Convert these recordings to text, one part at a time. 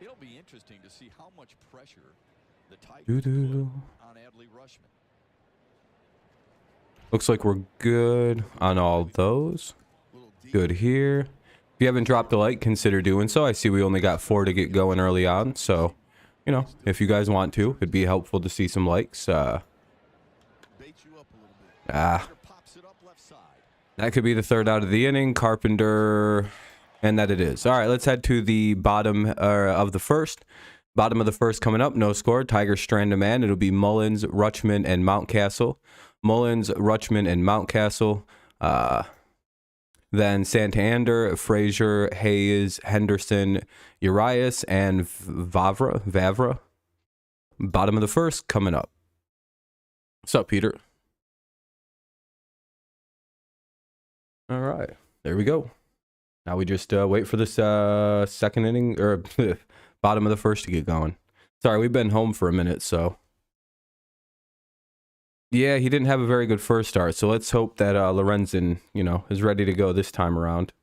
It'll be interesting to see how much pressure the Tigers Doo-doo. put on Adley Rutschman. Looks like we're good on all those. Good here. If you haven't dropped a like, consider doing so. I see we only got 4 to get going early on, so you know, if you guys want to, it'd be helpful to see some likes. That could be the 3rd out of the inning. Carpenter, and that it is. All right, let's head to the bottom of the 1st. Bottom of the 1st coming up. No score. Tigers strand a man. It'll be Mullins, Rutschman, and Mountcastle. Mullins, Rutschman, and Mountcastle. Then Santander, Frazier, Hayes, Henderson, Urias, and Vavra. Bottom of the 1st coming up. What's up, Peter? All right, there we go. Now we just wait for this 2nd inning, or bottom of the 1st to get going. Sorry, we've been home for a minute, so. Yeah, he didn't have a very good first start, so let's hope that Lorenzen, you know, is ready to go this time around.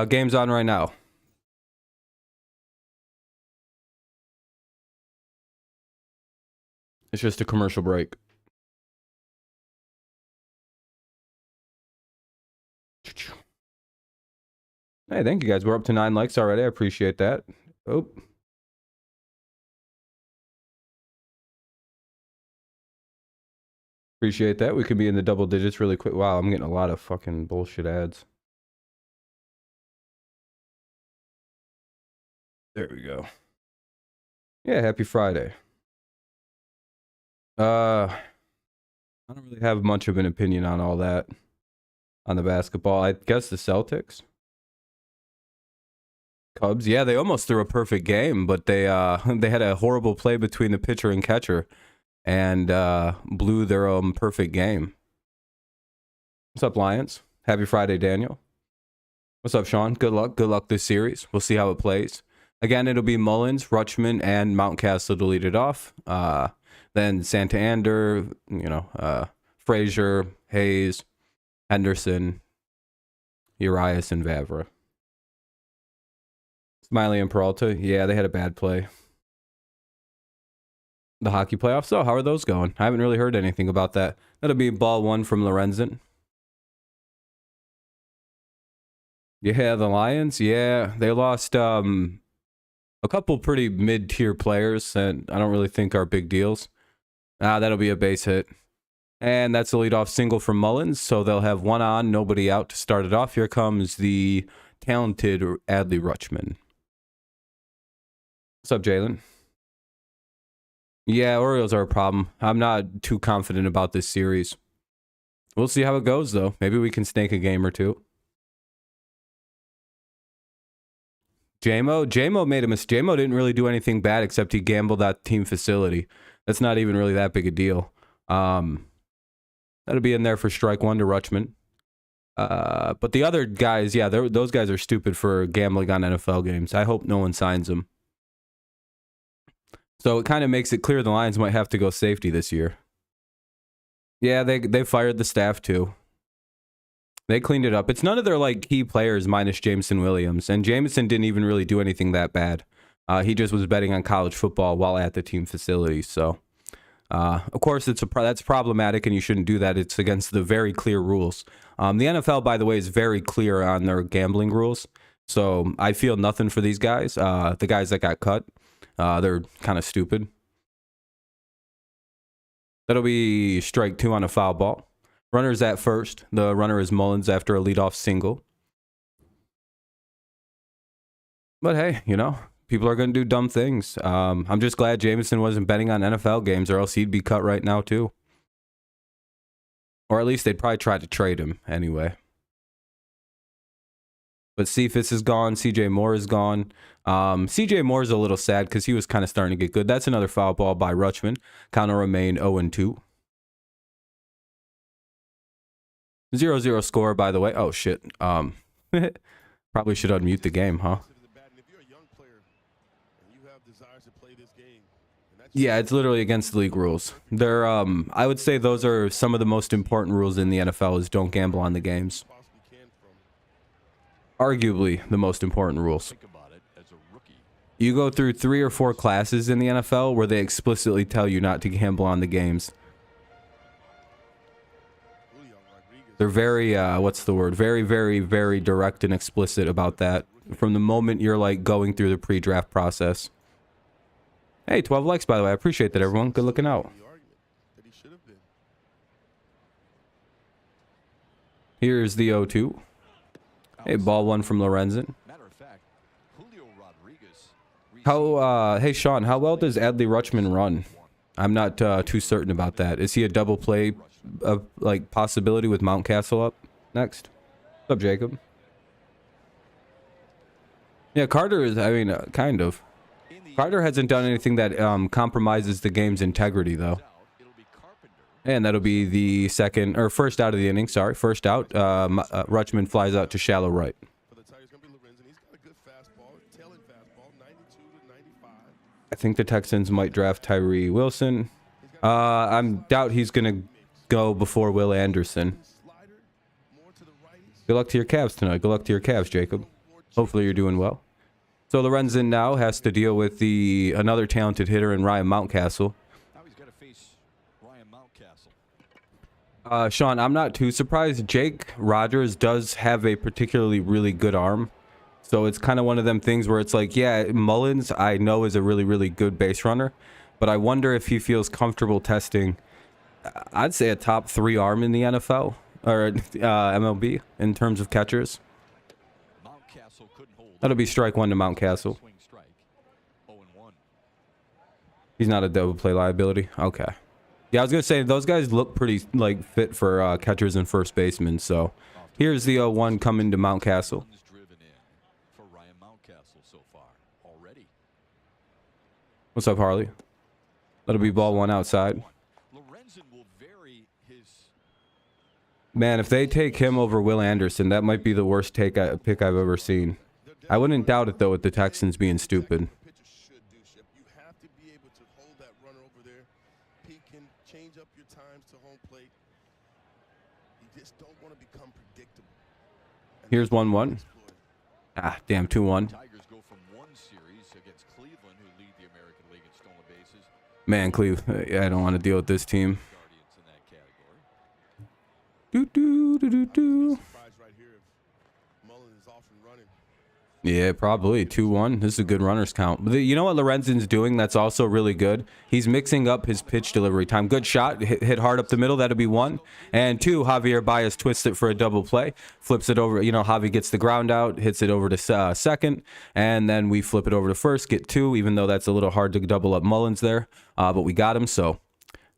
Game's on right now. It's just a commercial break. Hey, thank you guys. We're up to 9 likes already. I appreciate that. Oh. Appreciate that. We could be in the double digits really quick. Wow, I'm getting a lot of fucking bullshit ads. There we go. Yeah, happy Friday. I don't really have much of an opinion on all that. On the basketball. I guess the Celtics. Cubs, yeah, they almost threw a perfect game, but they had a horrible play between the pitcher and catcher, and blew their perfect game. What's up, Lions? Happy Friday, Daniel. What's up, Sean? Good luck this series. We'll see how it plays. Again, it'll be Mullins, Rutschman, and Mountcastle to lead it off. Then Santander, you know, Frazier, Hayes, Henderson, Urias, and Vavra. Smiley and Peralta, yeah, they had a bad play. The hockey playoffs, so how are those going? I haven't really heard anything about that. That'll be ball 1 from Lorenzen. Yeah, the Lions, yeah, they lost a couple pretty mid-tier players that I don't really think are big deals. That'll be a base hit. And that's a leadoff single from Mullins, so they'll have 1 on, nobody out to start it off. Here comes the talented Adley Rutschman. What's up, Jalen? Yeah, Orioles are a problem. I'm not too confident about this series. We'll see how it goes, though. Maybe we can snake a game or 2. J-Mo made a mistake. J-Mo didn't really do anything bad except he gambled at team facility. That's not even really that big a deal. That'll be in there for strike 1 to Rutschman. But the other guys, yeah, those guys are stupid for gambling on NFL games. I hope no one signs them. So it kind of makes it clear the Lions might have to go safety this year. Yeah, they fired the staff too. They cleaned it up. It's none of their like key players minus Jameson Williams. And Jameson didn't even really do anything that bad. He just was betting on college football while at the team facility. So, of course, that's problematic and you shouldn't do that. It's against the very clear rules. The NFL, by the way, is very clear on their gambling rules. So I feel nothing for these guys. The guys that got cut, they're kind of stupid. That'll be strike 2 on a foul ball. Runner's at first. The runner is Mullins after a leadoff single. But hey, you know, people are going to do dumb things. I'm just glad Jameson wasn't betting on NFL games or else he'd be cut right now too. Or at least they'd probably try to trade him anyway. But Cephas is gone. CJ Moore is gone. CJ Moore is a little sad because he was kind of starting to get good. That's another foul ball by Rutschman. Count will remain 0-2. 0-0 score, by the way. Oh, shit. Probably should unmute the game, huh? Yeah, it's literally against the league rules. They're I would say those are some of the most important rules in the NFL is don't gamble on the games. Arguably the most important rules. You go through 3 or 4 classes in the NFL where they explicitly tell you not to gamble on the games. They're very, what's the word? Very, very, very direct and explicit about that from the moment you're like going through the pre-draft process. Hey, 12 likes, by the way. I appreciate that, everyone. Good looking out. Here's the 0-2. Hey, ball 1 from Lorenzen. How, hey, Sean, how well does Adley Rutschman run? I'm not too certain about that. Is he a double play, like, possibility with Mountcastle up next? What's up, Jacob? Yeah, Carter is, I mean, kind of. Carter hasn't done anything that compromises the game's integrity, though. And that'll be the first out of the inning. Sorry, first out. Rutschman flies out to shallow right. I think the Texans might draft Tyree Wilson. I doubt he's gonna go before Will Anderson. Good luck to your Cavs tonight. Good luck to your Cavs, Jacob. Hopefully you're doing well. So Lorenzen now has to deal with another talented hitter in Ryan Mountcastle. Now he's got to face Ryan Mountcastle. Sean, I'm not too surprised. Jake Rogers does have a particularly really good arm. So it's kind of one of them things where it's like, yeah, Mullins I know is a really, really good base runner. But I wonder if he feels comfortable testing, I'd say a top 3 arm in the NFL or MLB in terms of catchers. That'll be strike 1 to Mountcastle. He's not a double play liability. Okay. Yeah, I was going to say, those guys look pretty like fit for catchers and first basemen. So here's the 0-1 coming to Mountcastle. What's up, Harley? That'll be ball 1 outside. Man, if they take him over Will Anderson, that might be the worst pick I've ever seen. I wouldn't doubt it, though, with the Texans being stupid. Here's 1-1. Ah, damn, 2-1. Man, Cleveland, I don't want to deal with this team. Yeah, probably 2-1. This is a good runner's count. But you know what Lorenzen's doing that's also really good? He's mixing up his pitch delivery time. Good shot. Hit hard up the middle. That'll be 1. And 2, Javier Baez twists it for a double play. Flips it over. You know, Javi gets the ground out. Hits it over to second. And then we flip it over to first. Get 2, even though that's a little hard to double up Mullins there. But we got him, so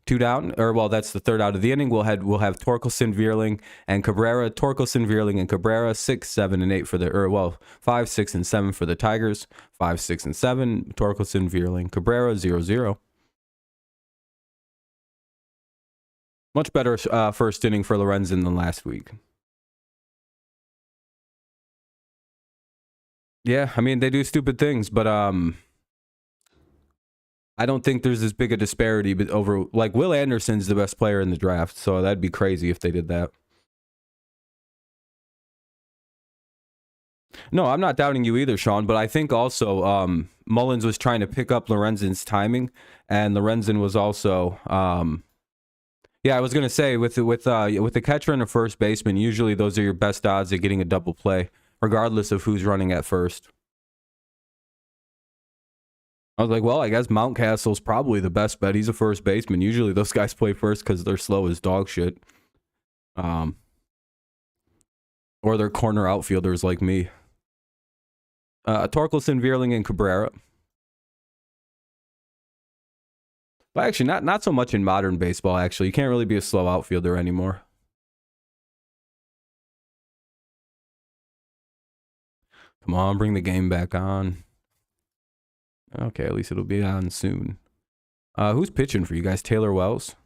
2 down, or well, that's the 3rd out of the inning. We'll have Torkelson, Vierling, and Cabrera. Torkelson, Vierling, and Cabrera. 6, 7, and 8 for the 5, 6, and 7 for the Tigers. 5, 6, and 7. Torkelson, Vierling, Cabrera. 0-0. Much better first inning for Lorenzen than last week. Yeah, I mean they do stupid things, but I don't think there's as big a disparity but over, like, Will Anderson's the best player in the draft, so that'd be crazy if they did that. No, I'm not doubting you either, Sean, but I think also Mullins was trying to pick up Lorenzen's timing, and Lorenzen was also, yeah, I was going to say, with the catcher and a first baseman, usually those are your best odds at getting a double play, regardless of who's running at first. I was like, well, I guess Mountcastle's probably the best bet. He's a first baseman. Usually those guys play first because they're slow as dog shit. Or they're corner outfielders like me. Torkelson, Vierling, and Cabrera. But actually, not so much in modern baseball, actually. You can't really be a slow outfielder anymore. Come on, bring the game back on. Okay, at least it'll be on soon. Who's pitching for you guys? Taylor Wells?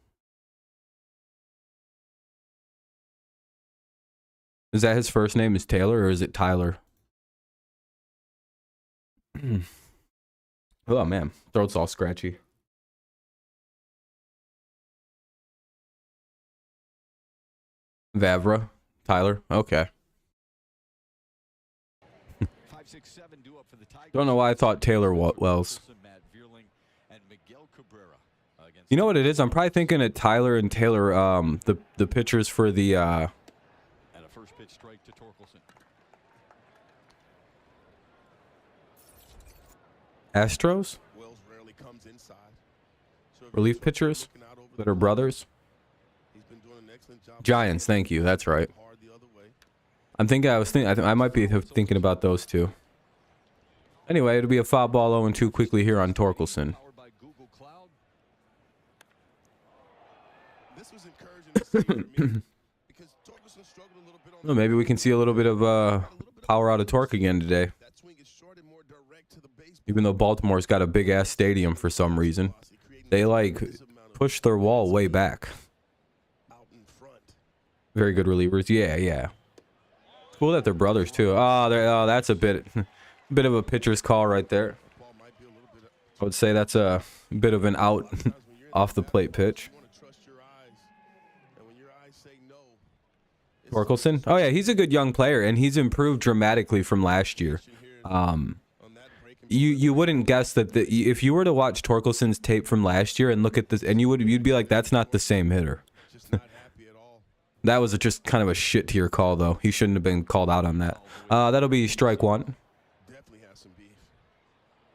Is that his first name is Taylor, or is it Tyler? Oh, man. Throat's all scratchy. Vavra. Tyler. Okay. 5-6-7 due up for the Tigers. Don't know why I thought Taylor Wells. You know what it is? I'm probably thinking of Tyler and Taylor, the pitchers for the And a first pitch strike to Torkelson. Astros? Relief pitchers that are brothers? Giants, thank you. That's right. I might be thinking about those two. Anyway, it'll be a foul ball 0-2 quickly here on Torkelson. Well, maybe we can see a little bit of power out of Torque again today. Even though Baltimore's got a big ass stadium for some reason, they like push their wall way back. Very good relievers. Yeah, yeah. It's cool that they're brothers too. Oh, that's a bit of a pitcher's call right there. I would say that's a bit of an out off the plate pitch. Torkelson? Oh yeah, he's a good young player and he's improved dramatically from last year. You wouldn't guess that if you were to watch Torkelson's tape from last year and look at this, and you'd be like, that's not the same hitter. That was just kind of a shit tier call though. He shouldn't have been called out on that. That'll be strike one.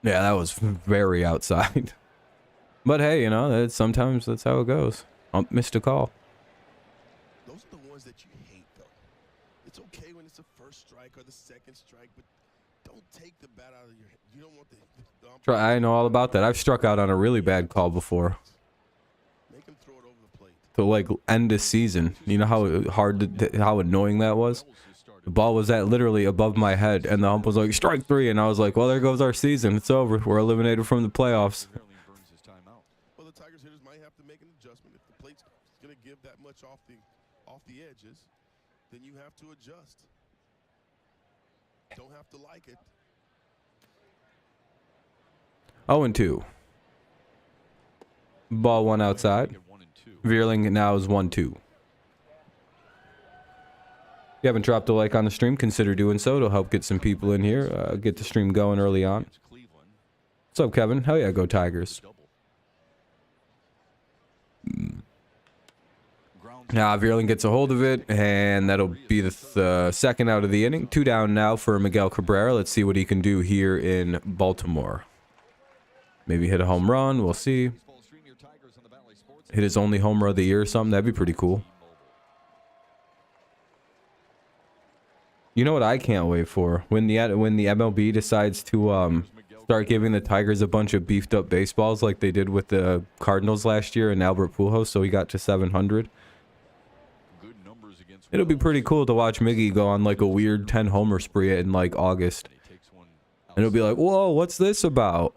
Yeah, that was very outside. But hey, you know, sometimes that's how it goes. Missed a call. Those are the ones that you hate, though. It's okay when it's the first strike or the second strike, but don't take the bat out of your head. You don't want the I know all about that. I've struck out on a really bad call before. Make him throw it over the plate. To like end the season. You know how annoying that was? The ball was at literally above my head, and the ump was like, strike three, and I was like, well, there goes our season. It's over. We're eliminated from the playoffs. Well, the Tigers hitters might have to make an adjustment. If the plate's going to give that much off the edges, then you have to adjust. Don't have to like it. 0-2. Ball one outside. Veerling now is 1-2. If you haven't dropped a like on the stream, consider doing so. It'll help get some people in here. Get the stream going early on. What's up, Kevin? Hell yeah, go Tigers. Now Veerling gets a hold of it, and that'll be the second out of the inning. 2 down now for Miguel Cabrera. Let's see what he can do here in Baltimore. Maybe hit a home run. We'll see. Hit his only homer of the year or something. That'd be pretty cool. You know what I can't wait for? When the MLB decides to start giving the Tigers a bunch of beefed up baseballs like they did with the Cardinals last year and Albert Pujols, so he got to 700. It'll be pretty cool to watch Miggy go on like a weird 10 homer spree in like August. And it'll be like, whoa, what's this about?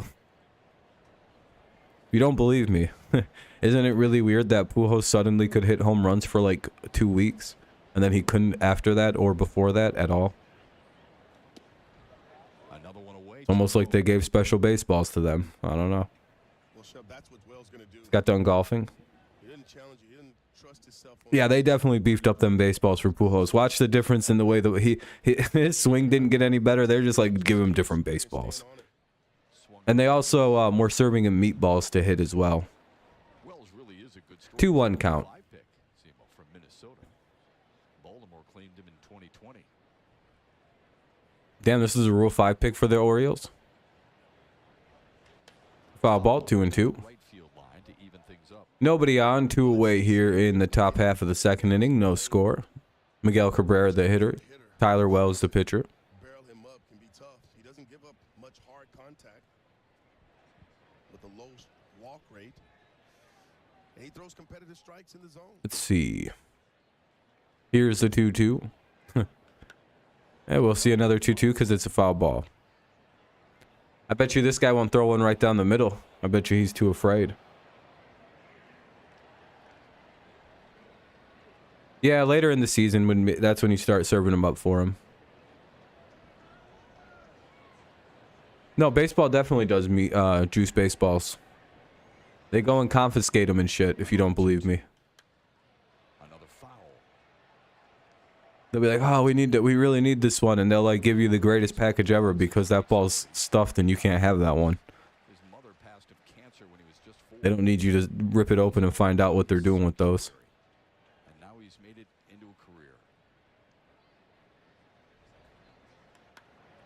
You don't believe me. Isn't it really weird that Pujols suddenly could hit home runs for like 2 weeks? And then he couldn't after that or before that at all? It's almost like they gave special baseballs to them. I don't know. Got done golfing. Yeah, they definitely beefed up them baseballs for Pujols. Watch the difference in the way that his swing didn't get any better. They're just like, give him different baseballs. And they also were serving him meatballs to hit as well. 2-1 count. Damn, this is a Rule 5 pick for the Orioles. Foul ball, 2-2. Nobody on, 2 away here in the top half of the second inning. No score. Miguel Cabrera, the hitter. Tyler Wells, the pitcher. Barrel him up can be tough. He doesn't give up much hard contact with a low walk rate. And he throws competitive strikes in the zone. Let's see. Here's the 2-2. And we'll see another 2-2 because it's a foul ball. I bet you this guy won't throw one right down the middle. I bet you he's too afraid. Yeah, later in the season, that's when you start serving them up for him. No, baseball definitely does juice baseballs. They go and confiscate them and shit, if you don't believe me. They'll be like, oh, we really need this one, and they'll like give you the greatest package ever because that ball's stuffed and you can't have that one. His mother passed of cancer when he was just 4. They don't need you to rip it open and find out what they're doing with those. And now he's made it into a career.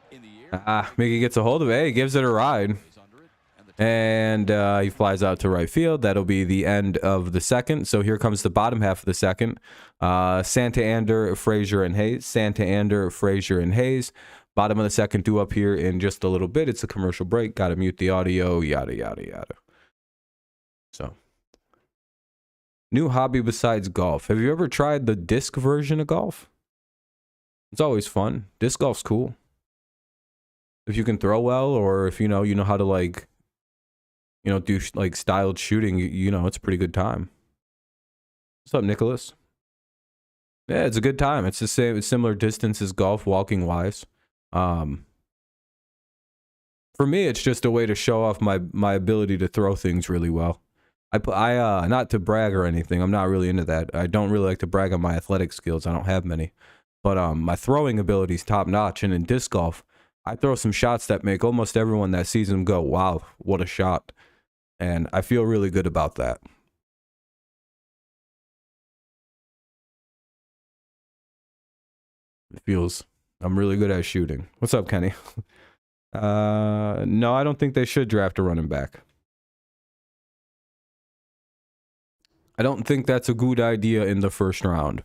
In the air. Mickey gets a hold of it. He gives it a ride. He's under it, and the And he flies out to right field. That'll be the end of the second. So here comes the bottom half of the second. Santander, Frazier, and Hayes. Santander, Frazier, and Hayes. Bottom of the second due up here in just a little bit. It's a commercial break. Got to mute the audio. Yada, yada, yada. So, new hobby besides golf. Have you ever tried the disc version of golf? It's always fun. Disc golf's cool. If you can throw well, or if you know how to like, do like styled shooting, it's a pretty good time. What's up, Nicholas? Yeah, it's a good time. It's the same, similar distance as golf, walking wise. For me, it's just a way to show off my ability to throw things really well. I not to brag or anything. I'm not really into that. I don't really like to brag on my athletic skills. I don't have many, but my throwing ability is top notch. And in disc golf, I throw some shots that make almost everyone that sees them go, "Wow, what a shot!" And I feel really good about that. I'm really good at shooting. What's up, Kenny? No, I don't think they should draft a running back. I don't think that's a good idea in the first round.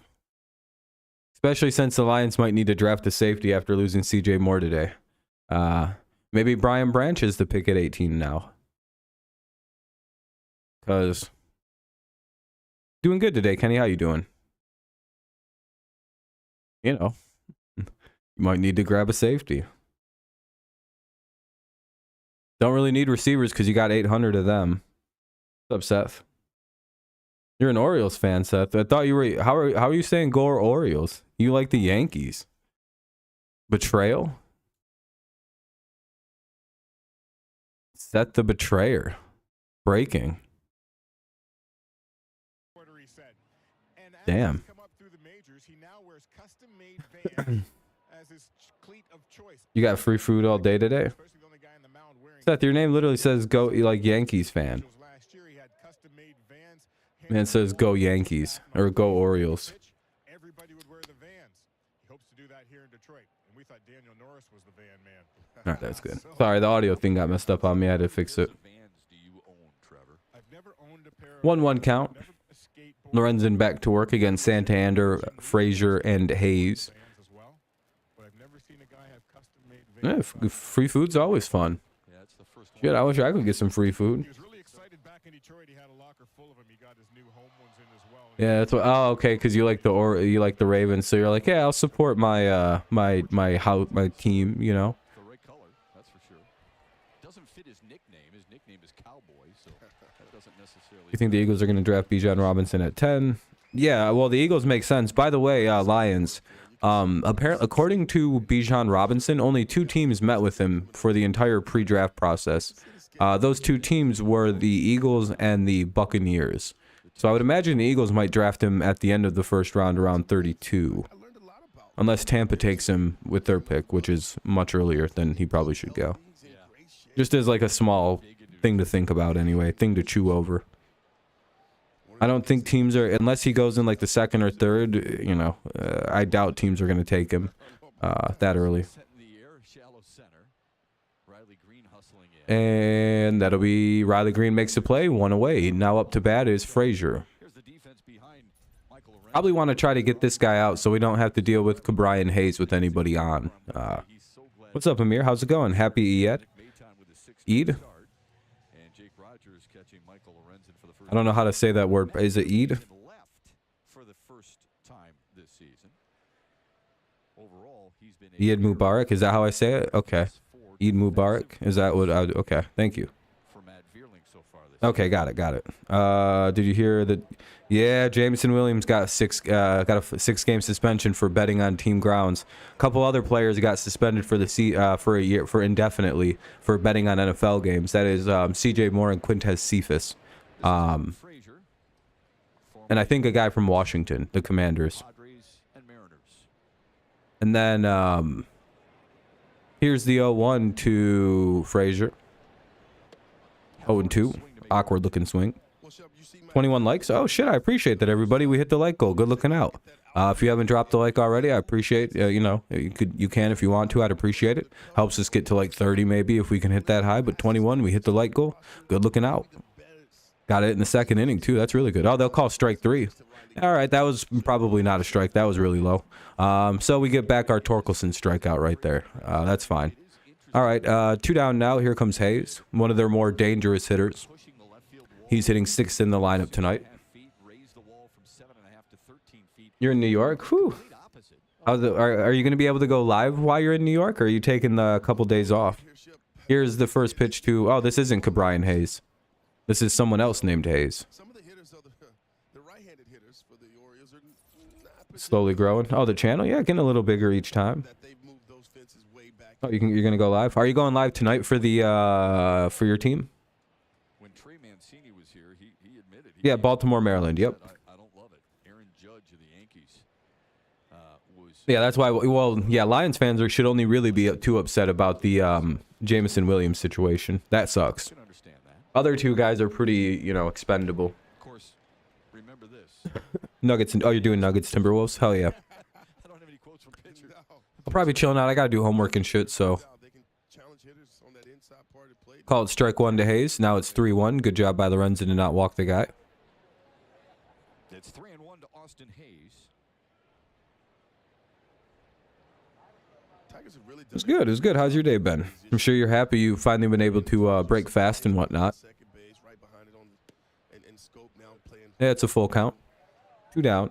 Especially since the Lions might need to draft a safety after losing CJ Moore today. Maybe Brian Branch is the pick at 18 now. Because doing good today, Kenny. How you doing? You might need to grab a safety. Don't really need receivers because you got 800 of them. What's up, Seth? You're an Orioles fan, Seth. I thought you were. How are you saying go Orioles? You like the Yankees? Betrayal? Seth the Betrayer. Breaking. Damn. You got free food all day today? Seth, your name literally says go, like Yankees fan. Man, it says go Yankees or go Orioles. Everybody would wear the Vans. He hopes to do that here in Detroit. And we thought Daniel Norris was the van man. All right, that's good. Sorry, the audio thing got messed up on me. I had to fix it. 1-1 count. Lorenzen back to work against Santander, Frazier, and Hayes. Yeah, free food's always fun. Shit, I wish I could get some free food. Yeah, that's what. Oh, okay, because you like the Ravens, so you're like, yeah, I'll support my my team, The right color, that's for sure. Doesn't fit his nickname. His nickname is Cowboy, so that doesn't necessarily. You think the Eagles are going to draft Bijan Robinson at 10? Yeah, well, the Eagles make sense. By the way, Lions. Apparently, according to Bijan Robinson, only 2 teams met with him for the entire pre-draft process. Those 2 teams were the Eagles and the Buccaneers. So I would imagine the Eagles might draft him at the end of the first round, around 32. Unless Tampa takes him with their pick, which is much earlier than he probably should go. Just as like a small thing to think about anyway, thing to chew over. I don't think teams are, unless he goes in like the second or third, I doubt teams are going to take him that early. And that'll be Riley Green makes a play, 1 away. Now up to bat is Frazier. Probably want to try to get this guy out so we don't have to deal with Brian Hayes with anybody on. What's up, Amir? How's it going? Happy Eid? Eid? I don't know how to say that word. Is it Eid? Eid Mubarak? Is that how I say it? Okay. Eid Mubarak? Is that what I... Okay, thank you. Okay, got it. Did you hear that? Yeah, Jameson Williams got a 6-game suspension for betting on team grounds. A couple other players got suspended for for indefinitely for betting on NFL games. That is CJ Moore and Quintez Cephas. And I think a guy from Washington, the Commanders. Padres and Mariners. And then here's the 0-1 to Frazier. 0-2. Awkward looking swing. 21 likes. Oh shit, I appreciate that, everybody. We hit the like goal. Good looking out. If you haven't dropped a like already, I appreciate, you know, you can if you want to. I'd appreciate it. Helps us get to like 30 maybe if we can hit that high. But 21, we hit the like goal. Good looking out. Got it in the second inning too. That's really good. Oh, they'll call strike 3. All right, that was probably not a strike. That was really low. So we get back our Torkelson strikeout right there. That's fine. All right, 2 down now. Here comes Hayes, one of their more dangerous hitters. He's hitting 6th in the lineup tonight. You're in New York? Whew. Are you going to be able to go live while you're in New York, or are you taking a couple days off? Here's the first pitch to... Oh, this isn't Cabrian Hayes. This is someone else named Hayes. Slowly growing. Oh, the channel? Yeah, getting a little bigger each time. Oh, you're going to go live? Are you going live tonight for the for your team? Yeah, Baltimore, Maryland. Yep. Yeah, that's why. Well, yeah, Lions fans should only really be too upset about the Jameson Williams situation. That sucks. Other 2 guys are pretty, you know, expendable. Of course, remember this. Nuggets. Oh, you're doing Nuggets Timberwolves? Hell yeah. I don't have any quotes from pitchers. I'll probably chilling out. I gotta do homework and shit. So call it strike 1 to Hayes. Now it's 3-1. Good job by Lorenzen to not walk the guy. It's 3-1 to Austin Hayes. It was good. It was good. How's your day been? I'm sure you're happy you've finally been able to break fast and whatnot. Yeah, it's a full count. 2 down.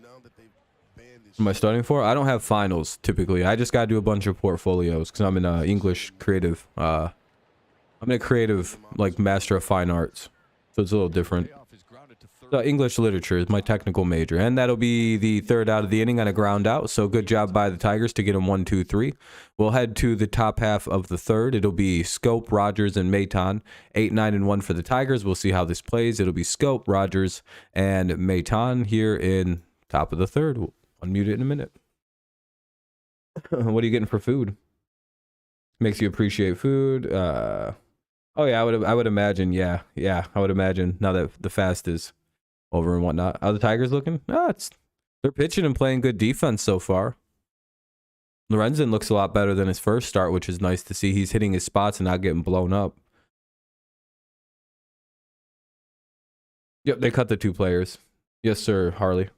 What am I starting for? I don't have finals typically. I just gotta do a bunch of portfolios because I'm in English creative. I'm in a creative, like, Master of Fine Arts, so it's a little different. English literature is my technical major, and that'll be the 3rd out of the inning on a ground out. So good job by the Tigers to get them 1, 2, 3. We'll head to the top half of the 3rd. It'll be Scope, Rogers, and Maton. 8, 9, and 1 for the Tigers. We'll see how this plays. It'll be Scope, Rogers, and Maton here in top of the 3rd. We'll unmute it in a minute. What are you getting for food? Makes you appreciate food. Oh yeah, I would imagine. Yeah, I would imagine now that the fast is over and whatnot. How the Tigers looking? They're pitching and playing good defense so far. Lorenzen looks a lot better than his first start, which is nice to see. He's hitting his spots and not getting blown up. Yep, they cut the 2 players. Yes, sir, Harley.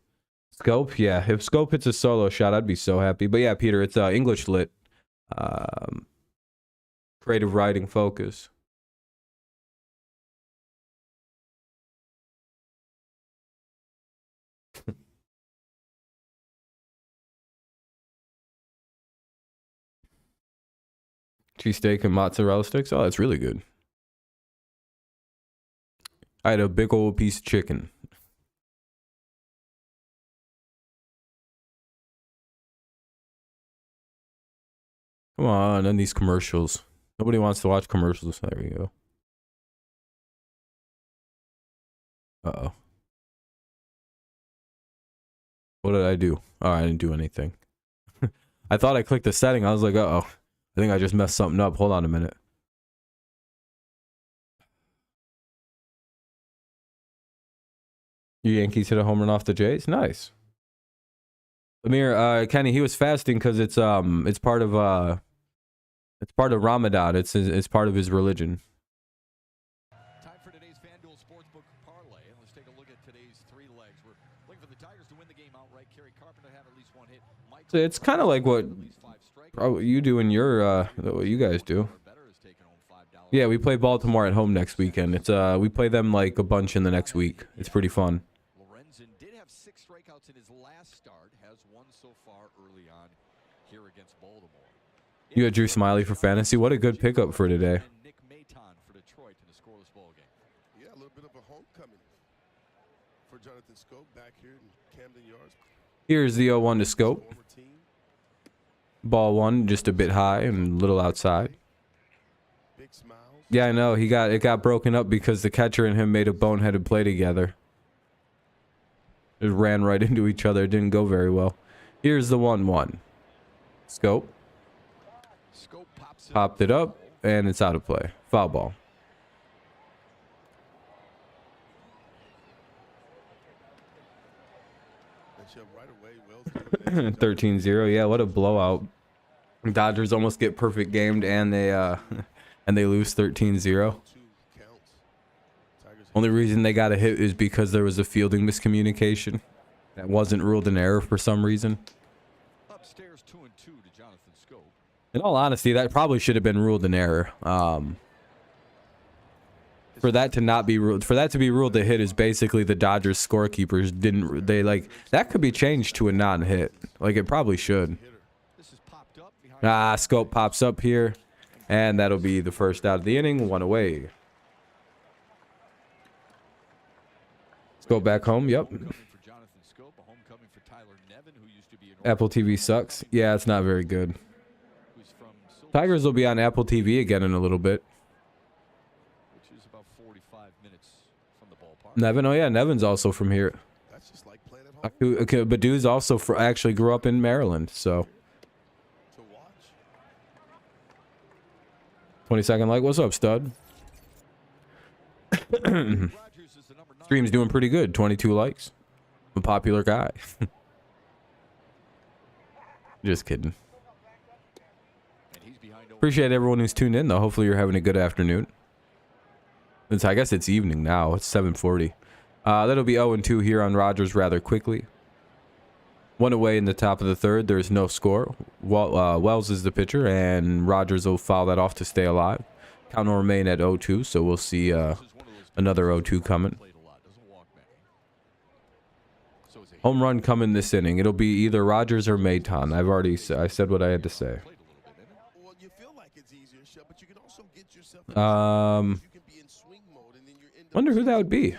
Scope? Yeah, if Scope hits a solo shot, I'd be so happy. But yeah, Peter, it's English lit. Creative writing focus. Cheesesteak and mozzarella sticks. Oh, that's really good. I had a big old piece of chicken. Come on, and these commercials. Nobody wants to watch commercials. There we go. Uh-oh. What did I do? Oh, I didn't do anything. I thought I clicked the setting. I was like, uh-oh. I think I just messed something up. Hold on a minute. You Yankees hit a home run off the Jays? Nice. Amir, Kenny, he was fasting because it's part of Ramadan. It's part of his religion. Time for today's FanDuel Sportsbook parlay. Let's take a look at today's 3 legs. We're looking for the Tigers to win the game outright. Kerry Carpenter have at least 1 hit. So it's kind of like what you do in your what you guys do. Yeah, we play Baltimore at home next weekend. It's we play them like a bunch in the next week. It's pretty fun. Lorenzen did have 6 strikeouts in his last start. Has 1 so far early on here against Baltimore. You had Drew Smiley for fantasy. What a good pickup for today. Nick Maton for Detroit in a scoreless ball game. Yeah, a little bit of a homecoming for Jonathan Scope back here in Camden Yards. Here's the 0-1 to Scope. Ball 1 just a bit high and a little outside. Yeah, I know. It got broken up because the catcher and him made a boneheaded play together. It ran right into each other. It didn't go very well. Here's the 1-1. Scope. Popped it up, and it's out of play. Foul ball. 13-0. Yeah, what a blowout. Dodgers almost get perfect gamed, and they lose 13-0. Only reason they got a hit is because there was a fielding miscommunication that wasn't ruled an error for some reason. Upstairs 2-2 to Jonathan Scope. In all honesty, that probably should have been ruled an error. For that to not be ruled, for that to be ruled a hit is basically the Dodgers scorekeepers didn't, they like, that could be changed to a non-hit. Like it probably should. Scope pops up here, and that'll be the first out of the inning, 1 away. Let's go back home. Yep. Apple TV sucks. Yeah, it's not very good. Tigers will be on Apple TV again in a little bit. Nevin, oh yeah, Nevin's also from here. Okay, Badu's also actually grew up in Maryland, so. 22nd like, what's up, stud? Stream's doing pretty good, 22 likes. I'm a popular guy. Just kidding. Appreciate everyone who's tuned in, though. Hopefully you're having a good afternoon. I guess it's evening now. It's 7:40. That'll be 0-2 here on Rogers rather quickly. 1 away in the top of the third. There's no score. Wells is the pitcher, and Rogers will foul that off to stay alive. Count will remain at 0-2, so we'll see another 0-2 coming. Home run coming this inning. It'll be either Rogers or Maton. I said what I had to say. Wonder who that would be.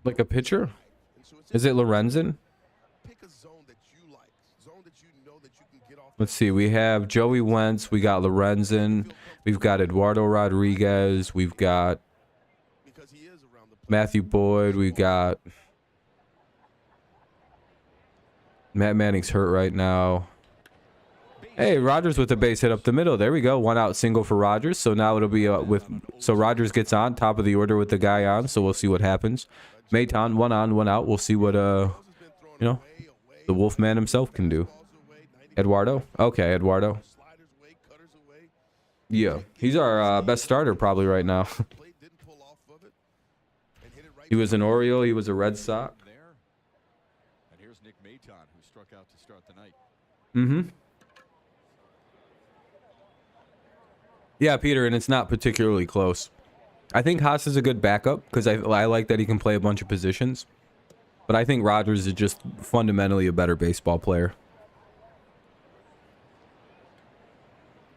Like a pitcher? Is it Lorenzen? Let's see. We have Joey Wentz. We got Lorenzen. We've got Eduardo Rodriguez. We've got Matthew Boyd. We've got Matt Manning's hurt right now. Hey, Rogers with the base hit up the middle. There we go. 1 out single for Rogers. So now it'll be so Rogers gets on top of the order with the guy on. So we'll see what happens. Maton, 1 on, 1 out. We'll see what the Wolfman himself can do. Eduardo. Okay, Eduardo. Yeah, he's our best starter probably right now. He was an Oriole. He was a Red Sox. And here's Nick Maton, who struck out to start the night. Mm-hmm. Yeah, Peter, and it's not particularly close. I think Haas is a good backup because I like that he can play a bunch of positions. But I think Rogers is just fundamentally a better baseball player.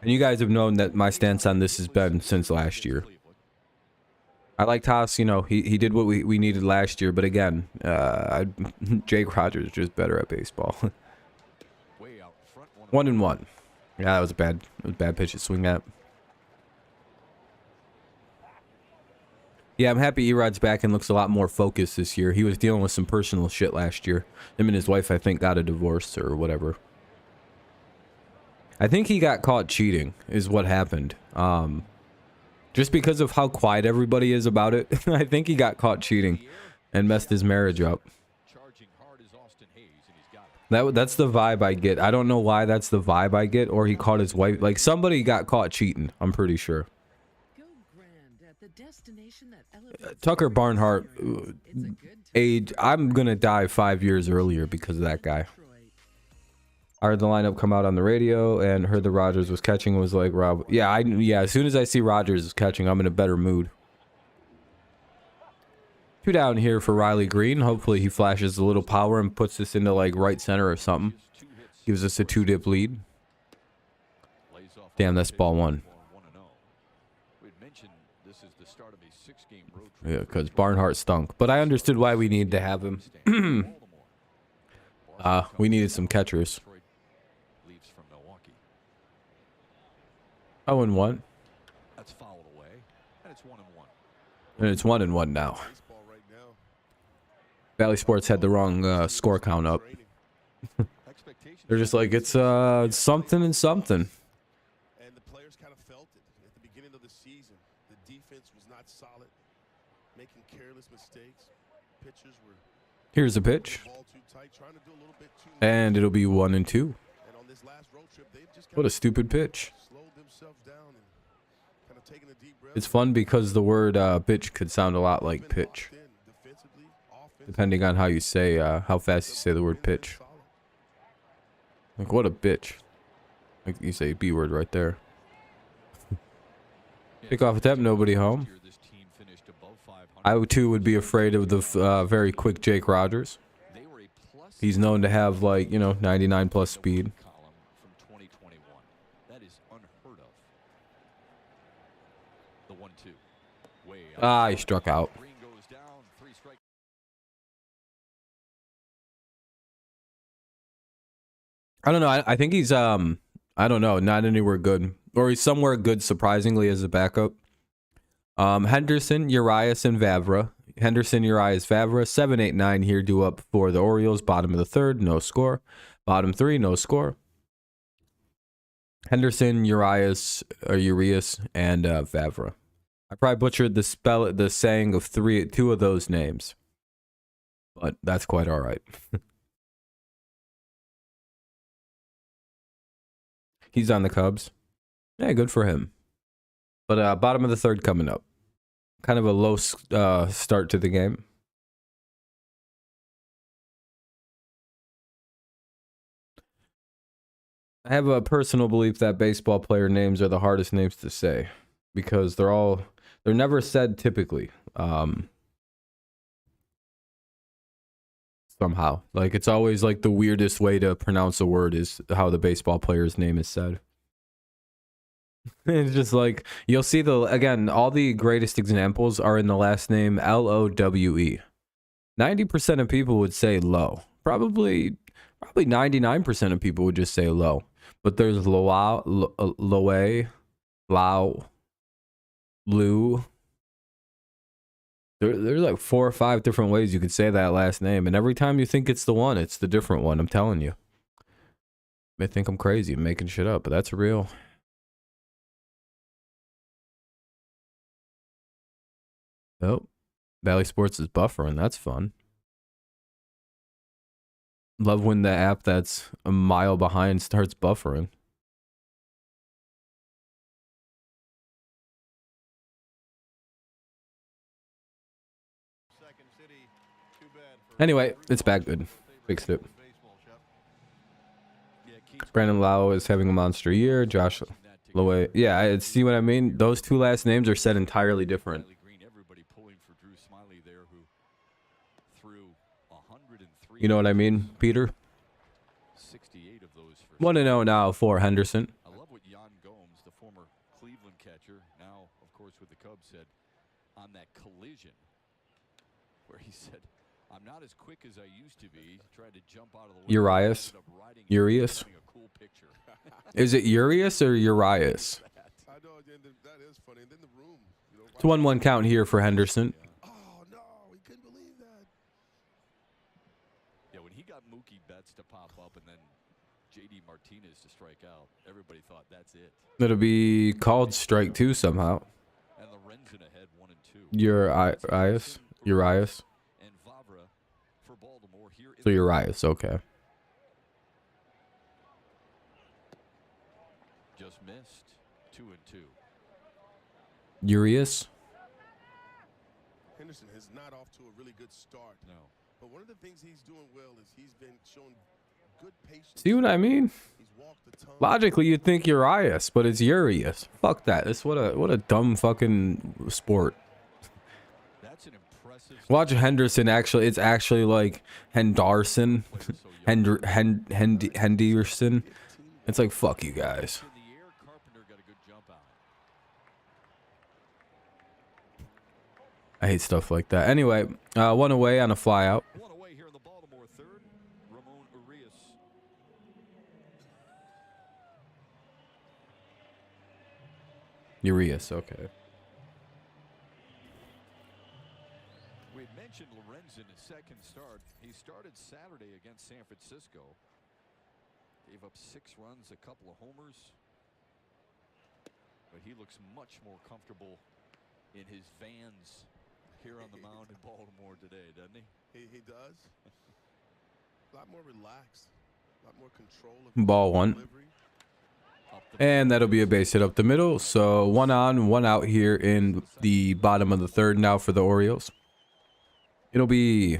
And you guys have known that my stance on this has been since last year. I liked Haas, you know, he did what we needed last year. But again, Jake Rogers is just better at baseball. 1-1. Yeah, that was a bad pitch to swing at. Yeah, I'm happy Erod's back and looks a lot more focused this year. He was dealing with some personal shit last year. Him and his wife, I think, got a divorce or whatever. I think he got caught cheating is what happened. Just because of how quiet everybody is about it. I think he got caught cheating and messed his marriage up. That's the vibe I get. I don't know why that's the vibe I get. Or he caught his wife. Like, somebody got caught cheating. I'm pretty sure. Tucker Barnhart, age, I'm going to die 5 years earlier because of that guy. I heard the lineup come out on the radio and heard the Rogers was catching, was like, Rob, yeah, as soon as I see Rogers is catching, I'm in a better mood. 2 down here for Riley Green. Hopefully he flashes a little power and puts this into like right center or something. Gives us a 2-dip lead. Damn, that's ball 1. Yeah, because Barnhart stunk. But I understood why we needed to have him. We needed some catchers. 0-1. That's fouled away, and it's 1-1. And it's 1-1 now. Valley Sports had the wrong score count up. Expectations They're just like, it's something and something. And the players kind of felt it at the beginning of the season. The defense was not solid, making careless mistakes. Pitchers were Here's a pitch. the ball too tight, trying to do a little bit too much. And it'll be 1-2. And on this last road trip, they've just What a stupid pitch. slowed themselves down and kind of taken a deep breath. It's fun because the word bitch could sound a lot like pitch, depending on how you say, how fast you say the word pitch. Like, what a bitch. Like you say B word right there. Pick off attempt, nobody home. I too would be afraid of the very quick Jake Rogers. He's known to have, like, you know, 99 plus speed. Ah, he struck out. I don't know. I think he's I don't know, not anywhere good, or he's somewhere good surprisingly as a backup. Henderson, Urias, and Vavra. Henderson, Urias, Vavra. 7, 8, 9 here due up for the Orioles. Bottom of the third, no score. Bottom 3, no score. Henderson, Urias, and Vavra. I probably butchered the saying of two of those names, but that's quite all right. He's on the Cubs. Yeah, good for him. But bottom of the third coming up. Kind of a low start to the game. I have a personal belief that baseball player names are the hardest names to say because they're never said typically. Somehow, like, it's always like the weirdest way to pronounce a word is how the baseball player's name is said. It's just like, you'll see again, all the greatest examples are in the last name Lowe. 90% of people would say Lowe. Probably 99% of people would just say Lowe. But there's Lowe, Lau, Lou. There's like 4 or 5 different ways you could say that last name. And every time you think it's the one, it's the different one. I'm telling you. You may think I'm crazy, I'm making shit up, but that's real. Oh, Valley Sports is buffering. That's fun. Love when the app that's a mile behind starts buffering. Anyway, it's back good. Fixed it. Brandon Lau is having a monster year. Josh Lowe. Yeah, see what I mean? Those two last names are said entirely different. You know what I mean, Peter? 1-0 now for Henderson. I love what Jan Gomes, the former Cleveland catcher, now, of course, with the Cubs, said on that collision, where he said, "I'm not as quick as I used to be." Tried to jump out of the way. Urias. Is it Urias or Urias? It's 1-1 count here for Henderson. Oh, no, we couldn't believe that. Yeah, when he got Mookie Betts to pop up and then J.D. Martinez to strike out, everybody thought that's it. It'll be called strike 2 somehow. And Lorenzen ahead 1-2. Urias. And Vavra for Baltimore here. So Urias, okay. Just missed. 2-2. Urias. Henderson is not off to a really good start. No. But one of the things he's doing well is he's been showing good patience. See what I mean? Logically, you'd think Urias, but it's Urias. Fuck that. It's what a dumb fucking sport. That's an impressive. Watch Henderson. Actually, it's actually like Henderson. Henderson. It's like, fuck you guys. I hate stuff like that. Anyway, one away on a flyout. One away here in the Baltimore third. Ramon Urias. Urias, okay. mentioned Lorenzen, his second start. He started Saturday against San Francisco. Gave up 6 runs, a couple of homers. But he looks much more comfortable in his Vans here on the mound in Baltimore today, doesn't he? He does. A lot more relaxed. A lot more control of Ball 1. delivery. And that'll be a base hit up the middle. So 1 on, 1 out here in the bottom of the 3rd now for the Orioles. It'll be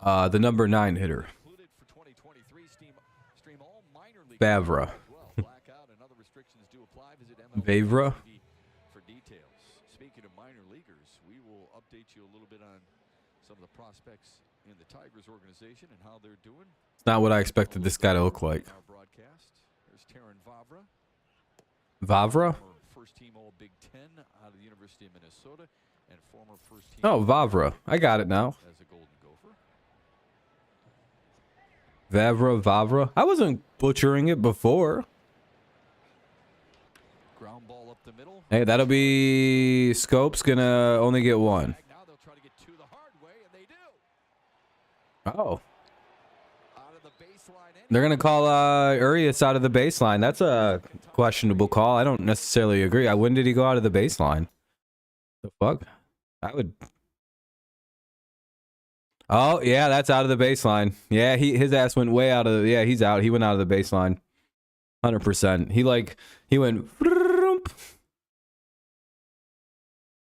the number 9 hitter, Vavra. Vavra. For details. Speaking of minor leaguers, we will update you a little bit on some of the prospects in the Tigers organization and how they're doing. It's not what I expected this guy to look like. Our broadcast. There's Taron Vavra. Vavra? First team All Big Ten out of the University of Minnesota and former first team. Oh, Vavra. I got it now. As a Golden Gopher. Vavra. I wasn't butchering it before. Ground ball up the middle. Hey, that'll be Scope's gonna only get 1. Now they'll try to get 2 the hard way, and they do. Oh. Out of the baseline. They're gonna call Urias out of the baseline. That's a questionable call. I don't necessarily agree. When did he go out of the baseline? The fuck? I would. Oh yeah, that's out of the baseline. Yeah, his ass went way out of the. Yeah, he's out. He went out of the baseline. 100%. He went.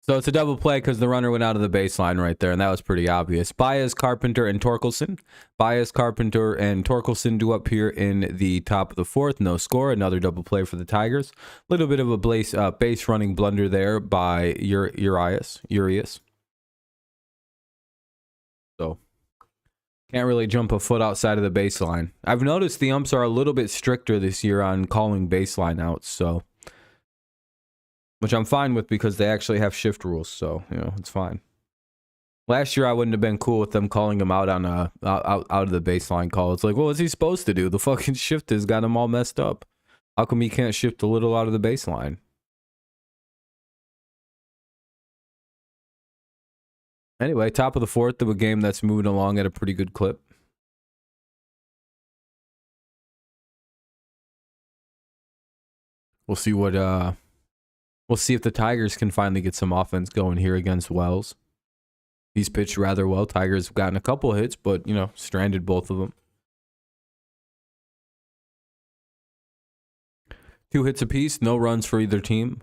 So it's a double play because the runner went out of the baseline right there, and that was pretty obvious. Baez, Carpenter, and Torkelson. Baez, Carpenter, and Torkelson do up here in the top of the 4th. No score. Another double play for the Tigers. A little bit of a base running blunder there by Urias. So can't really jump a foot outside of the baseline. I've noticed the umps are a little bit stricter this year on calling baseline outs, so. Which I'm fine with because they actually have shift rules, so it's fine. Last year I wouldn't have been cool with them calling him out on out of the baseline call. It's like, well, what's he supposed to do? The fucking shift has got him all messed up. How come he can't shift a little out of the baseline? Anyway, top of the 4th of a game that's moving along at a pretty good clip. We'll see what we'll see if the Tigers can finally get some offense going here against Wells. He's pitched rather well. Tigers have gotten a couple hits, but, stranded both of them. 2 hits apiece, no runs for either team.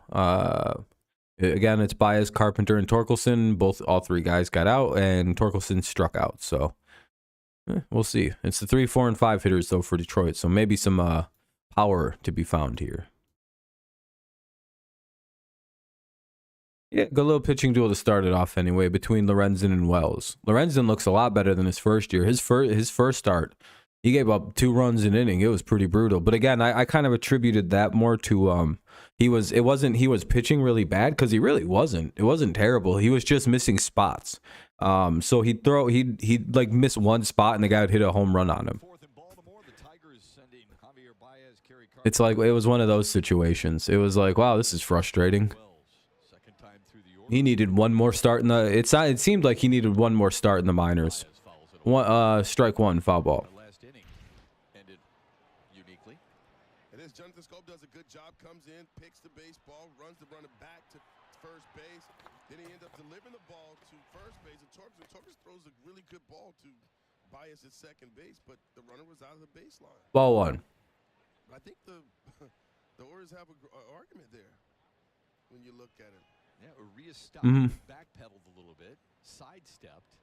Again, it's Baez, Carpenter, and Torkelson. All 3 guys got out, and Torkelson struck out. So, we'll see. It's the 3, 4, and 5 hitters, though, for Detroit. So maybe some power to be found here. Yeah, good little pitching duel to start it off anyway between Lorenzen and Wells. Lorenzen looks a lot better than his first year. His first start, he gave up 2 runs an inning. It was pretty brutal. But again, I kind of attributed that more to he was pitching really bad because he really wasn't. It wasn't terrible. He was just missing spots. So he'd miss one spot and the guy would hit a home run on him. It's like it was one of those situations. It was like, wow, this is frustrating. He needed one more start in the. It seemed like he needed one more start in the minors. Strike 1, foul ball. And as Jonathan Scope does a good job, comes in, picks the baseball, runs the runner back to first base. Then he ends up delivering the ball to first base. And Torres throws a really good ball to Baez at second base, but the runner was out of the baseline. Ball 1. But I think the Orioles have an argument there when you look at it. Yeah, Urias stopped, backpedaled a little bit, sidestepped.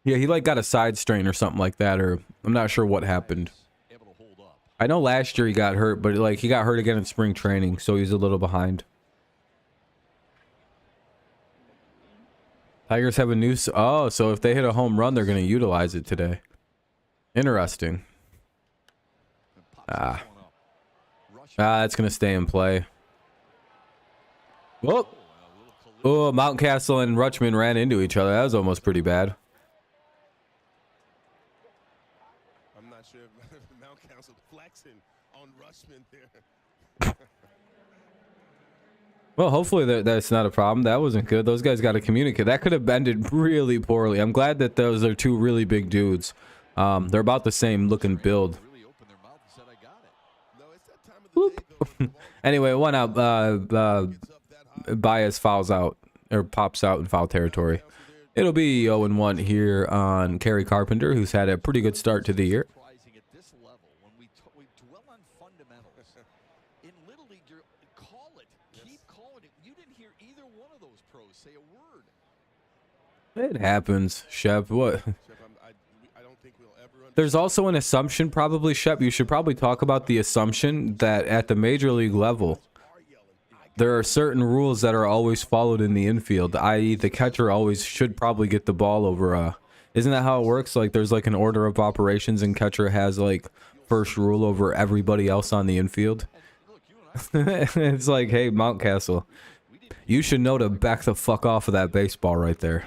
Yeah, he got a side strain or something like that, or I'm not sure what happened. Able to hold up. I know last year he got hurt, but he got hurt again in spring training, so he's a little behind. Tigers have a new. Oh, so if they hit a home run, they're going to utilize it today. Interesting. That's going to stay in play. Whoa. Oh, Mountcastle and Rutschman ran into each other. That was almost pretty bad. I'm not sure if Mountcastle flexing on Rutschman there. Well, hopefully that's not a problem. That wasn't good. Those guys got to communicate. That could have ended really poorly. I'm glad that those are two really big dudes. They're about the same looking build. Whoop. Anyway, one out. Baez fouls out or pops out in foul territory. It'll be 0-1 here on Kerry Carpenter, who's had a pretty good start to the year. It happens, Shep. What? There's also an assumption, probably, Shep. You should probably talk about the assumption that at the major league level, there are certain rules that are always followed in the infield, i.e. the catcher always should probably get the ball over. Isn't that how it works? Like there's like an order of operations and catcher has like first rule over everybody else on the infield. It's like, hey, Mountcastle, you should know to back the fuck off of that baseball right there.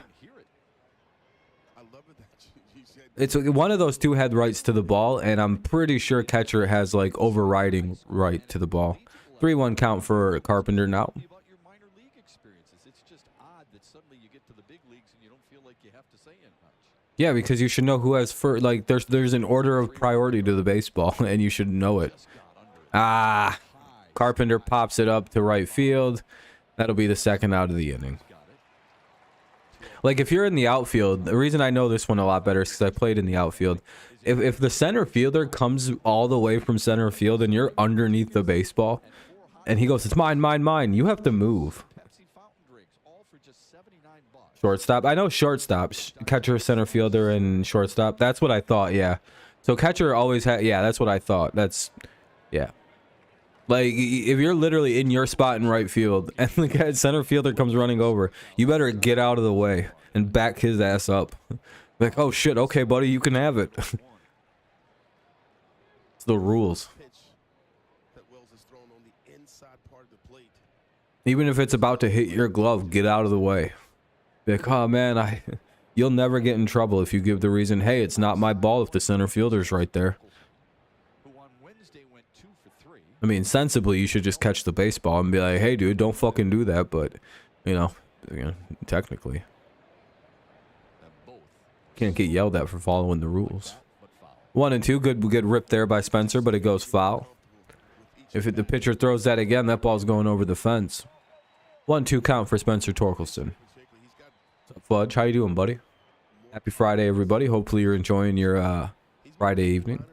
It's one of those two had rights to the ball, and I'm pretty sure catcher has like overriding right to the ball. 3-1 count for Carpenter now. Yeah, because you should know who has first. Like there's an order of priority to the baseball, and you should know it. Carpenter pops it up to right field. That'll be the second out of the inning. Like, if you're in the outfield, the reason I know this one a lot better is because I played in the outfield. If the center fielder comes all the way from center field and you're underneath the baseball, and he goes, it's mine, mine, mine, you have to move. Shortstop. I know shortstop. Catcher, center fielder, and shortstop. That's what I thought, yeah. So catcher always had, yeah, that's what I thought. That's, yeah. Like, if you're literally in your spot in right field and the center fielder comes running over, you better get out of the way and back his ass up. Like, oh shit, okay, buddy, you can have it. It's the rules. Even if it's about to hit your glove, get out of the way. Like, oh man, you'll never get in trouble if you give the reason, hey, it's not my ball if the center fielder's right there. I mean, sensibly, you should just catch the baseball and be like, hey, dude, don't fucking do that. But, you know, technically. Can't get yelled at for following the rules. 1-2, good rip there by Spencer, but it goes foul. If the pitcher throws that again, that ball's going over the fence. 1-2 count for Spencer Torkelson. What's up, Fudge? How you doing, buddy? Happy Friday, everybody. Hopefully you're enjoying your Friday evening.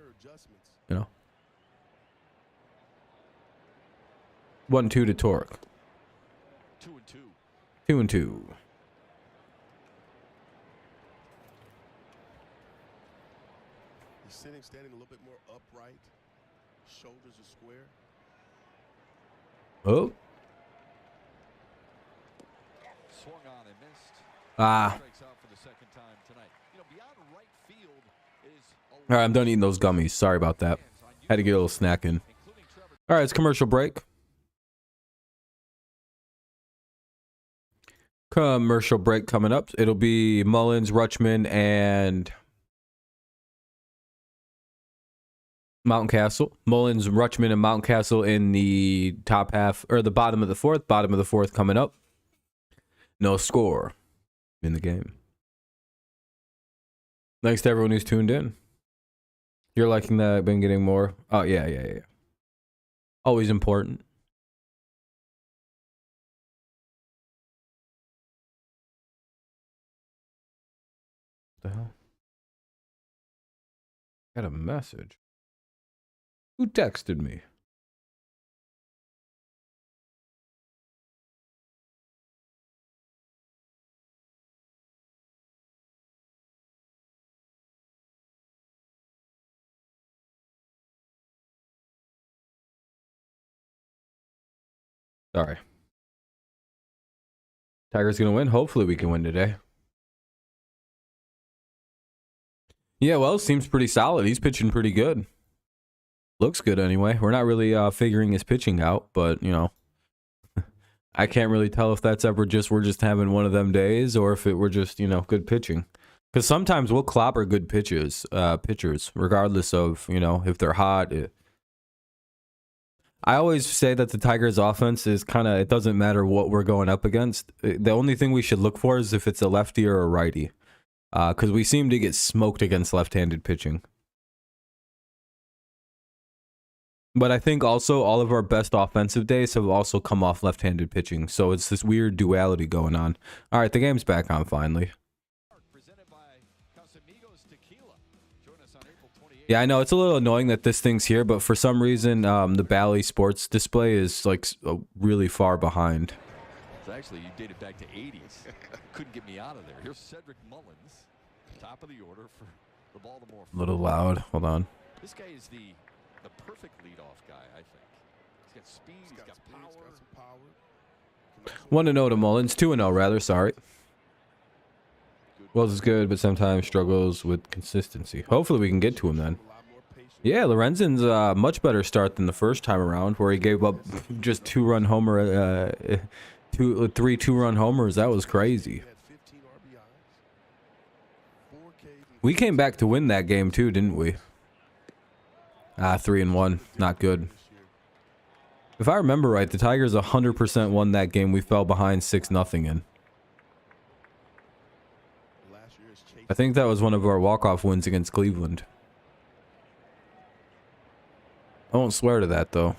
You know. 1-2 to Torque. 2-2. He's sitting, standing a little bit more upright. Shoulders are square. Oh. Swung on and missed. All right, I'm done eating those gummies. Sorry about that. Had to get a little snack in. All right, it's commercial break. Commercial break coming up. It'll be Mullins, Rutschman, and Mountcastle. Mullins, Rutschman, and Mountcastle in the top half, or the bottom of the fourth. Bottom of the fourth coming up. No score in the game. Thanks to everyone who's tuned in. You're liking that? I've been getting more. Oh, yeah. Always important. What the hell? Got a message. Who texted me? Sorry. Tiger's gonna win. Hopefully we can win today. Yeah, well, seems pretty solid. He's pitching pretty good. Looks good anyway. We're not really figuring his pitching out, but, you know, I can't really tell if that's ever just we're just having one of them days or if it were just, you know, good pitching. Because sometimes we'll clobber good pitchers, regardless of, you know, if they're hot. I always say that the Tigers offense is kind of, it doesn't matter what we're going up against. The only thing we should look for is if it's a lefty or a righty. Because we seem to get smoked against left-handed pitching. But I think also all of our best offensive days have also come off left-handed pitching. So it's this weird duality going on. All right, the game's back on finally. Yeah, I know it's a little annoying that this thing's here, but for some reason, the Bally Sports display is like really far behind. Actually, you dated back to 80s. Couldn't get me out of there. Here's Cedric Mullins, top of the order for the Baltimore. A little loud. Hold on. This guy is the perfect leadoff guy, I think. He's got speed. He's got power. 1-0 to Mullins. 2-0 rather. Sorry. Wells is good, but sometimes struggles with consistency. Hopefully we can get to him then. Yeah, Lorenzen's a much better start than the first time around, where he gave up just 2-run homer, three 2-run homers. That was crazy. We came back to win that game too, didn't we? 3-1, not good. If I remember right, the Tigers 100% won that game. We fell behind 6-0 in. I think that was one of our walk-off wins against Cleveland. I won't swear to that, though.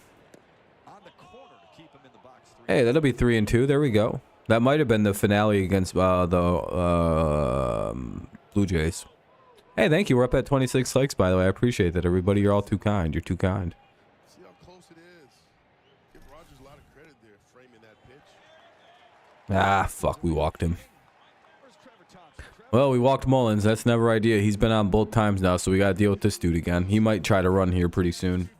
Hey, that'll be 3-2. There we go. That might have been the finale against the Blue Jays. Hey, thank you. We're up at 26 likes, by the way. I appreciate that, everybody. You're all too kind. You're too kind. See how close it is. Give Rogers a lot of credit there, framing that pitch. Ah, fuck. We walked him. Well, we walked Mullins. That's never ideal. He's been on both times now, so we got to deal with this dude again. He might try to run here pretty soon.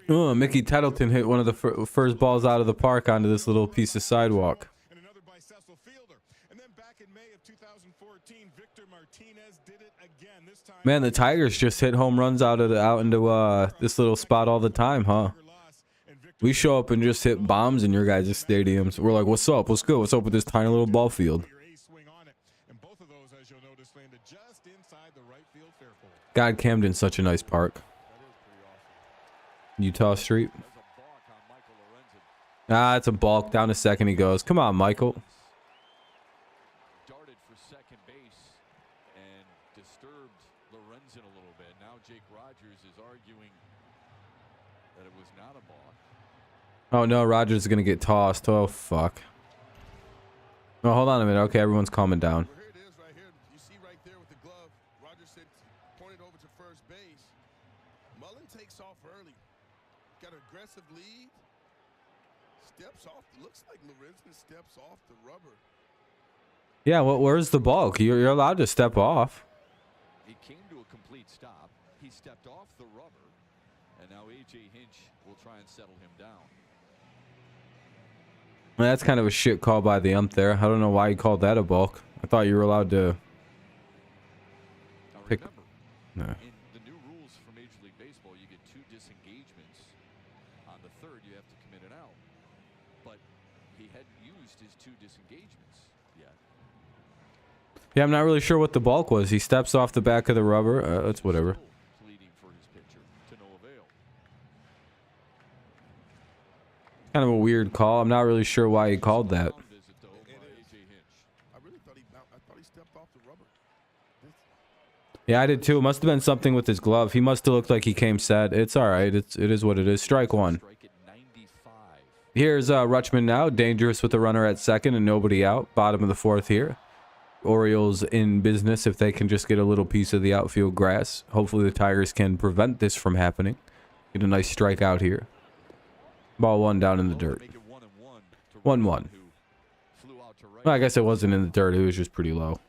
Oh, Mickey Tettleton hit one of the first balls out of the park onto this little piece of sidewalk. Man, the Tigers just hit home runs out into this little spot all the time, huh? We show up and just hit bombs in your guys' stadiums. We're like, what's up? What's good? What's up with this tiny little ball field? God, Camden's such a nice park. Utah Street. Ah, it's a balk. Down to second he goes. Come on, Michael. Darted for second base and disturbed Lorenzen a little bit. Now Jake Rogers is arguing that it was not a balk. Oh no, Rogers is gonna get tossed. Oh fuck. Oh, hold on a minute. Okay, everyone's calming down. Well, here it is right here. You see right there with the glove. Rogers said pointed over to first base. Mullen takes off early. Got an aggressive lead. Steps off. Looks like Lorenzen steps off the rubber. Yeah, well, where's the balk? You're allowed to step off. He came to a complete stop. He stepped off the rubber. And now A.J. Hinch will try and settle him down. That's kind of a shit call by the ump there. I don't know why he called that a balk. I thought you were allowed to pick. No. In the new rules for Major League Baseball, you get 2 disengagements. On the third, you have to commit an out. But he hadn't used his 2 disengagements yet. Yeah, I'm not really sure what the balk was. He steps off the back of the rubber. That's whatever. Pleading for his pitcher to no avail. Kind of a weird call. I'm not really sure why he called that. I thought he stepped off the rubber. Yeah, I did too. It must have been something with his glove. He must have looked like he came set. It's all right. It is what it is. Strike one. Here's Rutschman now. Dangerous with the runner at second and nobody out. Bottom of the fourth here. Orioles in business if they can just get a little piece of the outfield grass. Hopefully the Tigers can prevent this from happening. Get a nice strikeout here. Ball one down in the dirt. 1-1. Well, I guess it wasn't in the dirt. It was just pretty low.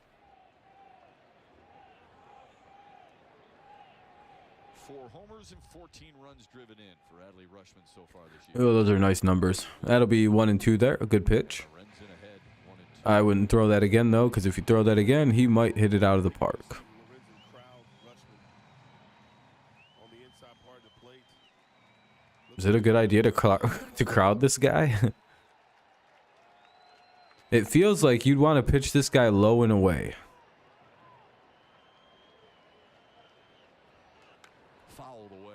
4 homers and 14 runs driven in for Adley Rutschman so far this year. Oh, those are nice numbers. That'll be 1 and 2 there. A good pitch. I wouldn't throw that again, though, because if you throw that again, he might hit it out of the park. Is it a good idea to crowd this guy? It feels like you'd want to pitch this guy low and away. Fouled away.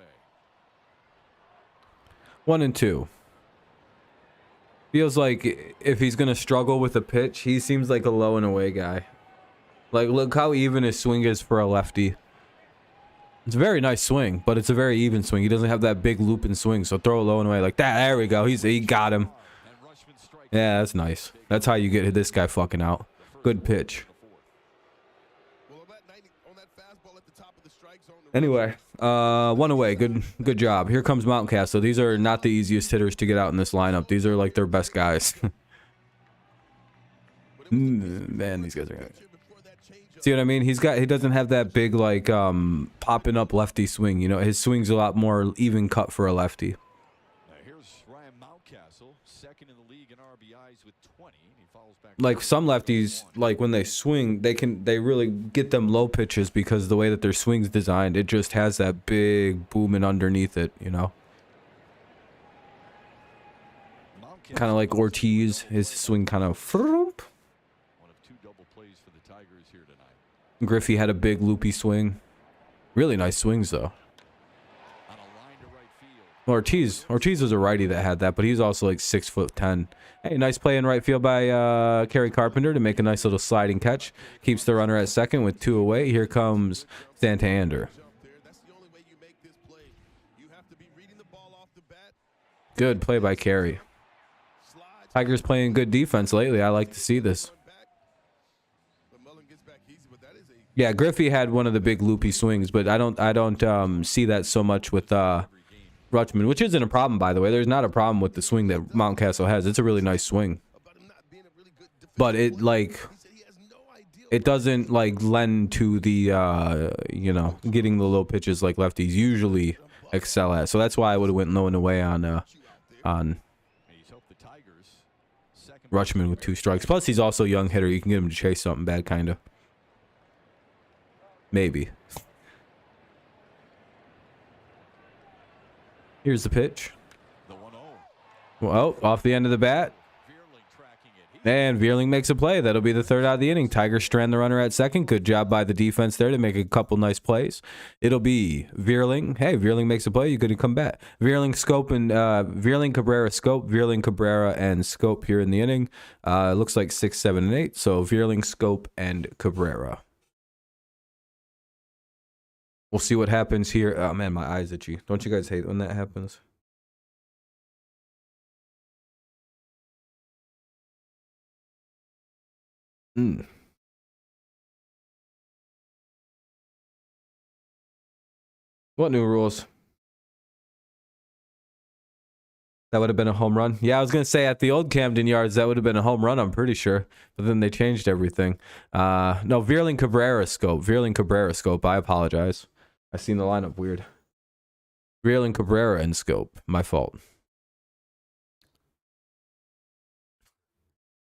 1-2. Feels like if he's going to struggle with a pitch, he seems like a low and away guy. Like, look how even his swing is for a lefty. It's a very nice swing, but it's a very even swing. He doesn't have that big loop and swing, so throw it low and away like that. There we go. He got him. Yeah, that's nice. That's how you get this guy fucking out. Good pitch. Anyway, 1 away. Good job. Here comes Mountcastle. These are not the easiest hitters to get out in this lineup. These are like their best guys. Man, these guys are good. See what I mean? He doesn't have that big like popping up lefty swing. You know, his swing's a lot more even cut for a lefty. Now here's Ryan Mountcastle, second in the league in RBIs with 20. He follows back. Like some lefties, like when they swing, they really get them low pitches because the way that their swing's designed, it just has that big booming underneath it, you know. Kind of like Ortiz, his swing kind of. Griffey had a big loopy swing. Really nice swings though. Ortiz was a righty that had that, but he's also like 6'10". Hey, nice play in right field by Kerry Carpenter to make a nice little sliding catch. Keeps the runner at second with 2 away. Here comes Santander. Good play by Kerry. Tigers playing good defense lately. I like to see this. Yeah, Griffey had one of the big loopy swings, but I don't see that so much with Rutschman, which isn't a problem, by the way. There's not a problem with the swing that Mountcastle has. It's a really nice swing, but it doesn't like lend to the you know, getting the low pitches like lefties usually excel at. So that's why I would have went low and away on Rutschman with 2 strikes. Plus, he's also a young hitter. You can get him to chase something bad, kind of. Maybe. Here's the pitch. Well, off the end of the bat. And Veerling makes a play. That'll be the 3rd out of the inning. Tigers strand the runner at second. Good job by the defense there to make a couple nice plays. It'll be Veerling. Hey, Veerling makes a play. You could come back. Veerling, Scope, and Veerling, Cabrera, Scope. Veerling, Cabrera, and Scope here in the inning. Looks like 6, 7, and 8. So Veerling, Scope, and Cabrera. We'll see what happens here. Oh, man, my eye's itchy. Don't you guys hate when that happens? What new rules? That would have been a home run. Yeah, I was going to say at the old Camden Yards, that would have been a home run, I'm pretty sure. But then they changed everything. No, Veerling, Cabrera, Scope. Veerling, Cabrera, Scope. I apologize. I seen the lineup weird. Veerling, Cabrera, and Scope. My fault.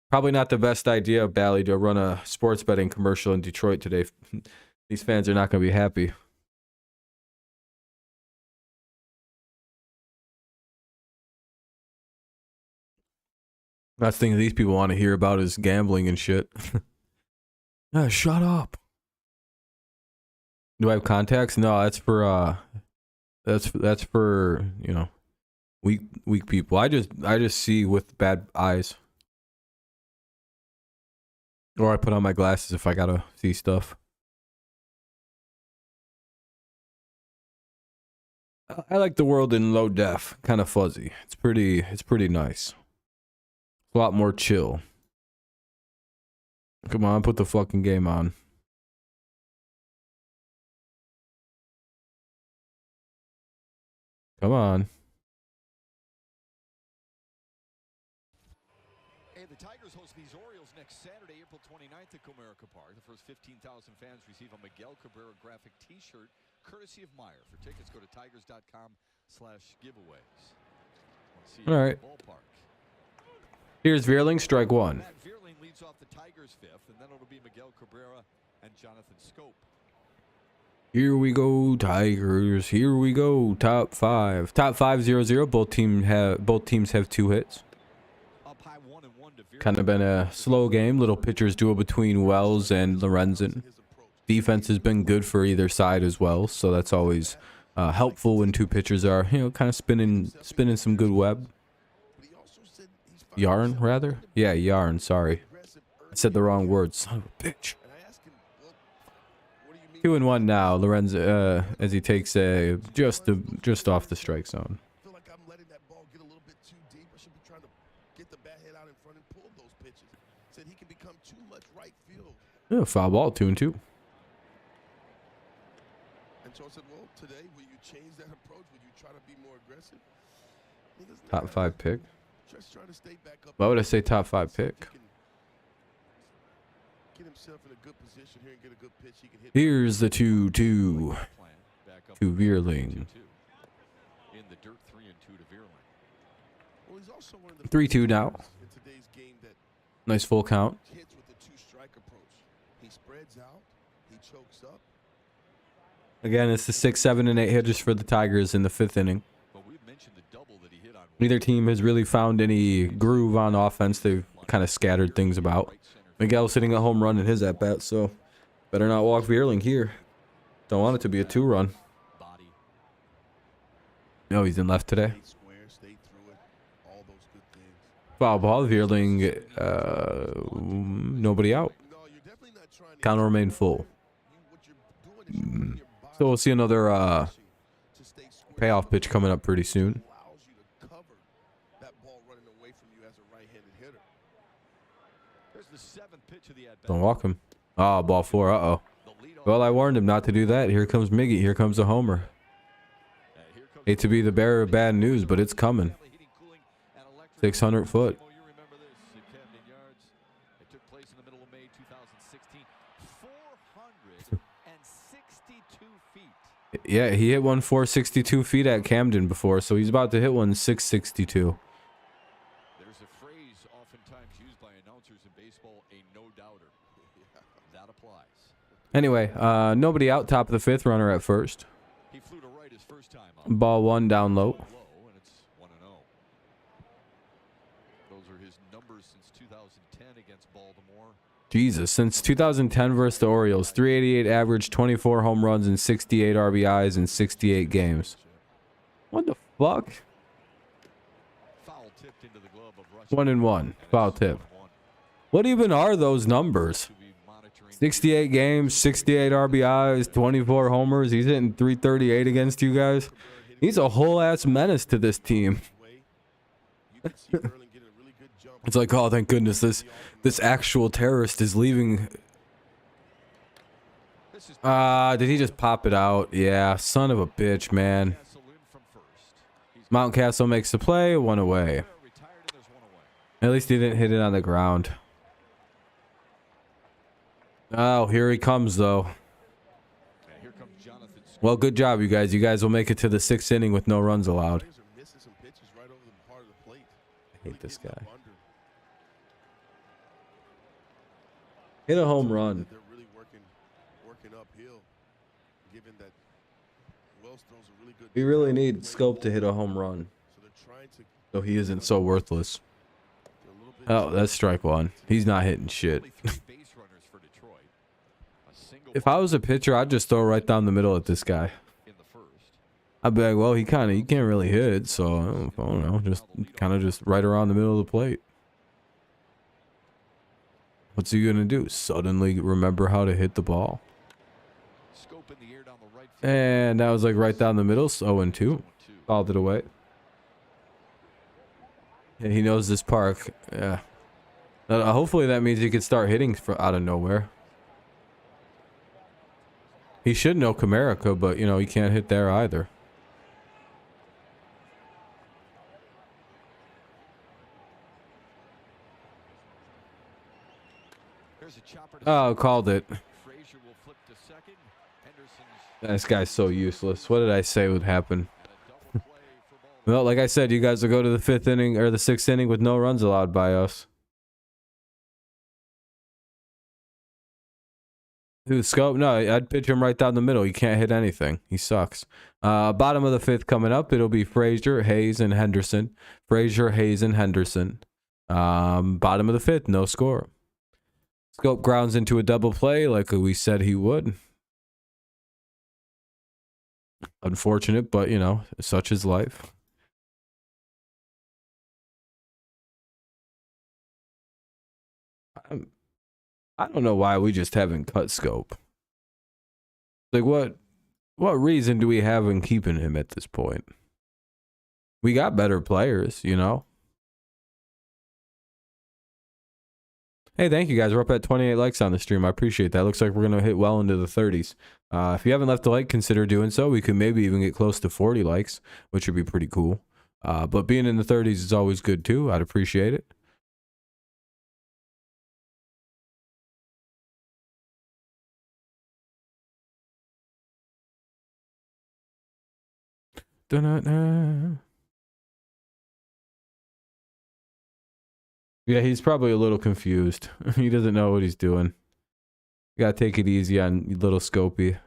Probably not the best idea, Bally, to run a sports betting commercial in Detroit today. These fans are not going to be happy. Last thing these people want to hear about is gambling and shit. Shut up. Do I have contacts? No, that's for that's for, you know, weak people. I just see with bad eyes. Or I put on my glasses if I gotta see stuff. I like the world in low def, kind of fuzzy. It's pretty nice. A lot more chill. Come on, put the fucking game on. Come on. Hey, the Tigers host these Orioles next Saturday, April 29th at Comerica Park. The first 15,000 fans receive a Miguel Cabrera graphic T-shirt, courtesy of Meyer. For tickets, go to tigers.com/giveaways. All right. Here's Veerling, strike one. Veerling leads off the Tigers' 5th, and then it'll be Miguel Cabrera and Jonathan Scope. Here we go, Tigers. Here we go. Top 5. Top 5, 0-0. Both teams have 2 hits. Up high 1-1 to Veerling. Kind of been a slow game. Little pitchers duel between Wells and Lorenzen. Defense has been good for either side as well, so that's always helpful when two pitchers are, kind of spinning some good web. Yarn, rather? Yeah, yarn, sorry. I said the wrong word, son of a bitch. 2-1 now, Lorenz, as he takes a just off the strike zone. I feel like I'm letting that ball get a little bit too deep. I should be trying to get the bat head out in front and pull those pitches. Said he can become too much right field. Yeah, foul ball, 2-2. And so I said, well, today, will you change that approach? Will you try to be more aggressive? Top 5 pick. Just trying to stay back up. Why would I say top 5 pick? Get himself in a good position here and get a good pitch. He can hit. Here's the 2-2 to Vierling. In the dirt, 3-2 to Vierling. Well, he's also one of the 3-2 now. in today's game that Nice full count. hits with the two-strike approach. He spreads out. He chokes up. Again, it's the 6, 7, and 8 hitters for the Tigers in the 5th inning. But we mentioned the double that he hit on. Neither team has really found any groove on offense. They've kind of scattered things about. Miguel's hitting a home run in his at-bat, so better not walk Vierling here. Don't want it to be a 2-run. No, he's in left today. Foul ball, Vierling, nobody out. Count will remain full. So we'll see another payoff pitch coming up pretty soon. Don't walk him. Oh, ball 4. Uh-oh. Well, I warned him not to do that. Here comes Miggy. Here comes a homer. Hate to be the bearer of bad news, but it's coming. 600 foot. Yeah, he hit one 462 feet at Camden before, so he's about to hit one 662. There's a phrase oftentimes used by announcers in baseball, a no-doubter. That applies. Anyway, nobody out, top of the 5th, runner at first. He flew to right his first time up. Ball 1 down low. And it's 1-0. Those are his numbers since 2010 against Baltimore. Jesus, since 2010 versus the Orioles, 388 average, 24 home runs, and 68 RBIs in 68 games. What the fuck? Foul tipped into the glove of Rush. 1-1. Foul tip. What even are those numbers? 68 games, 68 RBIs, 24 homers. He's hitting 338 against you guys. He's a whole ass menace to this team. It's like, oh, thank goodness this actual terrorist is leaving. Did he just pop it out? Yeah, son of a bitch, man. Mountcastle makes the play, 1 away. At least he didn't hit it on the ground. Oh, here he comes, though. Well, good job, you guys. You guys will make it to the 6th inning with no runs allowed. I hate this guy. Hit a home run. We really need Scope to hit a home run. So he isn't so worthless. Oh, that's strike 1. He's not hitting shit. If I was a pitcher, I'd just throw right down the middle at this guy. I'd be like, well, he can't really hit, so I don't know, just kind of just right around the middle of the plate. What's he gonna do? Suddenly remember how to hit the ball? And that was like right down the middle. 0-2. Fouled it away. Yeah, he knows this park. Yeah. Hopefully that means he could start hitting out of nowhere. He should know Comerica, but you know he can't hit there either. Oh, called it. This guy's so useless. What did I say would happen? Well, like I said, you guys will go to the 5th inning or the 6th inning with no runs allowed by us. Who's Scope? No, I'd pitch him right down the middle. He can't hit anything. He sucks. Bottom of the 5th coming up. It'll be Frazier, Hayes, and Henderson. Frazier, Hayes, and Henderson. Bottom of the fifth, no score. Scope grounds into a double play like we said he would. Unfortunate, but, you know, such is life. I don't know why we just haven't cut Scope. Like, what reason do we have in keeping him at this point? We got better players, you know? Hey, thank you guys. We're up at 28 likes on the stream. I appreciate that. Looks like we're going to hit well into the 30s. If you haven't left a like, consider doing so. We could maybe even get close to 40 likes, which would be pretty cool. But being in the 30s is always good too. I'd appreciate it. Da-na-na. Yeah, he's probably a little confused. He doesn't know what he's doing. You gotta take it easy on little Scopey.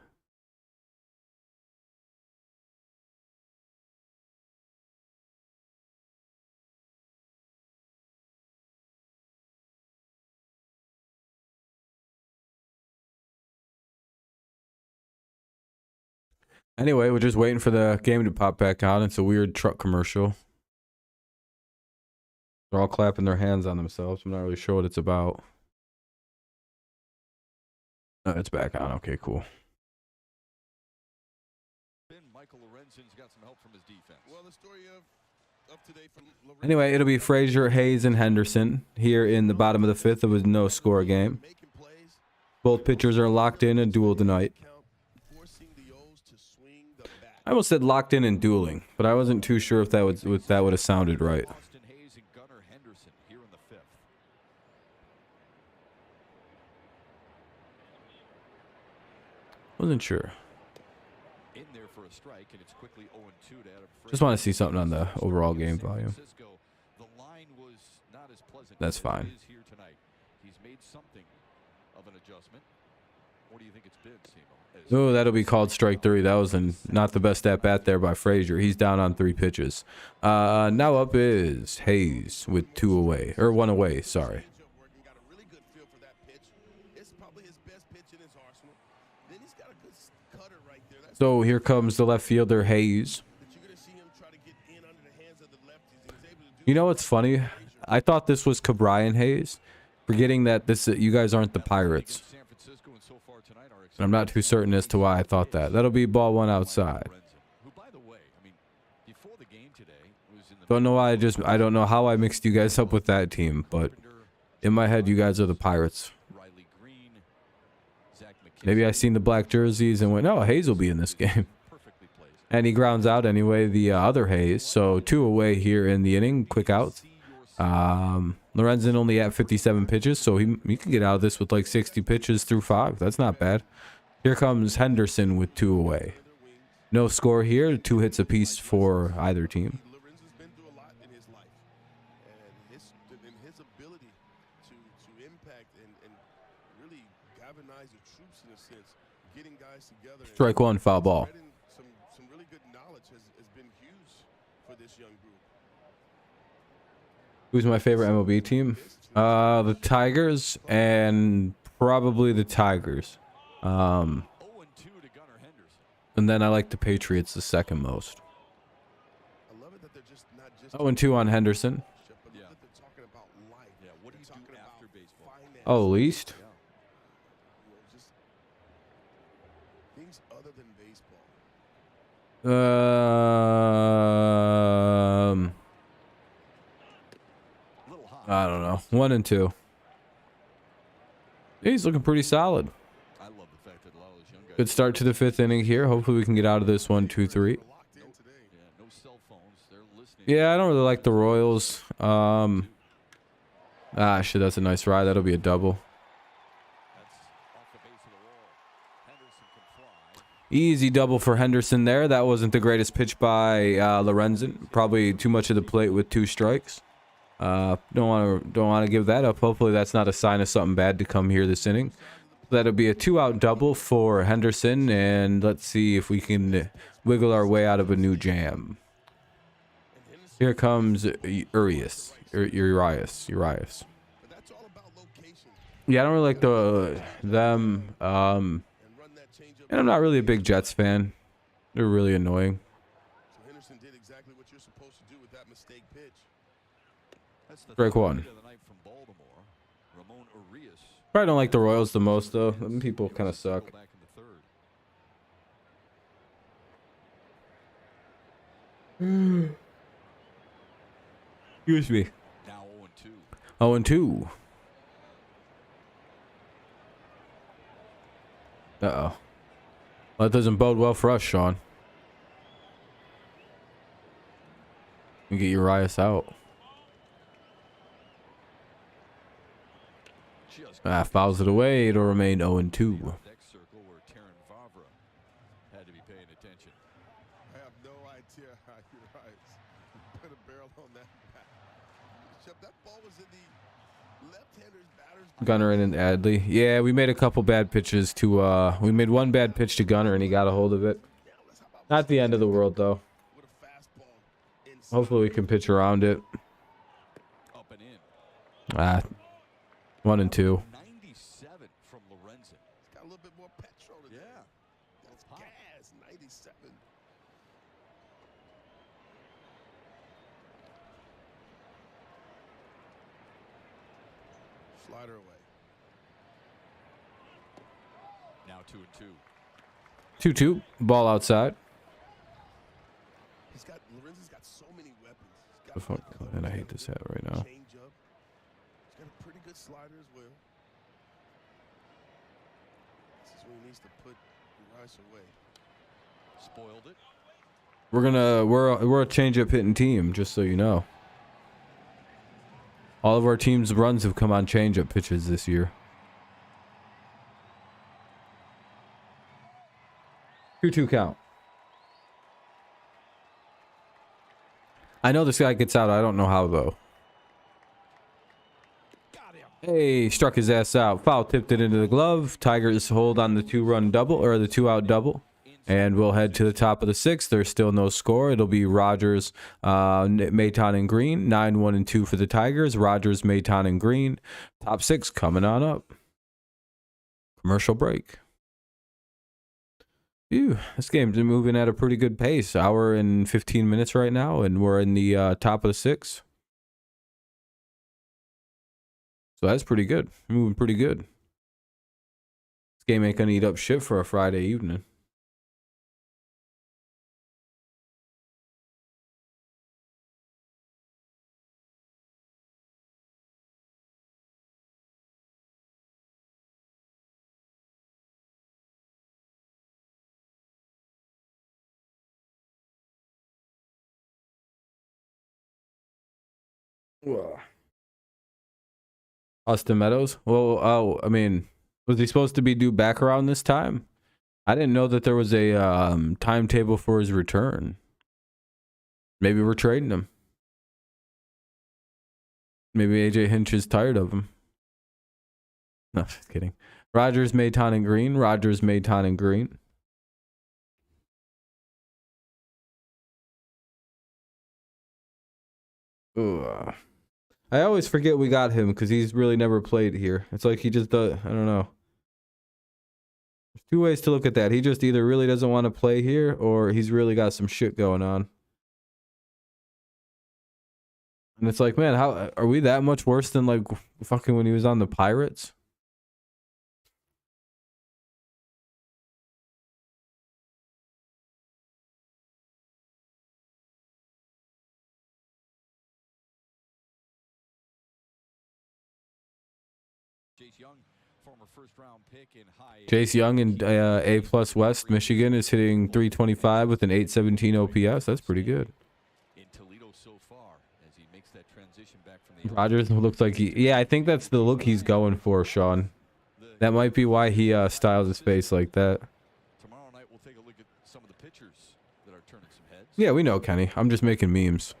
Anyway, we're just waiting for the game to pop back on. It's a weird truck commercial. They're all clapping their hands on themselves. I'm not really sure what it's about. Oh, it's back on. Okay, cool. Anyway, it'll be Frazier, Hayes, and Henderson here in the bottom of the fifth. It was no score game. Both pitchers are locked in a duel tonight. I almost said locked in and dueling, but I wasn't too sure if that would have sounded right. Wasn't sure. Just want to see something on the overall game volume. That's fine. Oh, that'll be called strike three. That was not the best at bat there by Frazier. He's down on 3 pitches. Now up is Hayes with 2 away, or 1 away. Sorry. So here comes the left fielder, Hayes. You know what's funny? I thought this was Cabrian Hayes, forgetting that you guys aren't the Pirates. I'm not too certain as to why I thought that. That'll be ball 1 outside. Don't know why I don't know how I mixed you guys up with that team, but in my head you guys are the Pirates. Maybe I seen the black jerseys and went, oh, Hayes will be in this game. And he grounds out anyway, the other Hayes. So 2 away here in the inning. Quick out. Lorenzen only at 57 pitches, so he can get out of this with like 60 pitches through 5. That's not bad. Here comes Henderson with 2 away. No score here. 2 hits apiece for either team. Strike 1, foul ball. Some really good knowledge has been huge for this young group. Who's my favorite MLB team? The Tigers and probably the Tigers. And then I like the Patriots the second most. 0-2 on Henderson. Oh, least? I don't know. 1 and 2. He's looking pretty solid. Good start to the 5th inning here. Hopefully we can get out of this 1, 2, 3. Yeah, I don't really like the Royals. Shit, that's a nice ride. That'll be a double. Easy double for Henderson there. That wasn't the greatest pitch by Lorenzen. Probably too much of the plate with 2 strikes. Don't want to give that up. Hopefully that's not a sign of something bad to come here this inning. That'll be a 2-out double for Henderson, and let's see if we can wiggle our way out of a new jam. Here comes Urias. Urias. But that's all about location. Yeah, I don't really like them. And run that changeup. And I'm not really a big Jets fan. They're really annoying. So Henderson did exactly what you're supposed to do with that mistake pitch. Strike one. Probably don't like the Royals the most, though. Them people kind of suck. Excuse me. Now 0-2. Uh-oh. Well, that doesn't bode well for us, Sean. You get Urias out. Fouls it away. It'll remain 0-2. I have no idea how Urias put a barrel on that bat. That ball was in the left-hander's batter's. Gunner and Adley. Yeah, we made a couple bad pitches to we made one bad pitch to Gunner and he got a hold of it. Not the end of the world though. Hopefully we can pitch around it. 1-2. 97 from Lorenzen. Got a little bit more petrol today. Yeah. That's gas. 97. Slider away. Now 2-2. 2-2. Ball outside. Lorenzen's got so many weapons. The fuck? And I hate this hat right now. Change up. He's got a pretty good slider as well. This is where he needs to put Urias away. Spoiled it. We're a change-up hitting team, just so you know. All of our team's runs have come on change-up pitches this year. 2-2 count. I know this guy gets out. I don't know how, though. Hey, struck his ass out. Foul tipped it into the glove. Tigers hold on the 2-run double, or the 2-out double. And we'll head to the top of the 6th. There's still no score. It'll be Rogers, Maton, and Green. 9-1-2 for the Tigers. Rogers, Maton, and Green. Top 6 coming on up. Commercial break. Phew, this game's been moving at a pretty good pace. Hour and 15 minutes right now, and we're in the top of the 6th. So that's pretty good. Moving pretty good. This game ain't gonna eat up shit for a Friday evening. Austin Meadows? Well, oh, I mean, was he supposed to be due back around this time? I didn't know that there was a timetable for his return. Maybe we're trading him. Maybe AJ Hinch is tired of him. No, just kidding. Rogers, Maton, and Green. Rogers, Maton, and Green. Ugh. I always forget we got him because he's really never played here. It's like he just does. I don't know. There's two ways to look at that. He just either really doesn't want to play here or he's really got some shit going on. And it's like, man, how are we that much worse than like fucking when he was on the Pirates? Chase Young in A+ West Michigan is hitting 325 with an 817 OPS. That's pretty good. Rogers looks like yeah, I think that's the look he's going for, Sean. That might be why he styles his face like that. Tomorrow night we'll take a look at some of the pitchers that are turning some heads. Yeah, we know, Kenny. I'm just making memes.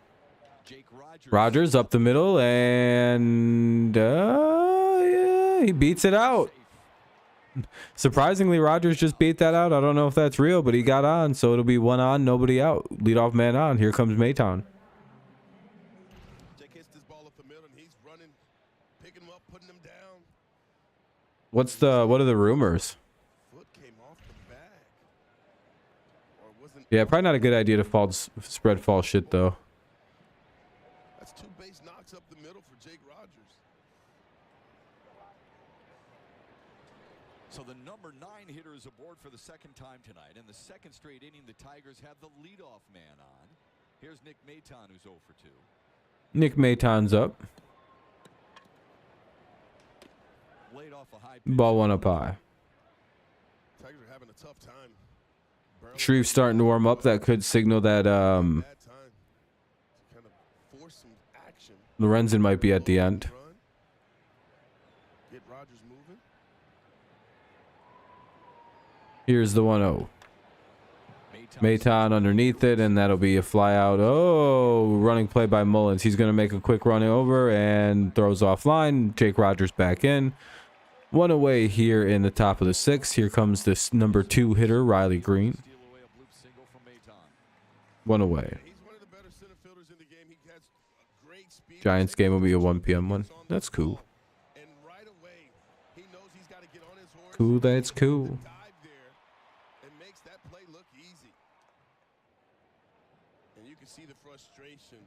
Rogers up the middle and yeah, he beats it out. Surprisingly, Rogers just beat that out. I don't know if that's real, but he got on, so it'll be one on, nobody out. Leadoff man on. Here comes Maton. putting him down. What are the rumors? Foot came off the bag. Or wasn't. Yeah, probably not a good idea to spread false shit though. That's 2 base knocks up the middle for Jake Rogers. So the number 9 hitter is aboard for the second time tonight. In the second straight inning, the Tigers have the leadoff man on. Here's Nick Maton, who's 0 for 2. Nick Maton's up. Laid off a high pitch. Ball one up high. Tigers are having a tough time. Shreve's starting to warm up. That could signal that Bad time to kind of force some action. Lorenzen might be at the end. Run. Get Rogers moving. Here's the 1-0. Maton underneath it, and that'll be a fly out. Oh, running play by Mullins. He's going to make a quick run over and throws offline. Jake Rogers back in. 1 away here in the top of the 6th. Here comes this number 2 hitter, Riley Green. 1 away. He's one of the better center fielders in the game. He has a great speed. Giants game will be a 1 p.m. one. That's cool. And right away, he knows he's got to get on his horse. Cool, that's cool. Dive there and makes that play look easy. And you can see the frustration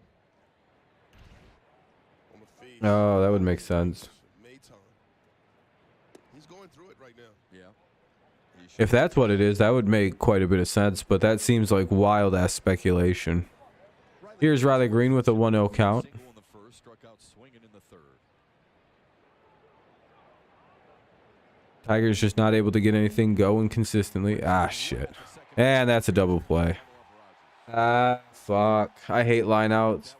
on the face. Oh, that would make sense. He's going through it right now. Yeah. If that's what it is, that would make quite a bit of sense, but that seems like wild-ass speculation. Here's Riley Green with a 1-0 count. Single in the first, struck out swinging in the third. Tigers just not able to get anything going consistently. Ah, shit. And that's a double play. Ah, fuck. I hate lineouts.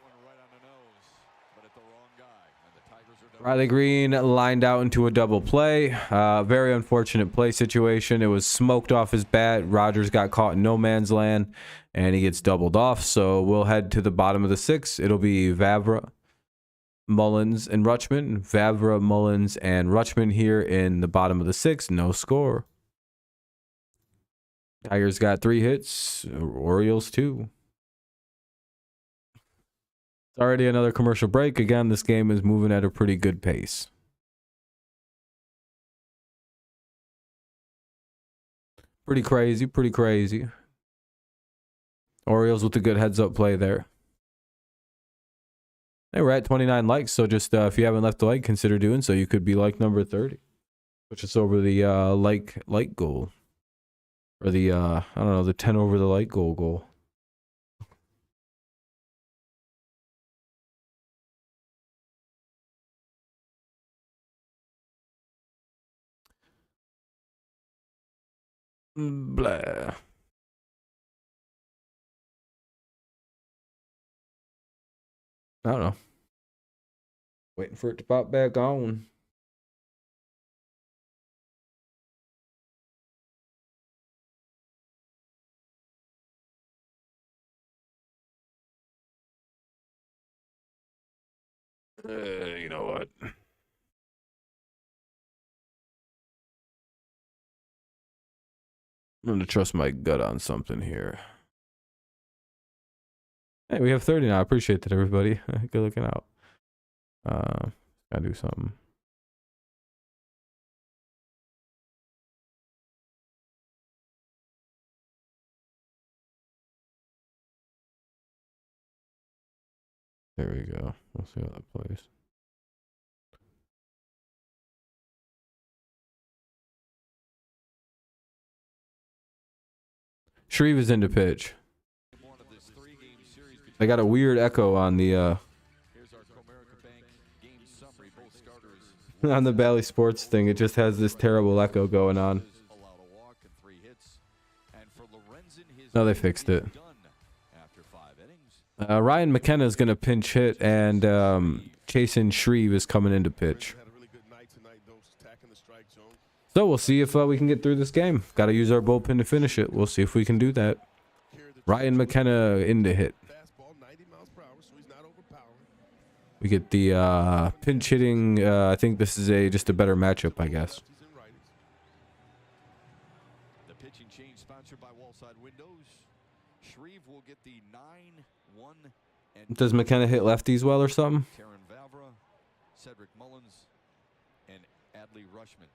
Riley Green lined out into a double play. Very unfortunate play situation. It was smoked off his bat. Rogers got caught in no man's land, and he gets doubled off. So we'll head to the bottom of the 6th. It'll be Vavra, Mullins, and Rutschman. Vavra, Mullins, and Rutschman here in the bottom of the 6th. No score. Tigers got 3 hits. Orioles 2. Already another commercial break. Again, this game is moving at a pretty good pace. Pretty crazy, pretty crazy. Orioles with a good heads-up play there. Hey, we're at 29 likes, so just if you haven't left a like, consider doing so. You could be like number 30. Push us over the like goal. Or the, I don't know, the 10 over the like goal. Blah. I don't know. Waiting for it to pop back on. You know what? I'm going to trust my gut on something here. Hey, we have 30 now. I appreciate that, everybody. Good looking out. Gotta do something. There we go. We'll see how that plays. Shreve is into pitch. They got a weird echo on the on the Bally Sports thing. It just has this terrible echo going on. No, they fixed it. Ryan McKenna is going to pinch hit, and Chasen Shreve is coming into pitch. So we'll see if we can get through this game. Got to use our bullpen to finish it. We'll see if we can do that. Ryan McKenna into hit. We get the pinch hitting. I think this is just a better matchup, I guess. The pitching change sponsored by Wallside Windows. Shreve will get the 9-1 and Does McKenna hit lefties well or something? Karen Vavra, Cedric Mullins, Adley Rushman.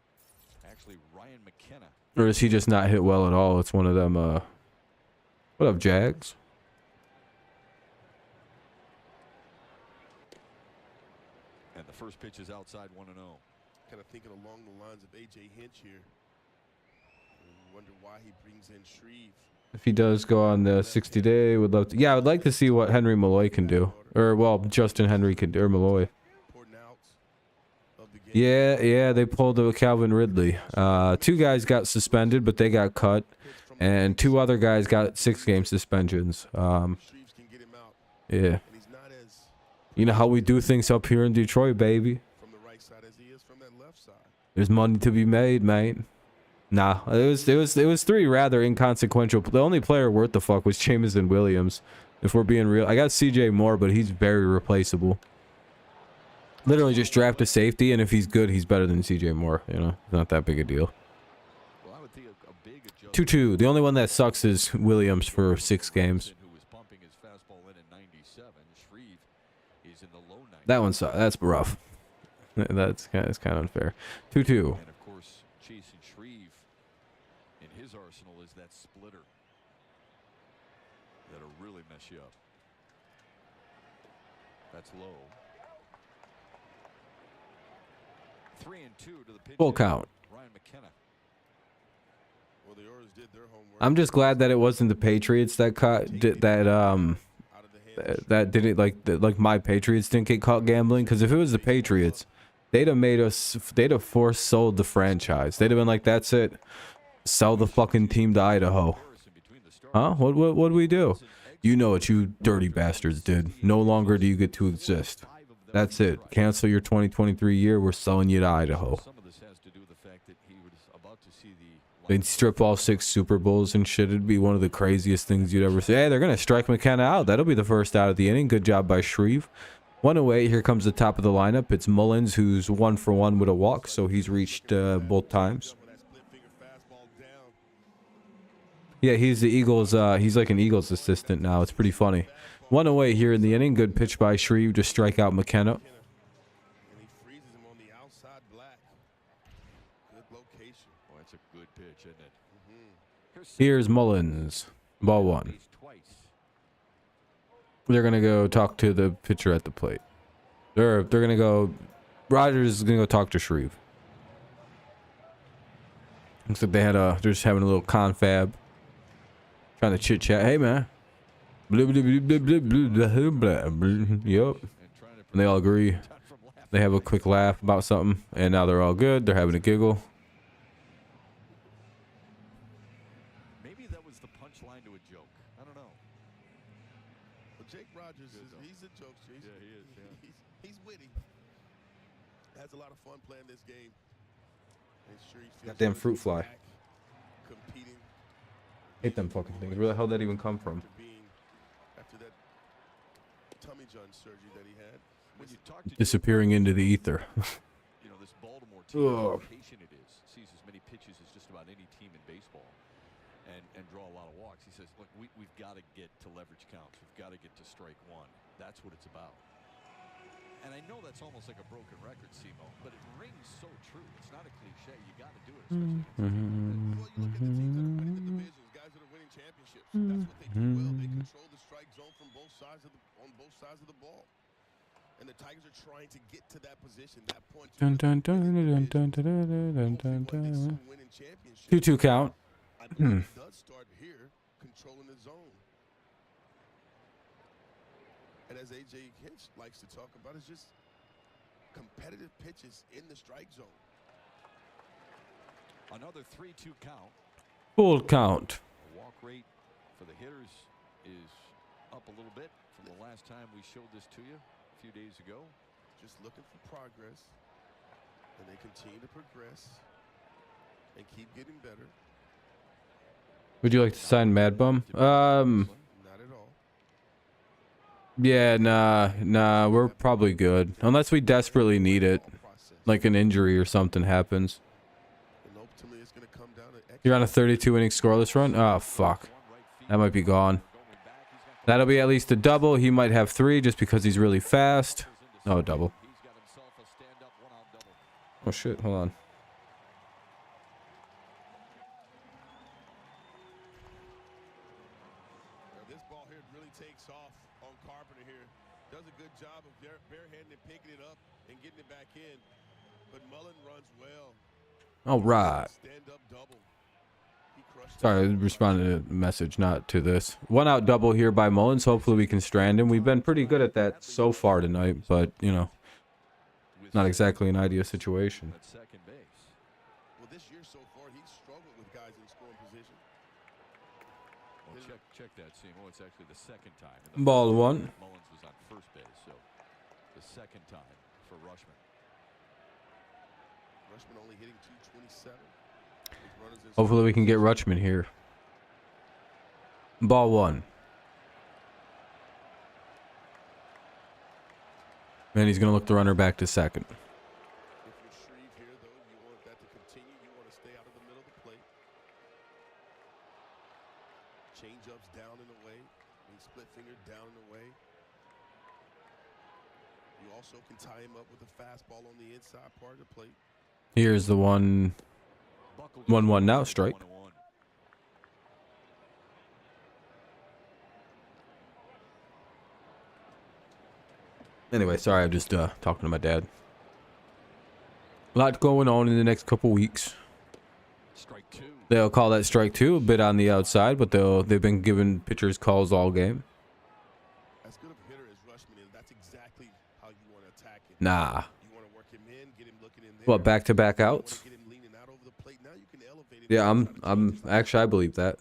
Actually, Ryan McKenna. Or is he just not hit well at all? It's one of them. What up, Jags? And the first pitch is outside 1-0. Kind of thinking along the lines of A.J. Hinch here. And wonder why he brings in Shreve. If he does go on the 60-day, would love to. Yeah, I would like to see what Henry Malloy can do. Or, well, Justin Henry can do, or Malloy. Yeah, they pulled Calvin Ridley. 2 guys got suspended, but they got cut. And 2 other guys got 6-game suspensions. Yeah. You know how we do things up here in Detroit, baby. There's money to be made, mate. Nah, it was 3 rather inconsequential. The only player worth the fuck was Jameson Williams. If we're being real, I got C.J. Moore, but he's very replaceable. Literally just draft a safety, and if he's good, he's better than C.J. Moore. You know, not that big a deal. 2-2. The only one that sucks is Williams for 6 games. That one sucks. That's rough. That's kind of unfair. 2-2. And of course, Jason Shreve in his arsenal is that splitter that'll really mess you up. That's low. 3-2 to the pitch. Full count. Ryan McKenna. Well, the Orioles did their homework. I'm just glad that it wasn't the Patriots that caught that didn't like my Patriots didn't get caught gambling, because if it was the Patriots, they'd have forced sold the franchise. They'd have been like, that's it, sell the fucking team to Idaho. Huh? What do we do? You know what you dirty bastards did. No longer do you get to exist. That's it. Cancel your 2023 year. We're selling you to Idaho. They'd strip all 6 Super Bowls and shit. It'd be one of the craziest things you'd ever see. Hey, they're going to strike McKenna out. That'll be the first out of the inning. Good job by Shreve. 1-0. Here comes the top of the lineup. It's Mullins, who's 1 for 1 with a walk, so he's reached both times. Yeah, he's the Eagles. He's like an Eagles assistant now. It's pretty funny. 1-0 here in the inning. Good pitch by Shreve to strike out McKenna. Here's Mullins. Ball 1. They're going to go talk to the pitcher at the plate. They're going to go... Rogers is going to go talk to Shreve. Looks like they're just having a little confab. Trying to chit-chat. Hey, man. Blah, blah, blah, blah, blah, blah, blah, blah. Yep. And they all agree. They have a quick laugh about something. And now they're all good. They're having a giggle. He's a jokester. Yeah, he is. Yeah. He's witty. Has a lot of fun playing this game. Goddamn fruit fly. Hate them fucking things. Where the hell did that even come from? After that tummy John surgery that he had. When you talk to disappearing into the ether. You know, this Baltimore team, how patient it is. Sees as many pitches as just about any team in baseball. And draw a lot of walks. He says, look, we've got to get to leverage counts. We've got to get to strike 1. That's what it's about. And I know that's almost like a broken record, Simo, but it rings so true. It's not a cliche. You got to do it. Especially well, you look at the teams that are winning divisions, guys that are winning championships. That's what they do well. They control the strike zone from both sides of the ball. And the Tigers are trying to get to that position, that point. 2-2 count. I believe it does start here, controlling the zone. And as A.J. Hinch likes to talk about, it's just competitive pitches in the strike zone. Another 3-2 count. Full count. The walk rate for the hitters is up a little bit from the last time we showed this to you a few days ago. Just looking for progress. And they continue to progress and keep getting better. Would you like to sign Mad Bum? Not at all. Yeah, nah, we're probably good. Unless we desperately need it. Like an injury or something happens. You're on a 32-inning scoreless run? Oh, fuck. That might be gone. That'll be at least a double. He might have 3 just because he's really fast. No, double. Oh, shit. Hold on. good job of barehanded picking it up and getting it back in. But Mullen runs well. All right. Stand-up double. He crushed Sorry, I responded to a message, not to this. 1 out double here by Mullins. Hopefully we can strand him. We've been pretty good at that so far tonight, but, you know, not exactly an ideal situation. At second base. Well, this year so far, he's struggled with guys in scoring position. Well, check that, Simo. It's actually the second time. In the Ball first one. time, Mullins was on first base, so the second time for Rushman. Rushman only hitting .227. Hopefully we can get Rutschman here. Ball 1. And he's going to look the runner back to second. If you're Shreve here, though, you want that to continue. You want to stay out of the middle of the plate. Change-ups down and away. Split finger down and away. You also can tie him up with a fastball on the inside part of the plate. Here's the 1-1 now, strike. Anyway, sorry, I'm just talking to my dad. A lot going on in the next couple weeks. Strike 2. They'll call that strike 2, a bit on the outside, but they've been giving pitchers calls all game. As good of a hitter as Rushman is, that's exactly how you want to attack him. Nah. You want to work him in, get him looking in there. What, back-to-back outs? Get him leaning out over the plate. Now you can elevate him. Yeah, I'm actually, I believe that.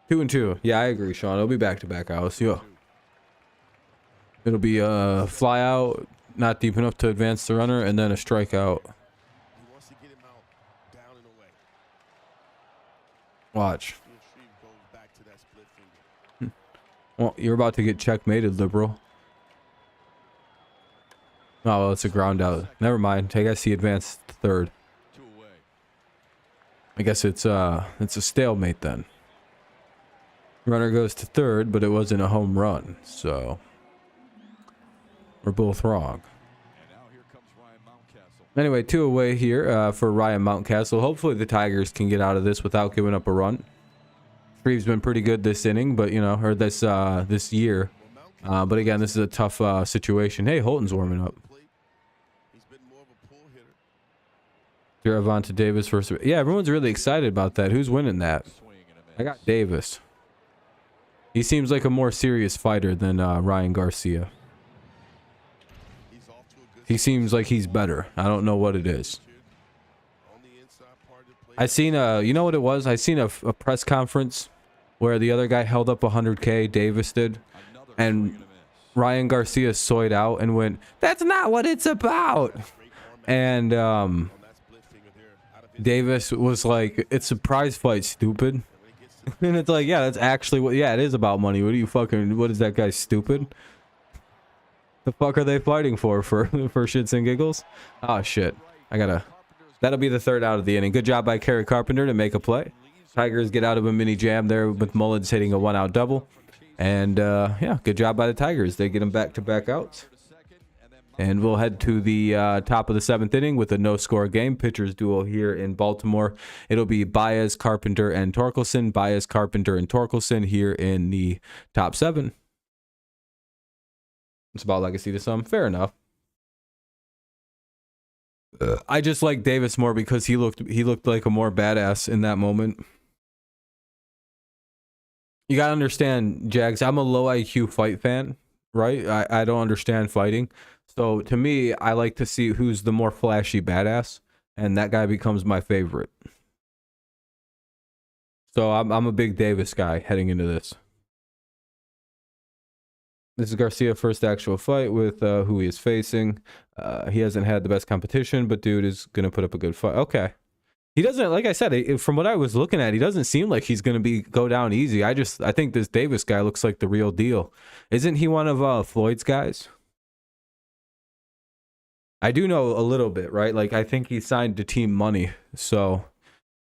2-2. Yeah, I agree, Sean. It'll be back-to-back outs. Yeah. It'll be a fly out, not deep enough to advance the runner, and then a strikeout. He wants to get him out, down and away. Watch. Shreve goes back to that split finger. Well, you're about to get checkmated, liberal. Oh, well, it's a ground out. Never mind. I guess he advanced to third. 2 away. I guess it's a stalemate then. Runner goes to third, but it wasn't a home run, so we're both wrong. And now here comes Ryan Mountcastle. Anyway, 2 away here for Ryan Mountcastle. Hopefully the Tigers can get out of this without giving up a run. Shreve's been pretty good this inning, but you know, or this year. But again, this is a tough situation. Hey, Holton's warming up. He's been more of a pull hitter. Javonte Davis versus. Yeah, everyone's really excited about that. Who's winning that? Swing and a miss. I got Davis. He seems like a more serious fighter than Ryan Garcia. He's off to a good He seems like he's better. I don't know what it is. on the inside part of the plate. I seen you know what it was? I seen a press conference where the other guy held up 100K, Davis did, Another and swing and a miss. Ryan Garcia soyed out and went, "That's not what it's about." And On that split finger there, out of his Davis was like, "It's a prize fight, stupid." when he gets to And it's like, yeah, that's actually what. Yeah, it is about money. What are you fucking? What is that guy stupid? The fuck are they fighting for shits and giggles? Oh shit! I gotta. That'll be the third out of the inning. Good job by Kerry Carpenter to make a play. Tigers get out of a mini jam there with Mullins hitting a 1-out double, and yeah, good job by the Tigers. They get them back-to-back outs. And we'll head to the top of the 7th inning with a no-score game. Pitchers duel here in Baltimore. It'll be Baez, Carpenter, and Torkelson. Baez, Carpenter, and Torkelson here in the top 7. It's about legacy to some. Fair enough. I just like Davis more because he looked like a more badass in that moment. You gotta understand, Jags, I'm a low IQ fight fan, right? I don't understand fighting. So to me, I like to see who's the more flashy badass, and that guy becomes my favorite. So I'm a big Davis guy heading into this. This is Garcia's first actual fight with who he is facing. He hasn't had the best competition, but dude is gonna put up a good fight. Okay. He doesn't, like I said, from what I was looking at, he doesn't seem like he's going to go down easy. I think this Davis guy looks like the real deal. Isn't he one of Floyd's guys? I do know a little bit, right? Like, I think he signed to Team Money. So,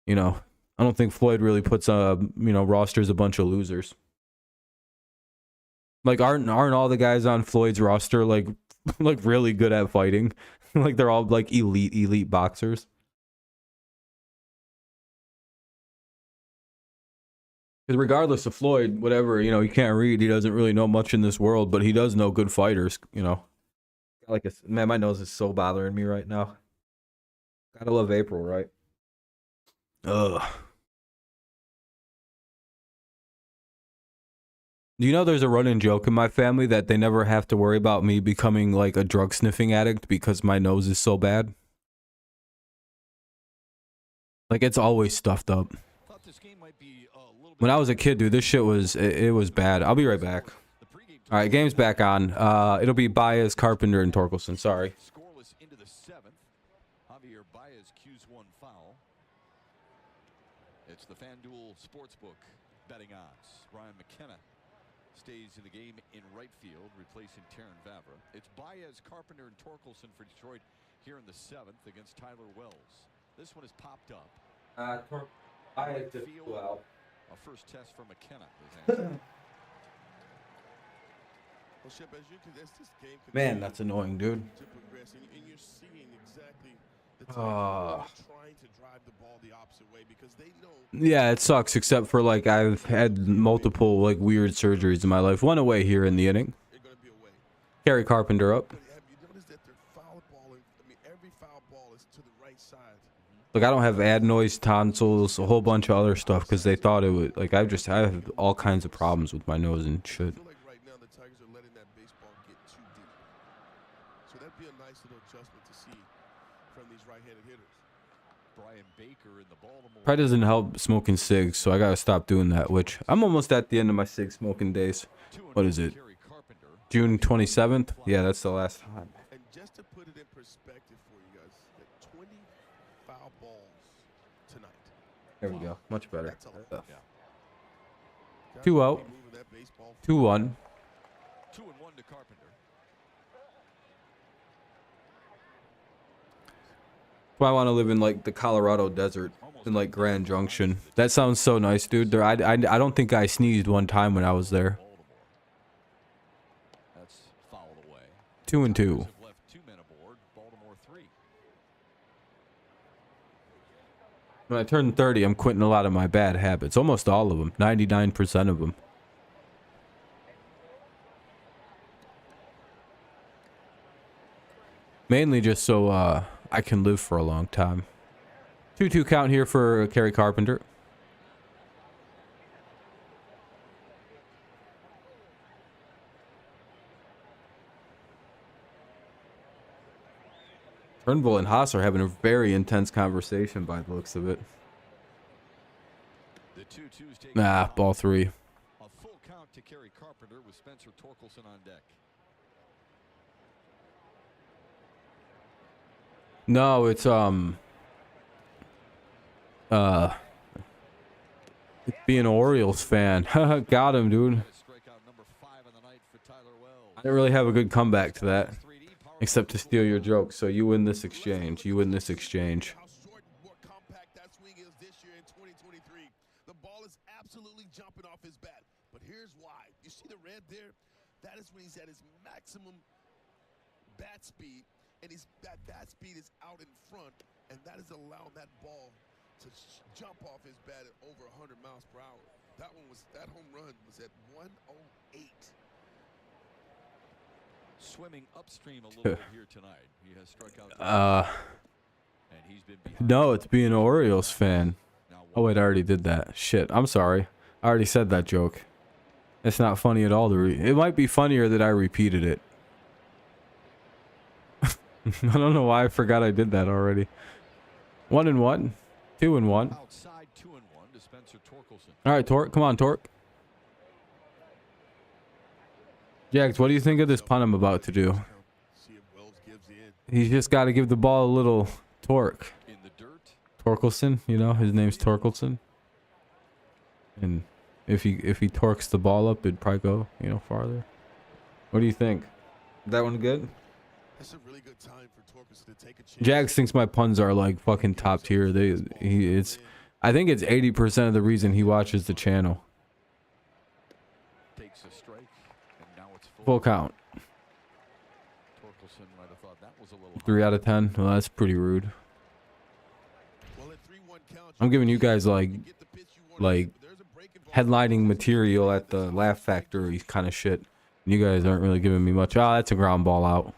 you know, I don't think Floyd really puts, rosters a bunch of losers. Like, aren't all the guys on Floyd's roster, like really good at fighting? Like, they're all, like, elite boxers. Because regardless of Floyd, whatever, you know, he can't read. He doesn't really know much in this world, but he does know good fighters, you know. Like, man, my nose is so bothering me right now. Gotta love April, right? Ugh. You know, there's a running joke in my family that they never have to worry about me becoming like a drug sniffing addict because my nose is so bad. Like, it's always stuffed up. When I was a kid, dude, this shit was, it was bad. I'll be right back. All right, game's back on. It'll be Baez, Carpenter, and Torkelson. Sorry. Scoreless into the 7th. Javier Baez cues one foul. It's the FanDuel Sportsbook betting odds. Ryan McKenna stays in the game in right field, replacing Terran Vavra. It's Baez, Carpenter, and Torkelson for Detroit here in the 7th against Tyler Wells. This one is popped up. Baez just flew out. A first test for McKenna. Man, that's annoying, dude. Yeah, it sucks, except for, like, I've had multiple, like, weird surgeries in my life. One away here in the inning. Carry Carpenter up. Look, I don't have adenoids, tonsils, a whole bunch of other stuff because they thought it would, like, I have all kinds of problems with my nose and shit. Probably doesn't help smoking cigs, so I gotta stop doing that, which I'm almost at the end of my cig smoking days. What is it? June 27th? Yeah, that's the last time. And just to put it in perspective for you guys, 20 foul balls tonight. There we go. Much better. Yeah. 2 out. 2-1. 2-1 to Carpenter. I want to live in like the Colorado desert in like Grand Junction. That sounds so nice, dude. There, I don't think I sneezed one time when I was there. That's fouled away. 2-2. When I turn 30, I'm quitting a lot of my bad habits. Almost all of them. 99% of them. Mainly just so I can live for a long time. 2-2 count here for Kerry Carpenter. Turnbull and Haas are having a very intense conversation by the looks of it. Nah, ball 3. A full count to Kerry Carpenter with Spencer Torkelson on deck. No, it's being an Orioles fan. Got him, dude. I didn't really have a good comeback to that, except to steal your joke. So you win this exchange. You win this exchange. The ball is absolutely jumping off his bat, but here's why. You see the red there? That is when he's at his maximum bat speed, and that bat speed is out in front, and that is allowing that ball to jump off his bat at over 100 miles per hour. That home run was at 108. Swimming upstream a little bit here tonight. He has struck out. And he's been no, it's being an Orioles fan. Oh wait, I already did that. Shit, I'm sorry. I already said that joke. It's not funny at all. It might be funnier that I repeated it. I don't know why I forgot I did that already. 1-1. 2-1. Outside 2-1 to Spencer Torkelson. All right, Torque. Come on, Torque. Jags, what do you think of this punt I'm about to do? He's just got to give the ball a little torque. In the dirt. Torkelson, you know, his name's Torkelson. And if he torques the ball up, it'd probably go, you know, farther. What do you think? That one good? That's a really good time for Torkelson to take a chance. Jags thinks my puns are like fucking top tier. I think it's 80% of the reason he watches the channel. Takes a strike, and now it's Full count. Torkelson might have thought that was a little 3 out of 10. Well, that's pretty rude. I'm giving you guys like like headlining material at the Laugh Factory kind of shit. You guys aren't really giving me much. Oh, that's a ground ball out.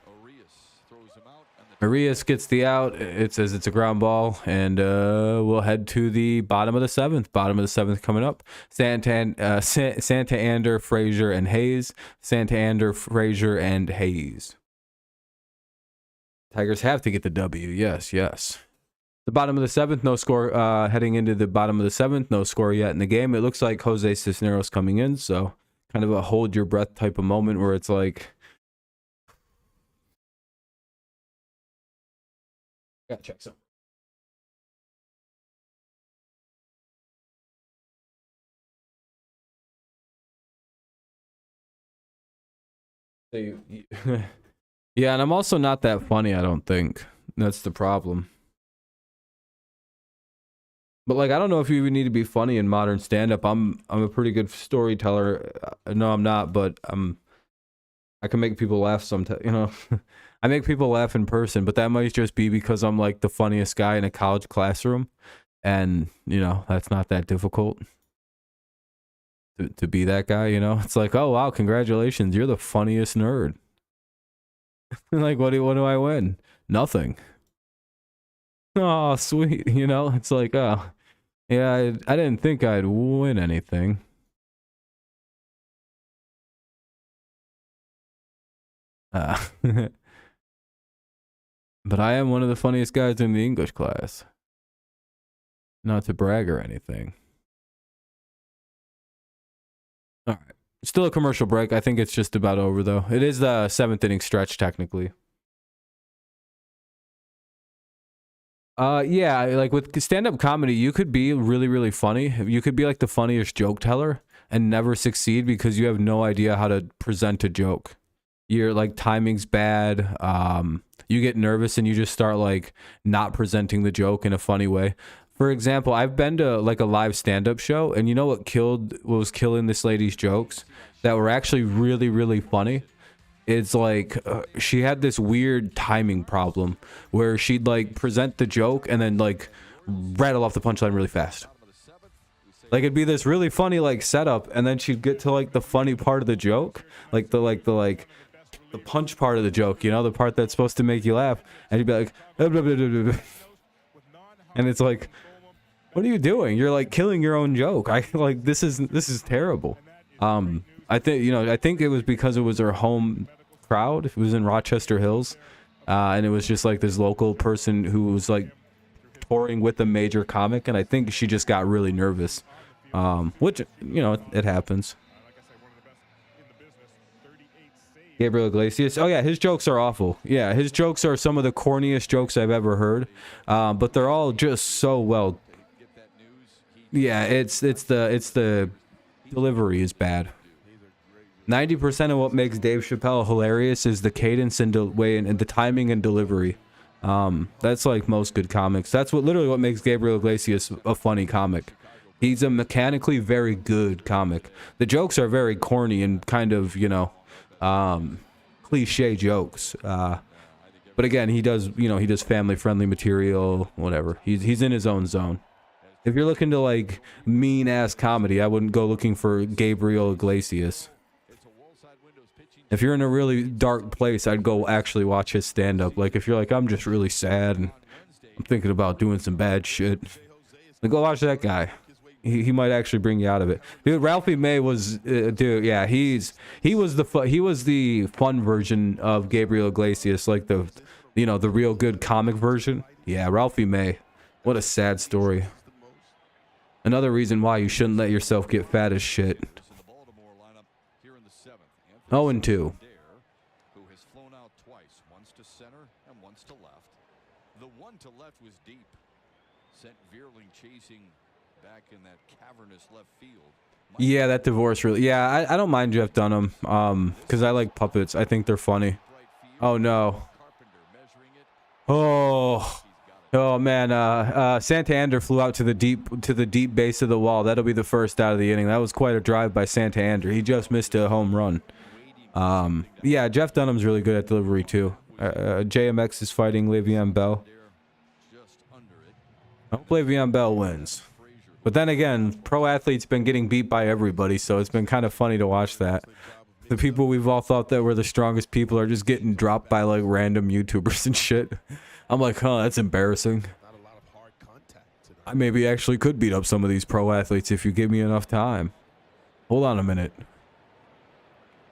Arias gets the out. It says it's a ground ball, and we'll head to the bottom of the seventh. Bottom of the seventh coming up. Santander, Frazier, and Hayes. Santander, Frazier, and Hayes. Tigers have to get the W. Yes, yes. The bottom of the seventh, no score. Heading into the bottom of the seventh, no score yet in the game. It looks like Jose Cisneros coming in, so kind of a hold your breath type of moment where it's like, gotta check some. Yeah, and I'm also not that funny, I don't think. That's the problem. But like, I don't know if you even need to be funny in modern stand-up. I'm a pretty good storyteller. No, I'm not, but I can make people laugh sometimes, you know. I make people laugh in person, but that might just be because I'm like the funniest guy in a college classroom, and you know, that's not that difficult to be that guy, you know. It's like, oh wow, congratulations, you're the funniest nerd. Like, what do I win? Nothing. Oh, sweet. You know, it's like, oh, yeah, I didn't think I'd win anything. But I am one of the funniest guys in the English class. Not to brag or anything. All right. Still a commercial break. I think it's just about over, though. It is the 7th inning stretch, technically. Yeah, like with stand-up comedy, you could be really, really funny. You could be like the funniest joke teller and never succeed because you have no idea how to present a joke. Your like timing's bad. You get nervous and you just start like not presenting the joke in a funny way. For example, I've been to like a live stand-up show, and you know what was killing this lady's jokes that were actually really, really funny? It's like she had this weird timing problem where she'd like present the joke and then like rattle off the punchline really fast. Like it'd be this really funny like setup, and then she'd get to like the funny part of the joke, like the punch part of the joke, you know, the part that's supposed to make you laugh, and you'd be like, blah, blah, blah, blah, blah. And it's like, what are you doing? You're like killing your own joke. I like this is terrible. I think it was because it was her home crowd. It was in Rochester Hills, and it was just like this local person who was like touring with a major comic, and I think she just got really nervous, which, you know, it happens. Gabriel Iglesias. Oh yeah, his jokes are awful. Yeah, his jokes are some of the corniest jokes I've ever heard, but they're all just so well. Yeah, it's the delivery is bad. 90% of what makes Dave Chappelle hilarious is the cadence and the timing and delivery. That's like most good comics. That's literally what makes Gabriel Iglesias a funny comic. He's a mechanically very good comic. The jokes are very corny and kind of, you know, cliche jokes. But again, he does family friendly material, whatever. He's in his own zone. If you're looking to like mean ass comedy, I wouldn't go looking for Gabriel Iglesias. If you're in a really dark place, I'd go actually watch his stand-up. Like, if you're like, I'm just really sad and I'm thinking about doing some bad shit, then go watch that guy. He might actually bring you out of it. Dude, Ralphie May was, dude, yeah, he was the fun version of Gabriel Iglesias, like the real good comic version. Yeah, Ralphie May. What a sad story. Another reason why you shouldn't let yourself get fat as shit. 0-2. Who has flown out twice, once to center and once to left. The one to left was deep. Sent Veerling chasing back in that cavernous left field. Yeah, that divorce really. Yeah, I don't mind Jeff Dunham. Because I like puppets. I think they're funny. Oh no. Oh man, Santander flew out to the deep base of the wall. That'll be the first out of the inning. That was quite a drive by Santander. He just missed a home run. Yeah, Jeff Dunham's really good at delivery too. JMX is fighting Le'Veon Bell. I hope Le'Veon Bell wins. But then again, pro athletes been getting beat by everybody, so it's been kind of funny to watch that. The people we've all thought that were the strongest people are just getting dropped by like random YouTubers and shit. I'm like, huh, that's embarrassing. I maybe actually could beat up some of these pro athletes if you give me enough time. Hold on a minute.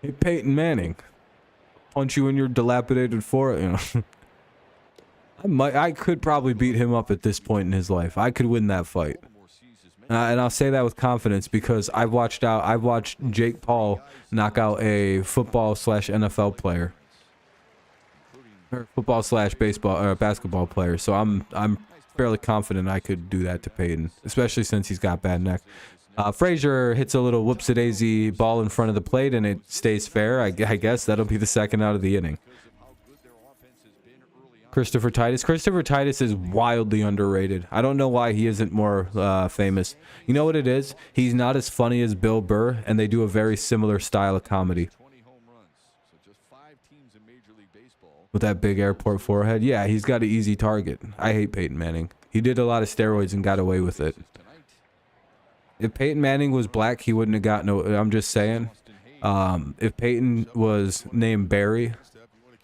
Hey, Peyton Manning. Punch you in your dilapidated forehead, you know. I could probably beat him up at this point in his life. I could win that fight. And I'll say that with confidence because I've watched Jake Paul knock out a football/NFL player. Or football/baseball or basketball player. So I'm fairly confident I could do that to Peyton, especially since he's got bad neck. Frazier hits a little whoops-a-daisy ball in front of the plate and it stays fair. I guess that'll be the second out of the inning. Christopher Titus is wildly underrated. I don't know why he isn't more famous. You know what it is? He's not as funny as Bill Burr, and they do a very similar style of comedy. With that big airport forehead. Yeah, he's got an easy target. I hate Peyton Manning. He did a lot of steroids and got away with it. If Peyton Manning was black, he wouldn't have gotten no. I'm just saying. If Peyton was named Barry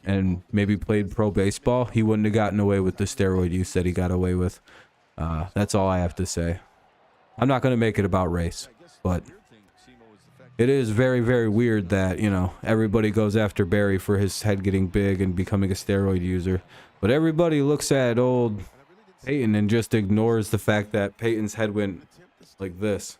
and maybe played pro baseball, he wouldn't have gotten away with the steroid use that he got away with. That's all I have to say. I'm not going to make it about race, but it is very, very weird that, you know, everybody goes after Barry for his head getting big and becoming a steroid user. But everybody looks at old Peyton and just ignores the fact that Peyton's head went like this.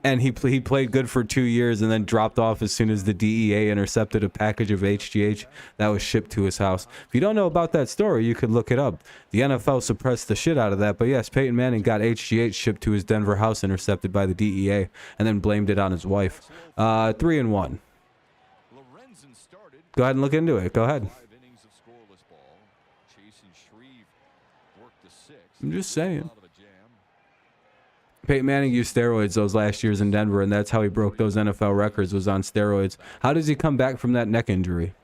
And he played good for 2 years and then dropped off as soon as the DEA intercepted a package of HGH that was shipped to his house. If you don't know about that story, you could look it up. The NFL suppressed the shit out of that, but yes, Peyton Manning got HGH shipped to his Denver house intercepted by the DEA and then blamed it on his wife. 3-1. Go ahead and look into it. Go ahead. I'm just saying. Peyton Manning used steroids those last years in Denver, and that's how he broke those NFL records, was on steroids. How does he come back from that neck injury?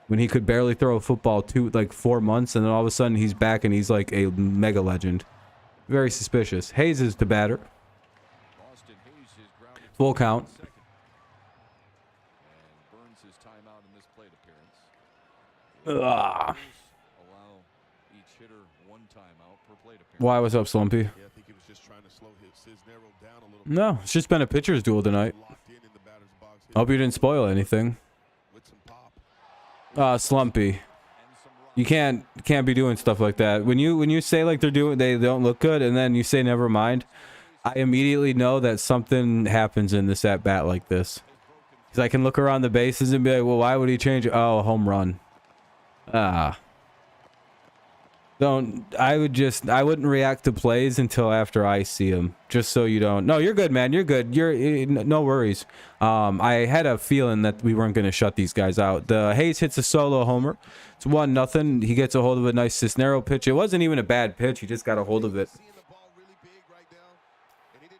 When he could barely throw a football 4 months, and then all of a sudden he's back and he's like a mega legend. Very suspicious. Hayes is the batter. Full count. Ugh. Why? What's up, Slumpy? No, it's just been a pitcher's duel tonight. Hope you didn't spoil anything. Slumpy. You can't be doing stuff like that. When you say like they don't look good and then you say never mind, I immediately know that something happens in this at bat like this. Cuz I can look around the bases and be like, "Well, why would he change it? Oh, home run." I wouldn't react to plays until after I see them, just so you don't. No, you're good, man. You're good. No worries. I had a feeling that we weren't going to shut these guys out. The Hayes hits a solo homer. It's 1-0. He gets a hold of a nice Cisnero pitch. It wasn't even a bad pitch. He just got a hold of it.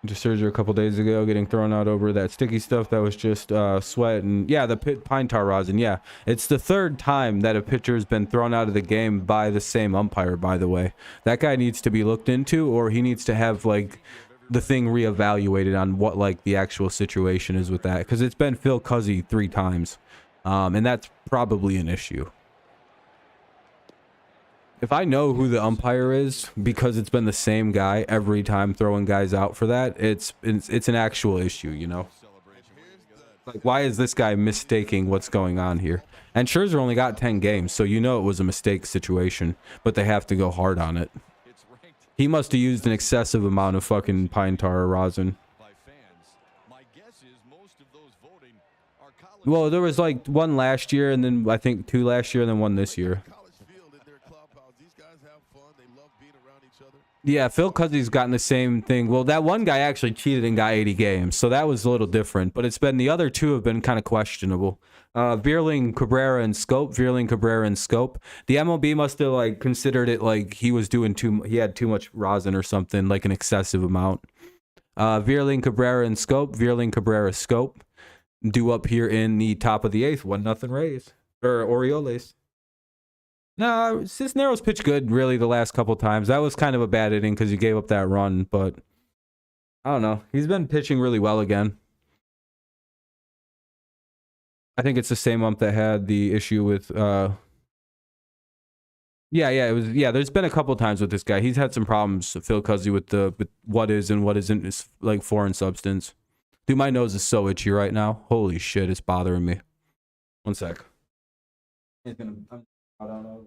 Just surgery a couple days ago, getting thrown out over that sticky stuff that was just sweat and yeah, the pine tar rosin. Yeah, it's the third time that a pitcher has been thrown out of the game by the same umpire. By the way, that guy needs to be looked into, or he needs to have like the thing reevaluated on what like the actual situation is with that, because it's been Phil Cuzzy 3 times, and that's probably an issue. If I know who the umpire is because it's been the same guy every time throwing guys out for that, it's an actual issue, you know? Like, why is this guy mistaking what's going on here? And Scherzer only got 10 games, so you know it was a mistake situation, but they have to go hard on it. He must have used an excessive amount of fucking pine tar or rosin. Well, there was like 1 last year, and then I think 2 last year, and then 1 this year. Yeah, Phil Cuzzy's gotten the same thing. Well, that one guy actually cheated and got 80 games, so that was a little different. But it's been the other 2 have been kind of questionable. Vierling, Cabrera, and Scope. The MLB must have like considered it like he was doing he had too much rosin or something, like an excessive amount. Vierling, Cabrera, and Scope. Vierling, Cabrera, Scope. Due up here in the top of the 8th. 1-0 Rays or Orioles. No, Cisneros pitched good really the last couple times. That was kind of a bad inning because he gave up that run, but I don't know. He's been pitching really well again. I think it's the same ump that had the issue with yeah, it was there's been a couple times with this guy. He's had some problems, Phil Cuzzy, with what is and what isn't is like foreign substance. Dude, my nose is so itchy right now. Holy shit, it's bothering me. One sec. He's gonna I don't know.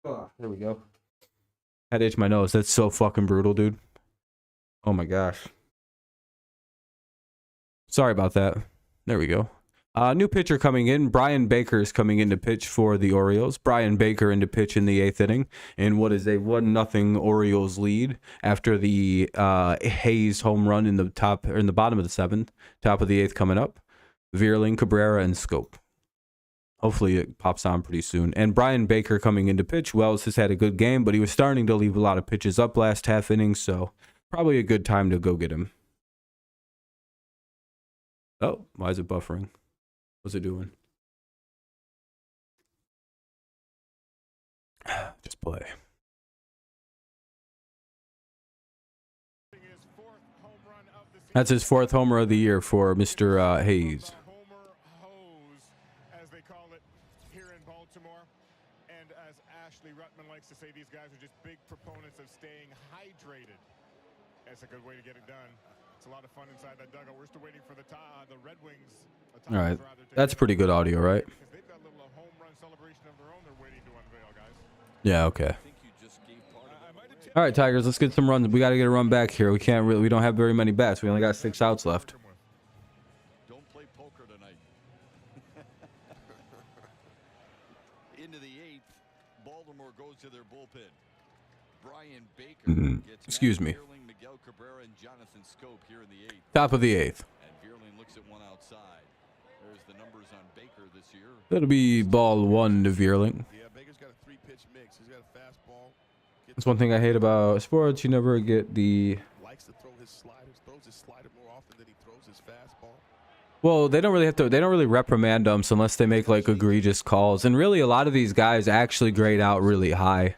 Oh, there we go. Had to itch my nose. That's so fucking brutal, dude. Oh my gosh. Sorry about that. There we go. New pitcher coming in. Brian Baker is coming in to pitch for the Orioles. Brian Baker in to pitch in the 8th inning in what is a 1-0 Orioles lead after the Hayes home run in the top or in the bottom of the 7th. Top of the 8th coming up. Vierling, Cabrera, and Scope. Hopefully it pops on pretty soon. And Brian Baker coming in to pitch. Wells has had a good game, but he was starting to leave a lot of pitches up last half inning, so probably a good time to go get him. Oh, why is it buffering? What's it doing? Just play. That's his 4th homer of the year for Mr. Hayes. Homer hose, as they call it here in Baltimore. And as Ashley Rutman likes to say, these guys are just big proponents of staying hydrated. That's a good way to get it done. It's a lot of fun inside that dugout. We're still waiting for the Red Wings. All right, that's pretty good audio, right? They've got a little home run celebration of their own they're waiting to unveil, guys. Yeah, okay. All right, Tigers, let's get some runs. We got to get a run back here. We don't have very many bats. We only got 6 outs left. Don't play poker tonight. Into the 8th, Baltimore goes to their bullpen. Brian Baker gets excuse me. Vierling, Miguel Cabrera, and Jonathan Scope here in the 8th. Top of the 8th. And Vierling looks at one outside. There's the numbers on Baker this year. That'll be ball 1 to Vierling. Yeah, Baker's got a 3-pitch mix. He's got a fastball. That's one thing I hate about sports. You never get the... Likes to throw his sliders. Throws his slider more often than he throws his fastball. Well, they don't really reprimand them unless they make like egregious calls. And really, a lot of these guys actually grade out really high.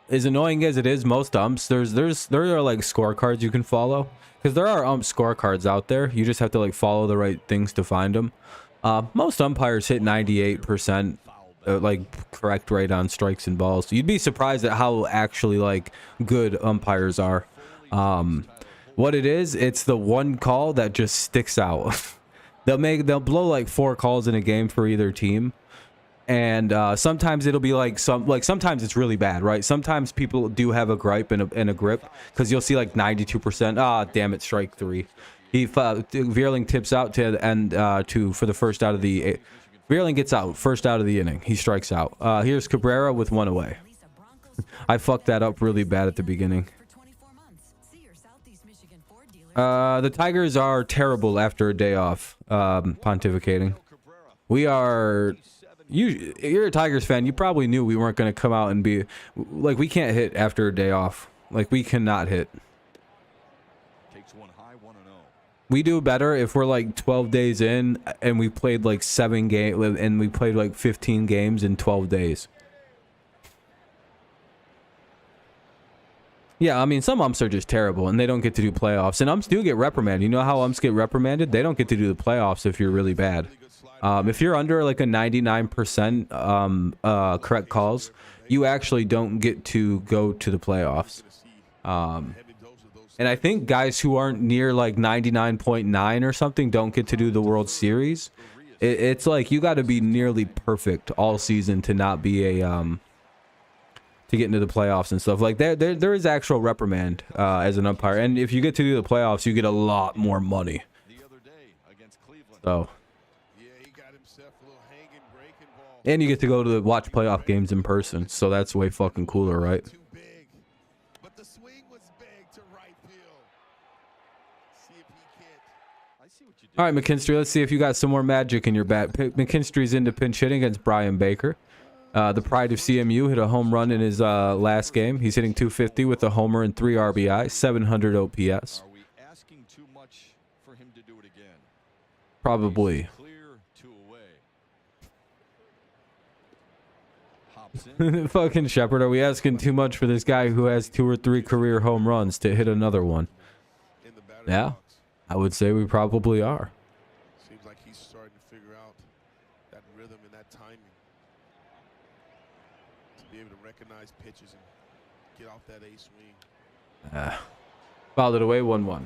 As annoying as it is, most umps, there are like scorecards you can follow. Because there are ump scorecards out there. You just have to like follow the right things to find them. Most umpires hit 98%. Like correct rate on strikes and balls. You'd be surprised at how actually like good umpires are. What it is, it's the one call that just sticks out. they'll blow like 4 calls in a game for either team, and sometimes it'll be like sometimes it's really bad, right? Sometimes people do have a gripe and a grip, because you'll see like 92%. Ah, damn it, strike 3. Vierling tips out for the first out of the. Vierling gets out, first out of the inning. He strikes out. Here's Cabrera with 1 away. I fucked that up really bad at the beginning. The Tigers are terrible after a day off, pontificating. You're a Tigers fan. You probably knew we weren't going to come out and be... Like, we can't hit after a day off. Like, we cannot hit. We do better if we're like 12 days in and we played like 7 games and we played like 15 games in 12 days. Yeah, I mean, some umps are just terrible and they don't get to do playoffs. And umps do get reprimanded. You know how umps get reprimanded? They don't get to do the playoffs if you're really bad. If you're under like a 99% correct calls, you actually don't get to go to the playoffs. And I think guys who aren't near like 99.9 or something don't get to do the World Series. It's like you got to be nearly perfect all season to not be a to get into the playoffs and stuff. Like there is actual reprimand as an umpire, and if you get to do the playoffs, you get a lot more money. So, and you get to go to watch playoff games in person. So that's way fucking cooler, right? All right, McKinstry, let's see if you got some more magic in your bat. McKinstry's into pinch hitting against Brian Baker. The pride of CMU hit a home run in his last game. He's hitting 250 with a homer and 3 RBI, 700 OPS. Are we asking too much for him to do it again? Probably. Clear 2 away. Fucking Shepard, are we asking too much for this guy who has 2 or 3 career home runs to hit another one? In the batter's Yeah, box. I would say we probably are. Seems like he's starting to figure out that rhythm and that timing to be able to recognize pitches and get off that A swing. Fouled it away, 1-1.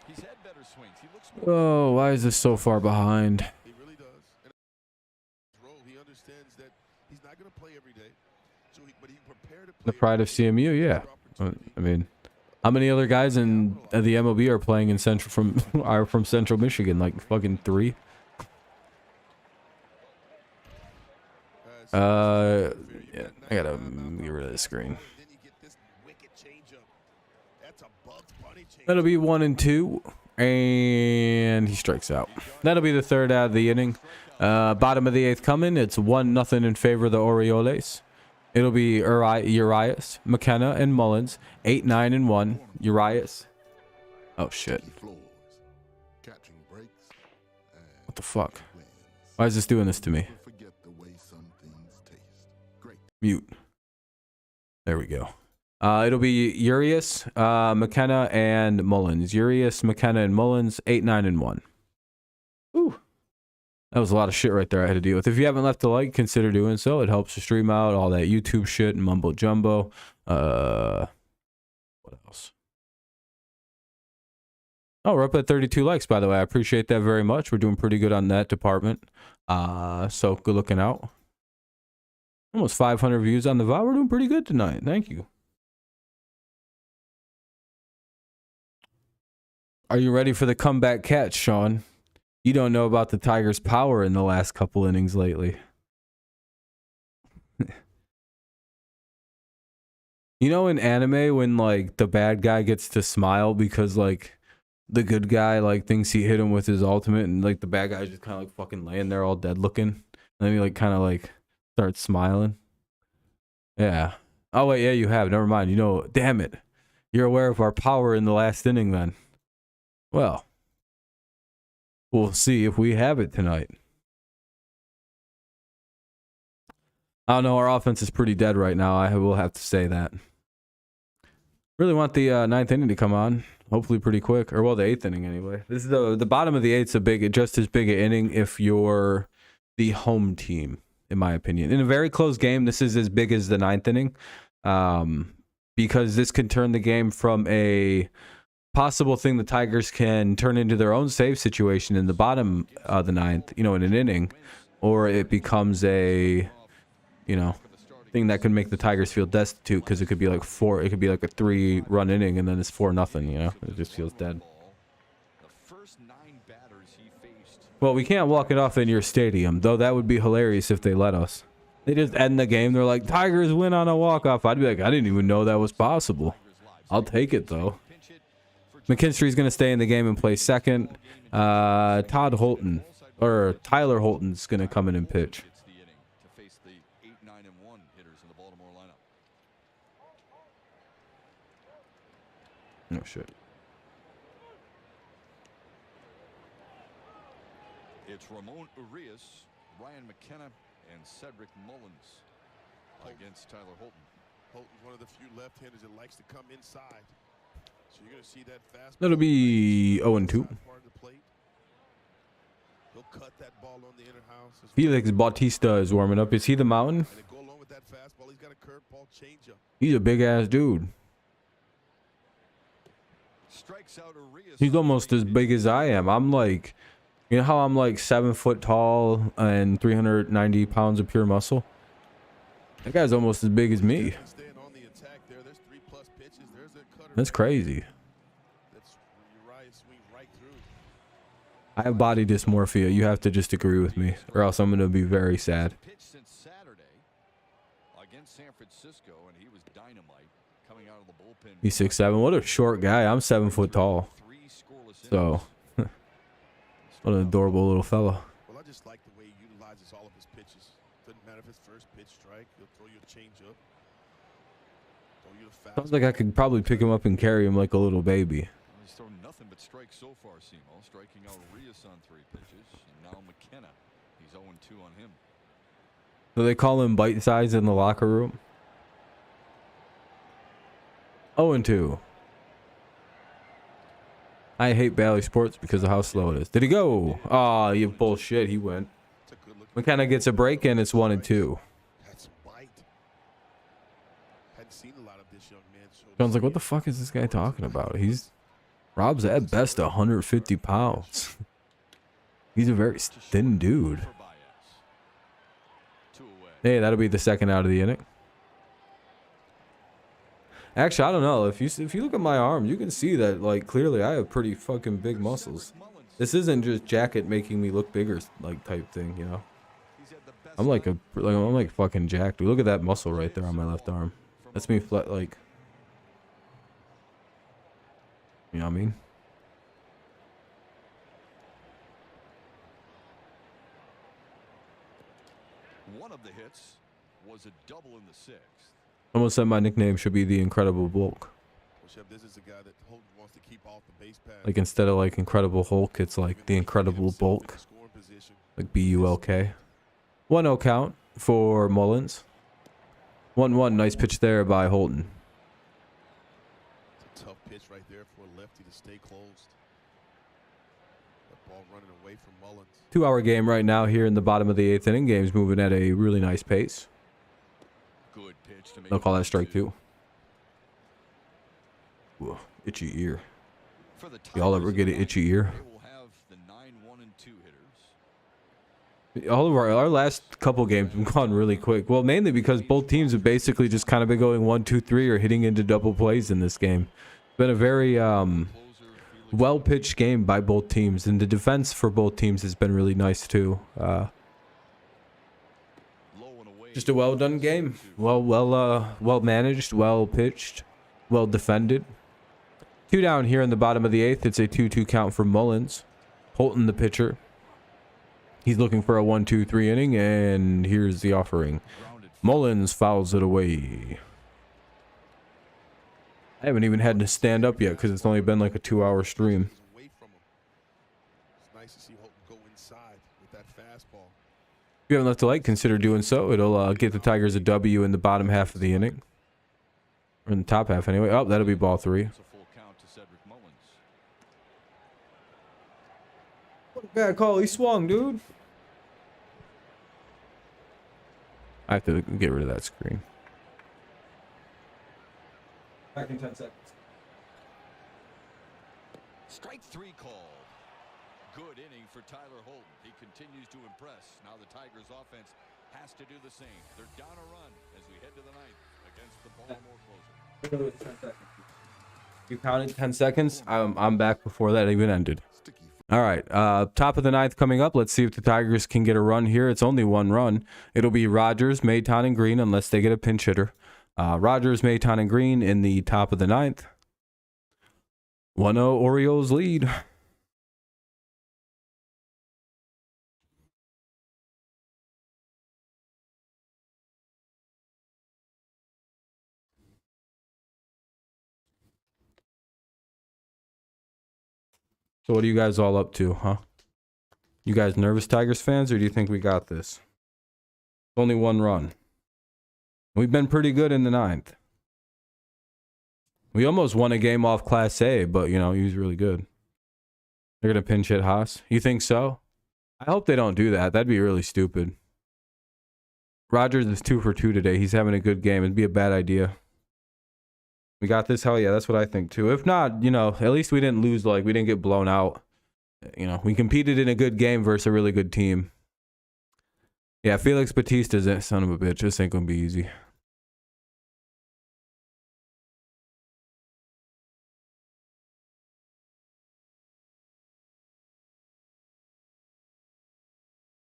He's had better swings. He looks Oh, why is this so far behind? He really does. And his role, he understands that he's not going to play every day. So but he prepared to play The pride of every day. CMU, yeah. I mean, how many other guys in the MLB are playing in from Central Michigan? Like fucking 3. Yeah, I gotta get rid of the screen. Then you get this wicked changeup. That's a Bugs Bunny change. That'll be 1-2, and he strikes out. That'll be the 3rd out of the inning. Bottom of the 8th coming. It's 1-0 in favor of the Orioles. It'll be Urias, McKenna, and Mullins. 8, 9, and 1. Urias. Oh shit! What the fuck? Why is this doing this to me? Mute. There we go. It'll be Urias, McKenna, and Mullins. Urias, McKenna, and Mullins. 8, 9, and 1. Ooh. That was a lot of shit right there I had to deal with. If you haven't left a like, consider doing so. It helps the stream out, all that YouTube shit and mumbo jumbo. What else? Oh, we're up at 32 likes, by the way. I appreciate that very much. We're doing pretty good on that department. So good looking out. Almost 500 views on the VOD. We're doing pretty good tonight. Thank you. Are you ready for the comeback catch, Sean? You don't know about the Tigers' power in the last couple innings lately. You know, in anime, when like the bad guy gets to smile because like the good guy like thinks he hit him with his ultimate, and like the bad guy's just kind of like fucking laying there all dead looking, and then he like kind of like starts smiling. Yeah. Oh wait, yeah, you have. Never mind. You know, damn it. You're aware of our power in the last inning then. Well, we'll see if we have it tonight. I don't know. Our offense is pretty dead right now. I will have to say that. Really want the 9th inning to come on. Hopefully pretty quick. Or, well, the 8th inning anyway. This is the bottom of the 8th, just as big an inning if you're the home team, in my opinion. In a very close game, this is as big as the 9th inning. Because this can turn the game from a possible thing the Tigers can turn into their own save situation in the bottom of the 9th, you know, in an inning, or it becomes a, you know, thing that can make the Tigers feel destitute because it could be like it could be like a 3-run inning and then it's 4-0, you know, it just feels dead. Well, we can't walk it off in your stadium, though that would be hilarious if they let us. They just end the game, they're like, Tigers win on a walk-off. I'd be like, I didn't even know that was possible. I'll take it, though. McKinstry's going to stay in the game and play second. Tyler Holton's going to come in and pitch. Oh, shit. It's Ramon Urias, Ryan McKenna, and Cedric Mullins against Tyler Holton. Holton's one of the few left-handers that likes to come inside. So you're going to see that fastball. That'll be 0-2. He'll cut that ball on the inner house. Felix Bautista is warming up. Is he the mountain? And to go along with that fastball, he's got a curveball changeup. He's a big-ass dude. Strikes out Urias. He's almost as big as I am. I'm like, you know how I'm like 7 foot tall and 390 pounds of pure muscle? That guy's almost as big as me. That's crazy. I have body dysmorphia. You have to just agree with me, or else I'm going to be very sad. He's 6'7". What a short guy. I'm 7 foot tall. So, what an adorable little fella. Well, I just like the way he utilizes all of his pitches. Doesn't matter if it's first pitch strike. He'll throw you a changeup. Sounds like I could probably pick him up and carry him like a little baby. He's thrown nothing but strikes so far, Simo. Striking out Urias on 3 pitches. And now McKenna. He's 0-2 on him. Do they call him bite size in the locker room? 0-2. I hate Bally Sports because of how slow it is. Did he go? Oh, you bullshit. He went. McKenna gets a break and it's 1-2. That's bite. Hadn't seen a lot of this young man. John's like, what the fuck is this guy talking about? Rob's at best 150 pounds. He's a very thin dude. Hey, that'll be the second out of the inning. Actually, I don't know. If you look at my arm, you can see that, like, clearly I have pretty fucking big muscles. This isn't just jacket making me look bigger, like, type thing, you know. I'm like fucking jacked. Look at that muscle right there on my left arm. That's me flat, like, you know what I mean? One of the hits was a double in the sixth. Someone said my nickname should be the Incredible Bulk. Like instead of like Incredible Hulk, it's like the Incredible Bulk. Like B-U-L-K. 1-0 count for Mullins. 1-1, nice pitch there by Holton. It's a tough pitch right there for a lefty to stay closed. That ball running away from Mullins. 2-hour game right now here in the bottom of the 8th inning. Game's moving at a really nice pace. Good pitch to make. They'll call that strike 2. Whoa, itchy ear. Y'all ever get an itchy ear? All of our last couple games have gone really quick. Well, mainly because both teams have basically just kind of been going 1-2-3 or hitting into double plays in this game. It's been a very well-pitched game by both teams, and the defense for both teams has been really nice too. Just a well-done game. Well managed, well pitched, well defended. 2 down here in the bottom of the 8th. It's a 2-2 count for Mullins. Holton, the pitcher. He's looking for a 1-2-3 inning, and here's the offering. Mullins fouls it away. I haven't even had to stand up yet because it's only been like a 2-hour stream. If you haven't left a like, consider doing so. It'll get the Tigers a W in the bottom half of the inning. Or in the top half anyway. Oh, that'll be ball 3. What a bad call. He swung, dude. I have to get rid of that screen. Back in 10 seconds. Strike 3 called. Good inning for Tyler Holton. He continues to impress. Now the Tigers offense has to do the same. They're down a run as we head to the 9th against the Baltimore closer. You counted 10 seconds. I'm back before that even ended. All right, top of the 9th coming up. Let's see if the Tigers can get a run here. It's only 1 run. It'll be Rogers, Maton, and Green unless they get a pinch hitter. Rogers, Maton, and Green in the top of the 9th. 1-0 Orioles lead. So what are you guys all up to, huh? You guys nervous Tigers fans, or do you think we got this? Only 1 run. We've been pretty good in the 9th. We almost won a game off Class A, but, you know, he was really good. They're going to pinch hit Haas. You think so? I hope they don't do that. That'd be really stupid. Rogers is 2 for 2 today. He's having a good game. It'd be a bad idea. We got this? Hell yeah, that's what I think too. If not, you know, at least we didn't lose, like, we didn't get blown out. You know, we competed in a good game versus a really good team. Yeah, Felix Batista's a son of a bitch. This ain't gonna be easy.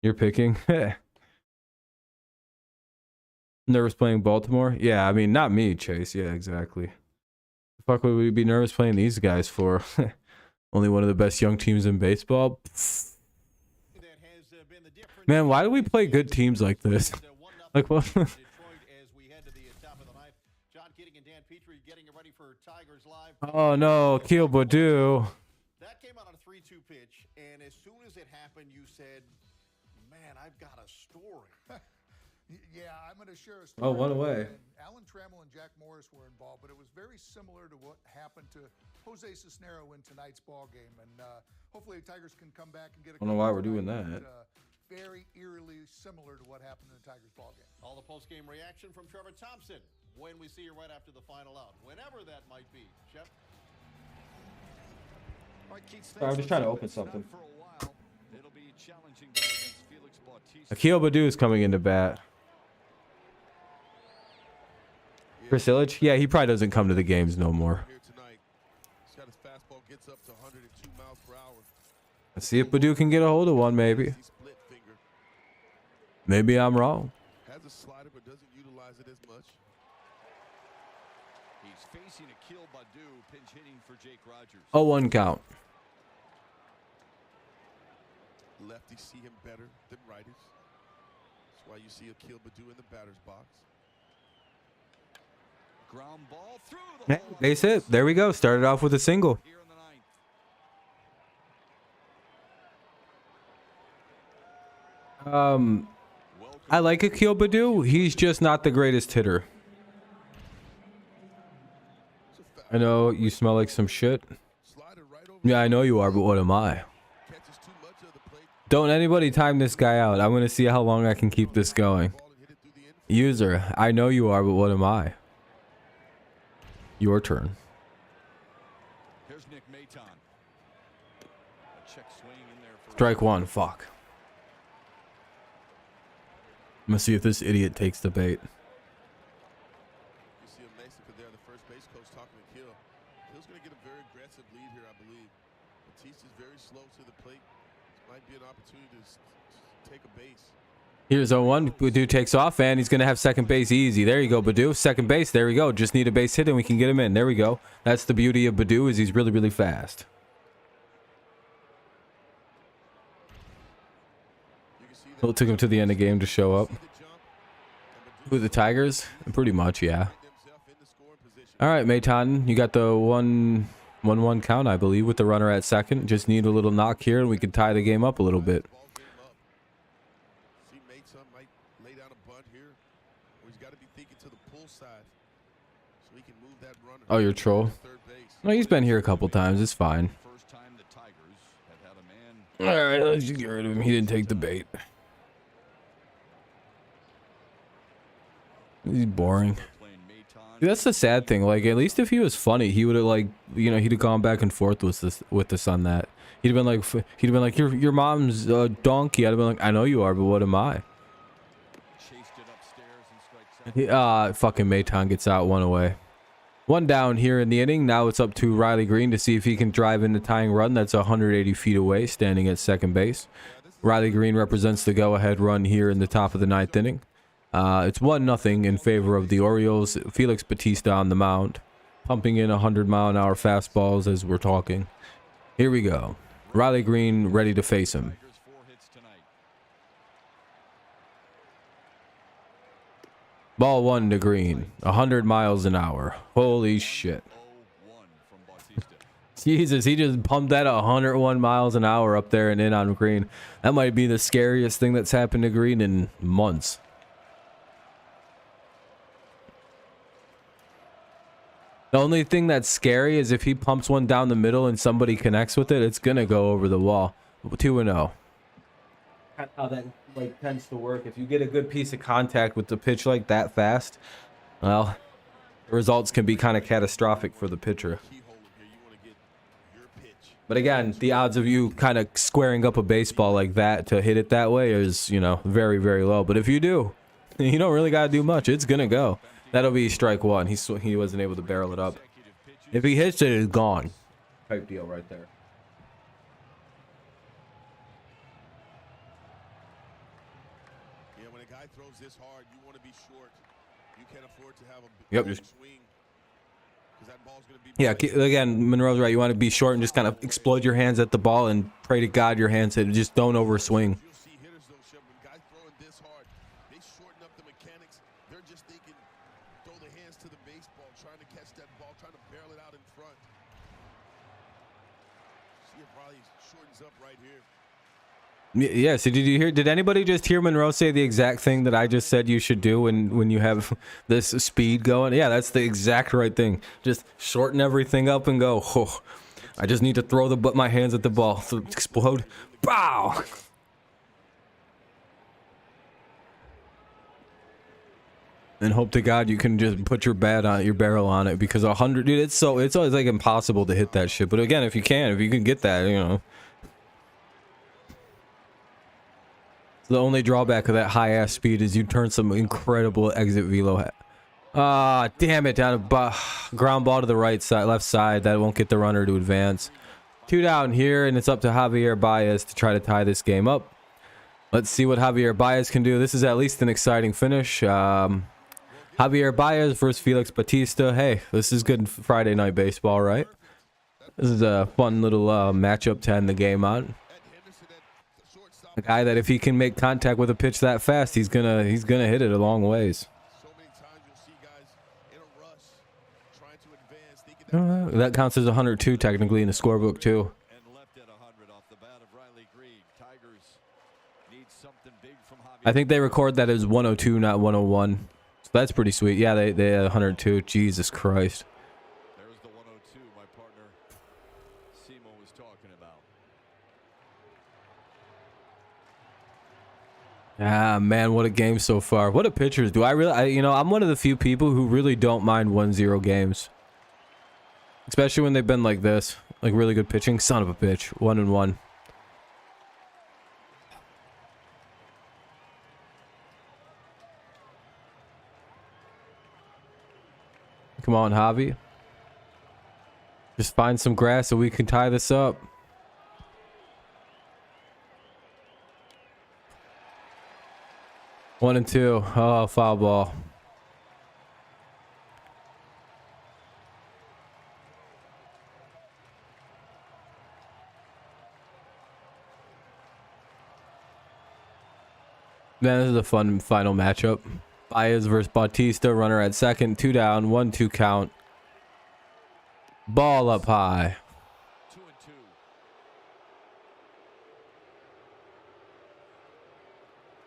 You're picking? Nervous playing Baltimore? Yeah, I mean, not me, Chase. Yeah, exactly. The fuck would we be nervous playing these guys for? Only one of the best young teams in baseball. Man, why do we play good teams like this? Like what? Oh no, Keel Badu. That came out on a 3-2 pitch, and as soon as it happened, you said, "Man, I've got a story." Yeah, I'm going to share a Oh, story. one away. And Alan Trammell and Jack Morris were involved, but it was very similar to what happened to Jose Cisneros in tonight's ball game. And hopefully the Tigers can come back and get a I don't know why comeback we're doing tonight, that. but, very eerily similar to what happened in the Tigers ball game. All the post-game reaction from Trevor Thompson when we see you right after the final out, whenever that might be. Shep? I'm just trying to open something. For a while. It'll be challenging though against Felix Bautista. Akil Baddoo is coming into bat. Chris Illich? Yeah, he probably doesn't come to the games no more. Here tonight. He's got his fastball gets up to 102 miles per hour. Let's see if Baddoo can get a hold of one, maybe. He split finger. Maybe I'm wrong. Has a slider but doesn't utilize it as much. He's facing Akil Baddoo, pinch hitting for Jake Rogers. Oh, 1 count. Lefties see him better than righties. That's why you see Akil Baddoo in the batter's box. Ground ball through the hole. Base hit. There we go. Started off with a single. Here in the ninth. I like Akil Baddoo. He's just not the greatest hitter. I know you smell like some shit. Slider right over. Yeah, I know you are, but what am I? Catches too much of the plate. Don't anybody time this guy out. I'm going to see how long I can keep this going. Ball and hit it through the infield. User, I know you are, but what am I? Your turn. Here's Nick Maton. A check swing in there for Strike 1. Fuck. I'm going to see if this idiot takes the bait. You see a Mexican there, the first base coach talking to Kill. Kill's going to get a very aggressive lead here, I believe. Batista's very slow to the plate. This might be an opportunity to take a base. Here's 0-1. Baddoo takes off, and he's going to have second base easy. There you go, Baddoo. Second base. There we go. Just need a base hit, and we can get him in. There we go. That's the beauty of Baddoo, is he's really, really fast. You can see that It took him to the end of the game to show up. see the jump, and Who, the Tigers? Pretty much, yeah. Baddoo himself in the scoring position. All right, Maton, you got the 1-1 count, I believe, with the runner at second. Just need a little knock here, and we can tie the game up a little bit. Ball game up. See, Maton might lay down a bunt here. Or he's got to be thinking to the pull side so he can move that runner. Oh, you're troll. Third base. No, he's been here a couple times. It's fine. first time the Tigers have had a man. All right, let's just get rid of him. He didn't take the bait. He's boring. Playing Maton. That's the sad thing. Like, at least if he was funny, he would have, like, you know, he'd have gone back and forth with this on that. He'd have been like, your mom's a donkey. I'd have been like, I know you are, but what am I? Chased it upstairs and strikes out. Fucking Maton gets out, 1 away. 1 down here in the inning. Now it's up to Riley Green to see if he can drive in the tying run. That's 180 feet away, standing at second base. Riley Green represents the go-ahead run here in the top of the 9th inning. It's 1-0 in favor of the Orioles. Felix Bautista on the mound, pumping in 100-mile-an-hour fastballs as we're talking. Here we go. Riley Green ready to face him. Tigers 4 hits tonight. Ball 1 to Green, 100 miles an hour. Holy shit. 0-1 from Bautista. Jesus, he just pumped that 101 miles an hour up there and in on Green. That might be the scariest thing that's happened to Green in months. The only thing that's scary is if he pumps one down the middle and somebody connects with it, it's going to go over the wall. 2-0. That's how that tends to work. If you get a good piece of contact with the pitch like that fast, well, the results can be kind of catastrophic for the pitcher. Keyhole here. You want to get your pitch. But again, the odds of you kind of squaring up a baseball like that to hit it that way is, you know, very, very low. But if you do, you don't really got to do much. It's going to go. That'll be strike 1. He wasn't able to barrel it up. If he hits it, it's gone. Type deal right there. Yeah, when a guy throws this hard, you want to be short. You can't afford to have a Yep, long just- swing. 'Cause that ball's gonna be Yeah, again, Monroe's right. You want to be short and just kind of explode your hands at the ball and pray to God your hands hit it. Just don't overswing. You'll see hitters though, Shep, when guys throwing this hard, they shorten up the mechanics. They're just thinking, throw the hands to the baseball, trying to catch that ball, trying to barrel it out in front. See if Riley shortens up right here. Yeah, so did you hear? Did anybody just hear Monroe say the exact thing that I just said you should do when you have this speed going? Yeah, that's the exact right thing. Just shorten everything up and go. Oh, I just need to throw my hands at the ball. So explode. Bow. And hope to God you can just put your barrel on it, because 100, dude, it's always like impossible to hit that shit. But again, if you can get that, you know. The only drawback of that high ass speed is you turn some incredible exit velo. Ah, damn it! Down a ground ball to the right side, left side. That won't get the runner to advance. 2 down here, and it's up to Javier Baez to try to tie this game up. Let's see what Javier Baez can do. This is at least an exciting finish. Javier Baez versus Felix Bautista. Hey, this is good Friday night baseball, right? This is a fun little matchup to end the game on. A guy that if he can make contact with a pitch that fast, he's gonna hit it a long ways. That counts as 102 technically in the scorebook too. I think they record that as 102, not 101. So that's pretty sweet. Yeah, they had 102. Jesus Christ. There's the 102 my partner Simo was talking about. Ah, man, what a game so far. What a pitchers. I'm one of the few people who really don't mind 1-0 games. Especially when they've been like this. Like really good pitching. Son of a bitch. 1-1. Come on, Javi. Just find some grass so we can tie this up. One and two. Oh, foul ball. Man, this is a fun final matchup. Baez versus Bautista. Runner at second. 2 down. 1-2 count. Ball up high. 2-2.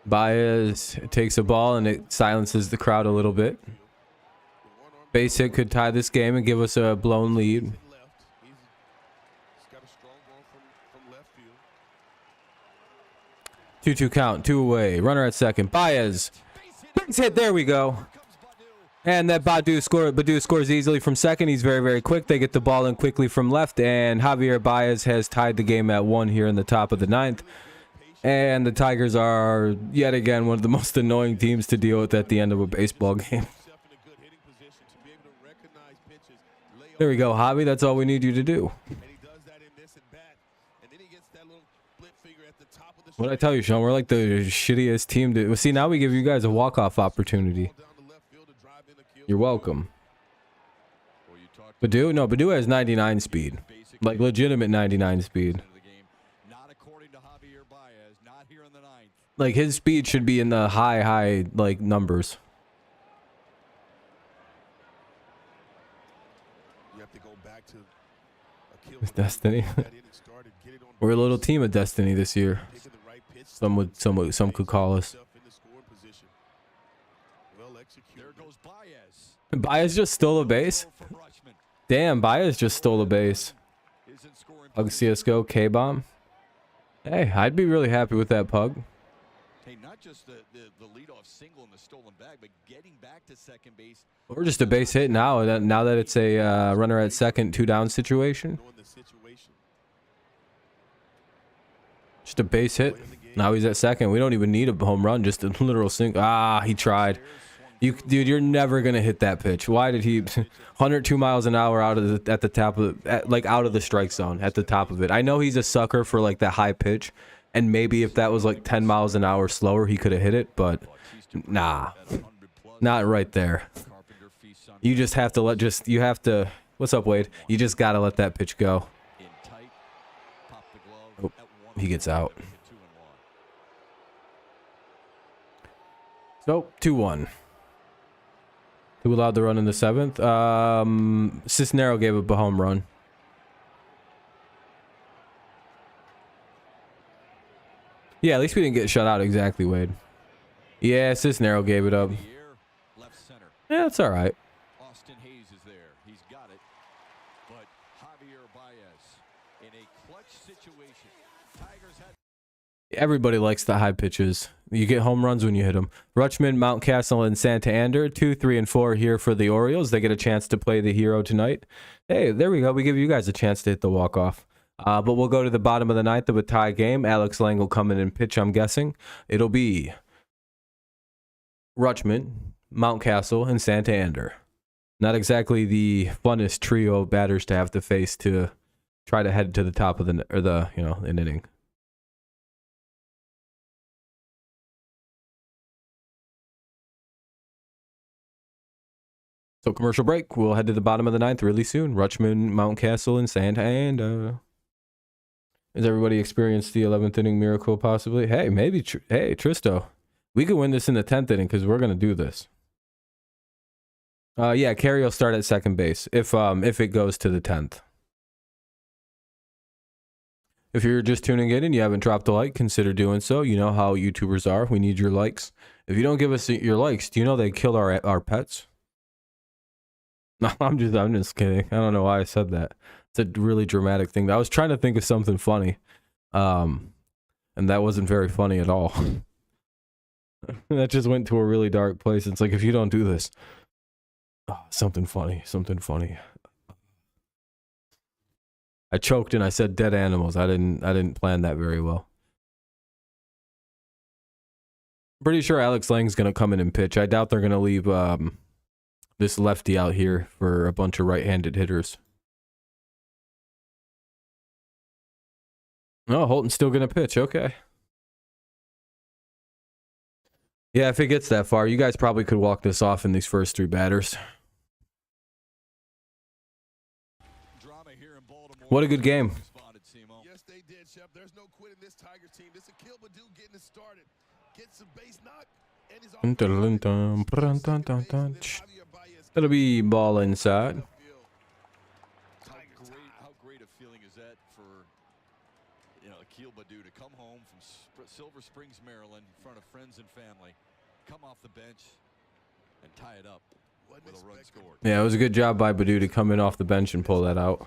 Baez takes a ball and it silences the crowd a little bit. Base hit could tie this game and give us a blown lead. 2-2 count. 2 away. Runner at second. Baez. Base hit. There we go. And that Badu scores easily from second. He's very, very quick. They get the ball in quickly from left. And Javier Baez has tied the game at 1 here in the top of the 9th. And the Tigers are, yet again, one of the most annoying teams to deal with at the end of a baseball game. There we go, Javi. That's all we need you to do. What I tell you, Sean, we're like the shittiest team to... See, now we give you guys a walk-off opportunity. You're welcome. Badu? No, Badu has 99 speed. Like, legitimate 99 speed. Like, his speed should be in the high, like, numbers. It's Destiny. We're a little team of Destiny this year. Some could call us. Baez just stole a base? Damn, Baez just stole a base. Pug CSGO, K-Bomb. Hey, I'd be really happy with that Pug. Hey, not just the leadoff single in the stolen bag, but getting back to second base. Or just a base hit now that it's a runner at second, 2 down situation. Just a base hit. Now he's at second. We don't even need a home run, just a literal single. Ah, he tried. Dude, you're never gonna hit that pitch. Why did he? 102 miles an hour out of out of the strike zone at the top of it. I know he's a sucker for like that high pitch, and maybe if that was like 10 miles an hour slower, he could have hit it. But nah, not right there. You just have to What's up, Wade? You just gotta let that pitch go. Oh, he gets out. So 2-1. Who allowed the run in the 7th? Cisnero gave up a home run. Yeah, at least we didn't get shut out exactly, Wade. Yeah, Cisnero gave it up. Left center. Yeah, it's all right. Austin Hayes is there. He's got it. But Javier Baez in a clutch situation. Tigers had. Everybody likes the high pitches. You get home runs when you hit them. Rutschman, Mountcastle, and Santander, 2, 3, and 4 here for the Orioles. They get a chance to play the hero tonight. Hey, there we go. We give you guys a chance to hit the walk-off. But we'll go to the bottom of the ninth of a tie game. Alex Lang will come in and pitch, I'm guessing. It'll be Rutschman, Mountcastle, and Santander. Not exactly the funnest trio of batters to have to face to try to head to the top of an inning. So commercial break. We'll head to the bottom of the ninth really soon. Rutschman, Mountcastle, and Santander. Has everybody experienced the 11th inning miracle possibly? Hey, maybe. Hey, Tristo. We could win this in the 10th inning because we're going to do this. Yeah, Carey will start at second base if it goes to the 10th. If you're just tuning in and you haven't dropped a like, consider doing so. You know how YouTubers are. We need your likes. If you don't give us your likes, do you know they killed our pets? No, I'm just kidding. I don't know why I said that. It's a really dramatic thing. I was trying to think of something funny. And that wasn't very funny at all. That just went to a really dark place. It's like, if you don't do this, something funny. I choked and I said dead animals. I didn't plan that very well. Pretty sure Alex Lang's gonna come in and pitch. I doubt they're gonna leave this lefty out here for a bunch of right-handed hitters. Oh, Holton's still gonna pitch. Okay. Yeah, if it gets that far, you guys probably could walk this off in these first 3 batters. What a good game. Yes, they did, Shep. There's no quitting this Tigers team. This is Akil Baddoo getting it started. Gets a base knock. It'll be ball inside. How great a feeling is that for Akil Baddoo to come home from Silver Springs, Maryland, in front of friends and family, come off the bench and tie it up with a run scored. Yeah, it was a good job by Baddoo to come in off the bench and pull that out.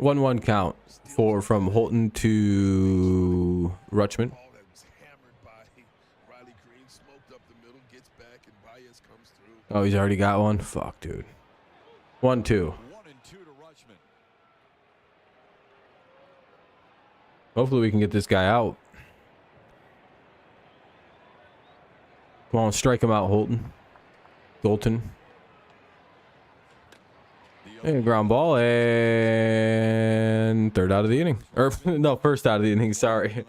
1-1 count from Holton to Rutschman. Oh, he's already got one? Fuck, dude. 1-2. 1-2 to Rutschman. Hopefully we can get this guy out. Come on, strike him out, Holton. Dalton. And ground ball, and third out of the inning. Or no, first out of the inning. Sorry,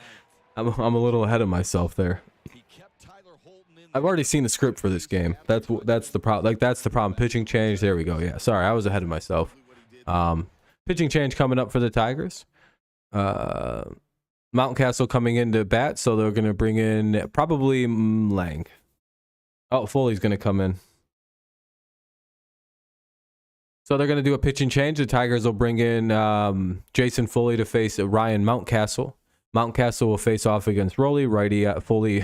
I'm a little ahead of myself there. I've already seen the script for this game. That's the problem. Like, that's the problem. Pitching change. There we go. Yeah, sorry, I was ahead of myself. Pitching change coming up for the Tigers. Mountcastle coming into bat, so they're going to bring in probably Lang. Oh, Foley's going to come in. So they're going to do a pitching change. The Tigers will bring in Jason Foley to face Ryan Mountcastle. Mountcastle will face off against Rowley. Righty, Foley,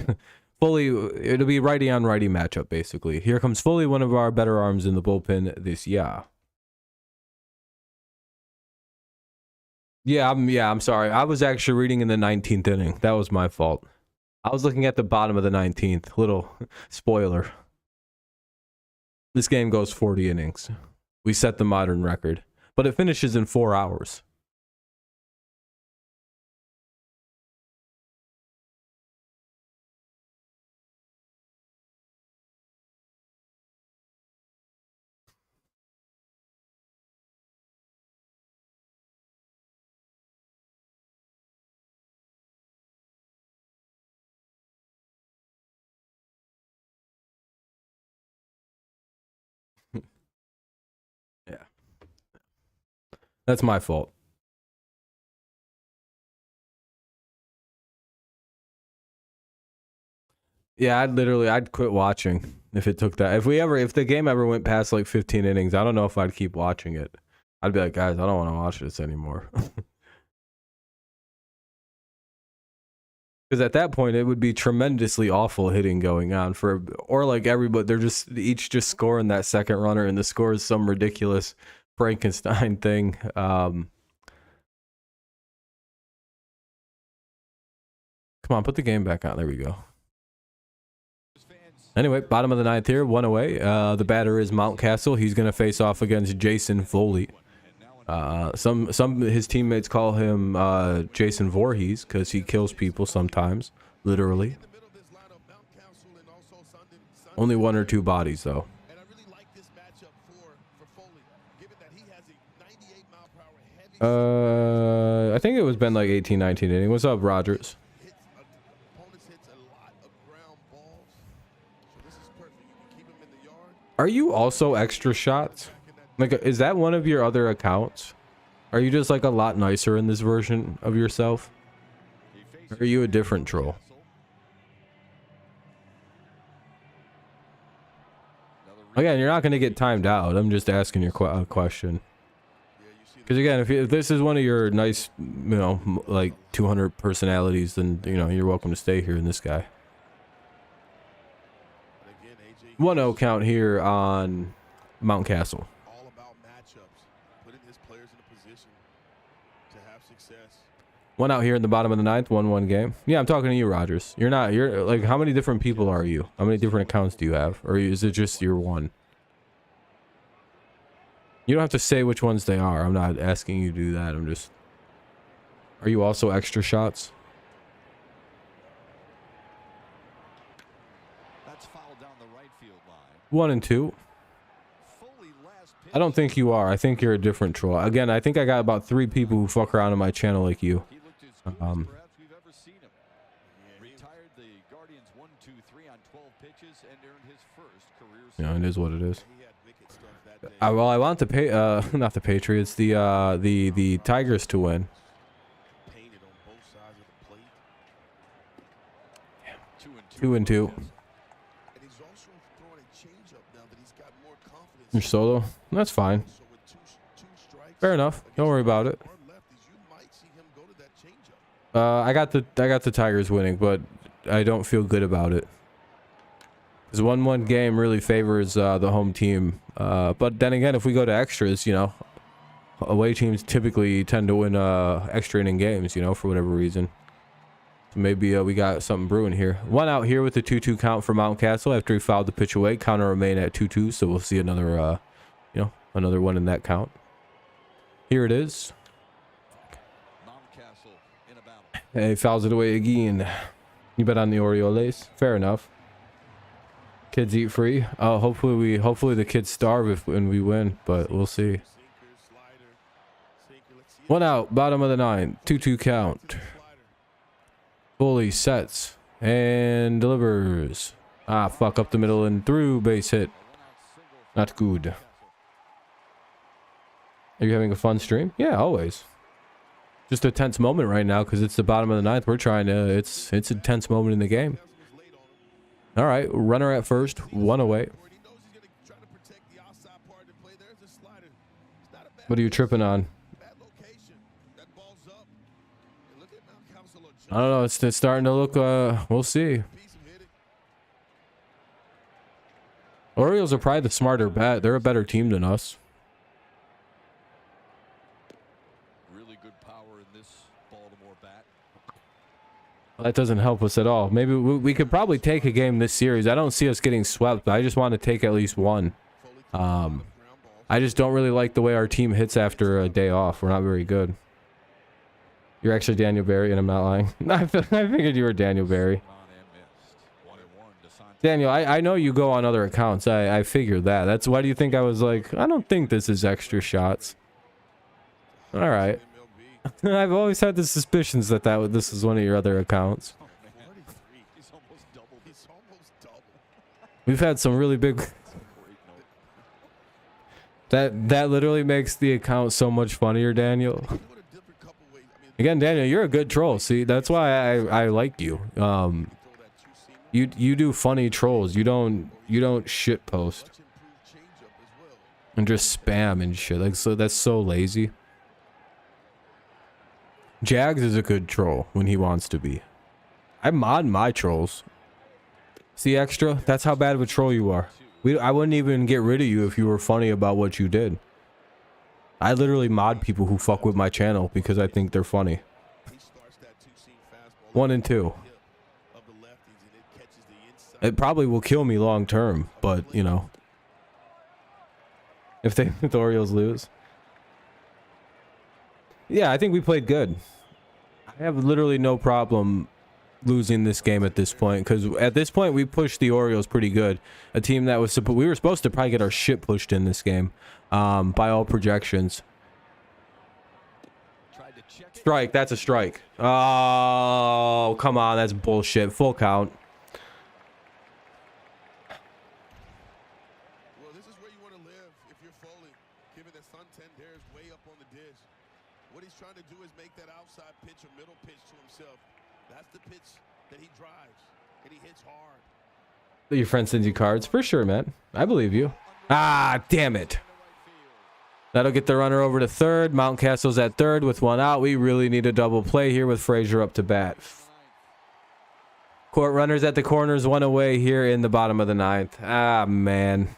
it'll be righty on righty matchup, basically. Here comes Foley, one of our better arms in the bullpen this year. I'm sorry. I was actually reading in the 19th inning. That was my fault. I was looking at the bottom of the 19th. Little spoiler. This game goes 40 innings. We set the modern record, but it finishes in 4 hours. Yeah. That's my fault. Yeah, I'd quit watching if it took that. If the game ever went past like 15 innings, I don't know if I'd keep watching it. I'd be like, guys, I don't want to watch this anymore. Because at that point, it would be tremendously awful hitting going on or like everybody, they're just each just scoring that second runner, and the score is some ridiculous Frankenstein thing. Come on, put the game back on. There we go. Anyway, bottom of the ninth here, 1 away. The batter is Mountcastle. He's going to face off against Jason Foley. Some his teammates call him Jason Voorhees because he kills people sometimes, literally. Only 1 or 2 bodies though. I think it was been like 18, 19 inning. What's up, Rogers? Are you also extra shots? Like, is that one of your other accounts? Are you just like a lot nicer in this version of yourself? Or are you a different troll? Again, you're not going to get timed out. I'm just asking your question. Because again, if this is one of your nice, you know, like 200 personalities, then, you know, you're welcome to stay here in this guy. 1-0 count here on Mountcastle. All about matchups, putting his players in a position to have success. 1 out here in the bottom of the ninth, 1-1 game. Yeah, I'm talking to you, Rogers. You're like, how many different people are you? How many different accounts do you have? Or is it just your one? You don't have to say which ones they are. I'm not asking you to do that. I'm just... Are you also extra shots? That's fouled down the right field line. 1 and 2. I don't think you are. I think you're a different troll. Again, I think I got about 3 people who fuck around on my channel like you. He looked as good as perhaps we've ever seen him. Retired the Guardians 1-2-3 on 12 pitches and earned his first career. Yeah, it is what it is. Well, I want not the Patriots, the Tigers to win. 2 and 2. You're solo? That's fine. Fair enough. Don't worry about it. I got the Tigers winning, but I don't feel good about it. This 1-1 game really favors the home team. But then again, if we go to extras, you know, away teams typically tend to win extra inning games, you know, for whatever reason. So maybe we got something brewing here. 1 out here with the 2-2 count for Mountcastle after he fouled the pitch away. Counter remain at 2-2, so we'll see another, you know, another one in that count. Here it is. Hey, fouls it away again. You bet on the Orioles. Fair enough. Kids eat free. Hopefully the kids starve when we win, but we'll see. 1 out, bottom of the ninth, 2-2 count. Fully sets and delivers. Ah, fuck, up the middle and through, base hit. Not good. Are you having a fun stream? Yeah, always. Just a tense moment right now because it's the bottom of the ninth. We're trying to. It's a tense moment in the game. All right, runner at first, 1 away. What are you tripping on? I don't know. It's starting to look. We'll see. Orioles are probably the smarter bet. They're a better team than us. Really good power in this Baltimore bat. Well, that doesn't help us at all. Maybe we could probably take a game this series. I don't see us getting swept, but I just want to take at least one. I just don't really like the way our team hits after a day off. We're not very good. You're actually Daniel Barry, and I'm not lying. I figured you were Daniel Barry. Daniel, I know you go on other accounts. I figured that. That's why do you think I was like, I don't think this is extra shots. All right. I've always had the suspicions that this is one of your other accounts. We've had some really big... That literally makes the account so much funnier, Daniel. Again, Daniel, you're a good troll. See, that's why I like you. You do funny trolls. You don't shit post and just spam and shit. Like, so that's so lazy. Jags is a good troll when he wants to be. I mod my trolls. See, Extra? That's how bad of a troll you are. I wouldn't even get rid of you if you were funny about what you did. I literally mod people who fuck with my channel because I think they're funny. 1 and 2. It probably will kill me long term, but you know, if the Orioles lose. Yeah, I think we played good. I have literally no problem losing this game at this point, because at this point we pushed the Orioles pretty good. A team that was we were supposed to probably get our shit pushed in this game, by all projections. Strike, that's a strike. Oh, come on, that's bullshit. Full count. Well, this is where you want to live if you're Foley, given that Santander is way up on the dish. What he's trying to do is make that outside pitch or middle pitch to himself. That's the pitch that he drives, and he hits hard. Your friend sends you cards? For sure, man. I believe you. Ah, damn it. That'll get the runner over to third. Mountcastle's at third with 1 out. We really need a double play here with Frazier up to bat. Court runners at the corners, 1 away here in the bottom of the 9th. Ah, man.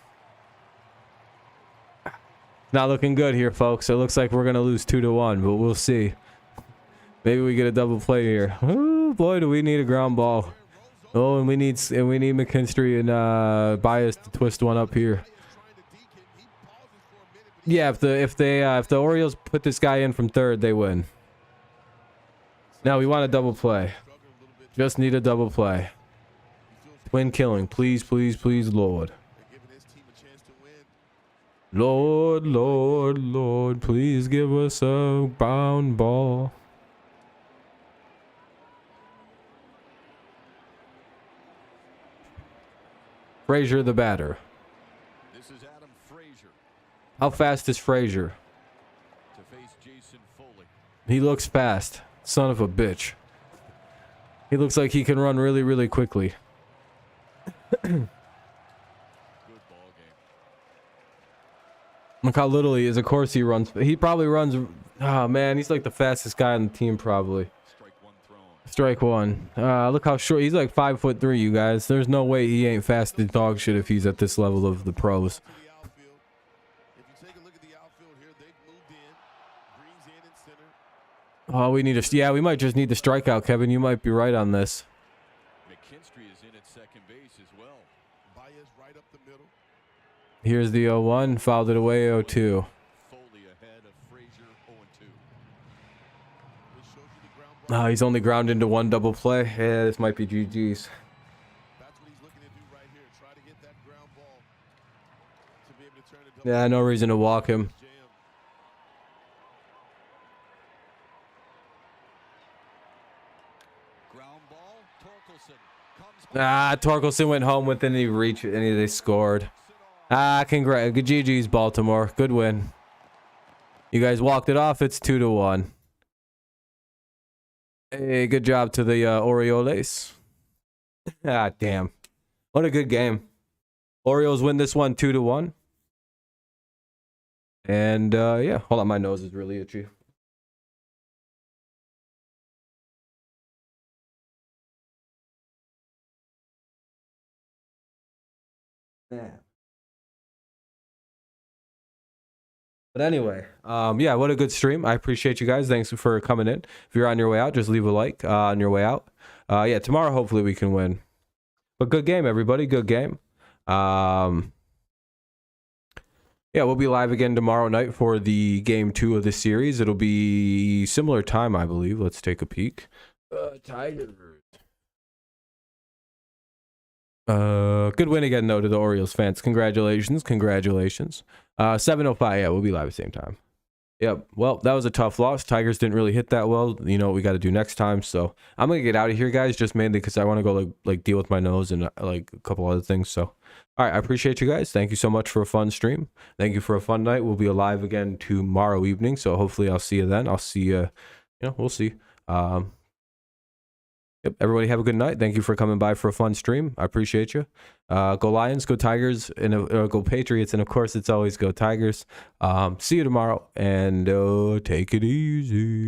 Not looking good here, folks. It looks like we're going to lose 2-1, but we'll see. Maybe we get a double play here. Oh, boy, do we need a ground ball. Oh, and we need McKinstry and Bias to twist one up here. Yeah, if the Orioles put this guy in from third, they win. Now we want a double play. Just need a double play. Twin killing, please, please, please, Lord. Lord, Lord, Lord, please give us a ground ball. Frazier the batter. This is Adam Frazier How fast is Frazier? to face Jason Foley. He looks fast. Son of a bitch. He looks like he can run really, really quickly. Good ball game. Look how little he is. Of course he runs. He probably runs. Oh, man. He's like the fastest guy on the team, probably. Strike 1 thrown. Strike 1. Look how short. He's like 5'3", you guys. There's no way he ain't fast as dog shit if he's at this level of the pros. Oh, we need a... Yeah, we might just need the strikeout, Kevin. You might be right on this. McKinstry is in at second base as well. Baez right up the middle. Here's the 0-1. Fouled it away, 0-2. Foley ahead of Frazier, 0-2. Oh, he's only ground into 1 double play. Yeah, this might be GG's. That's what he's looking to do right here. Try to get that ground ball to be able to turn it. Yeah, no reason to walk him. Ground ball, Torkelson comes Torkelson went home with any reach, and they scored. Congrats. Good GG's, Baltimore. Good win. You guys walked it off. It's 2-1. Hey, good job to the Orioles. Damn. What a good game. Orioles win this one 2-1. And, yeah. Hold on, my nose is really itchy. Yeah. But anyway, yeah, what a good stream. I appreciate you guys. Thanks for coming in. If you're on your way out, just leave a like on your way out. Yeah, tomorrow hopefully we can win. But good game, everybody. Good game. Yeah, we'll be live again tomorrow night for the game 2 of the series. It'll be similar time, I believe. Let's take a peek. Tigers. Good win again, though, to the Orioles fans. Congratulations. Congratulations. 7:05. Yeah, we'll be live at the same time. Yep. Well, that was a tough loss. Tigers didn't really hit that well. You know what we got to do next time. So I'm going to get out of here, guys, just mainly because I want to go like deal with my nose and like a couple other things. So, all right. I appreciate you guys. Thank you so much for a fun stream. Thank you for a fun night. We'll be live again tomorrow evening. So hopefully I'll see you then. I'll see you. You know, we'll see. Yep. Everybody have a good night. Thank you for coming by for a fun stream. I appreciate you. Go Lions, go Tigers, and go Patriots. And of course, it's always go Tigers. See you tomorrow, and take it easy.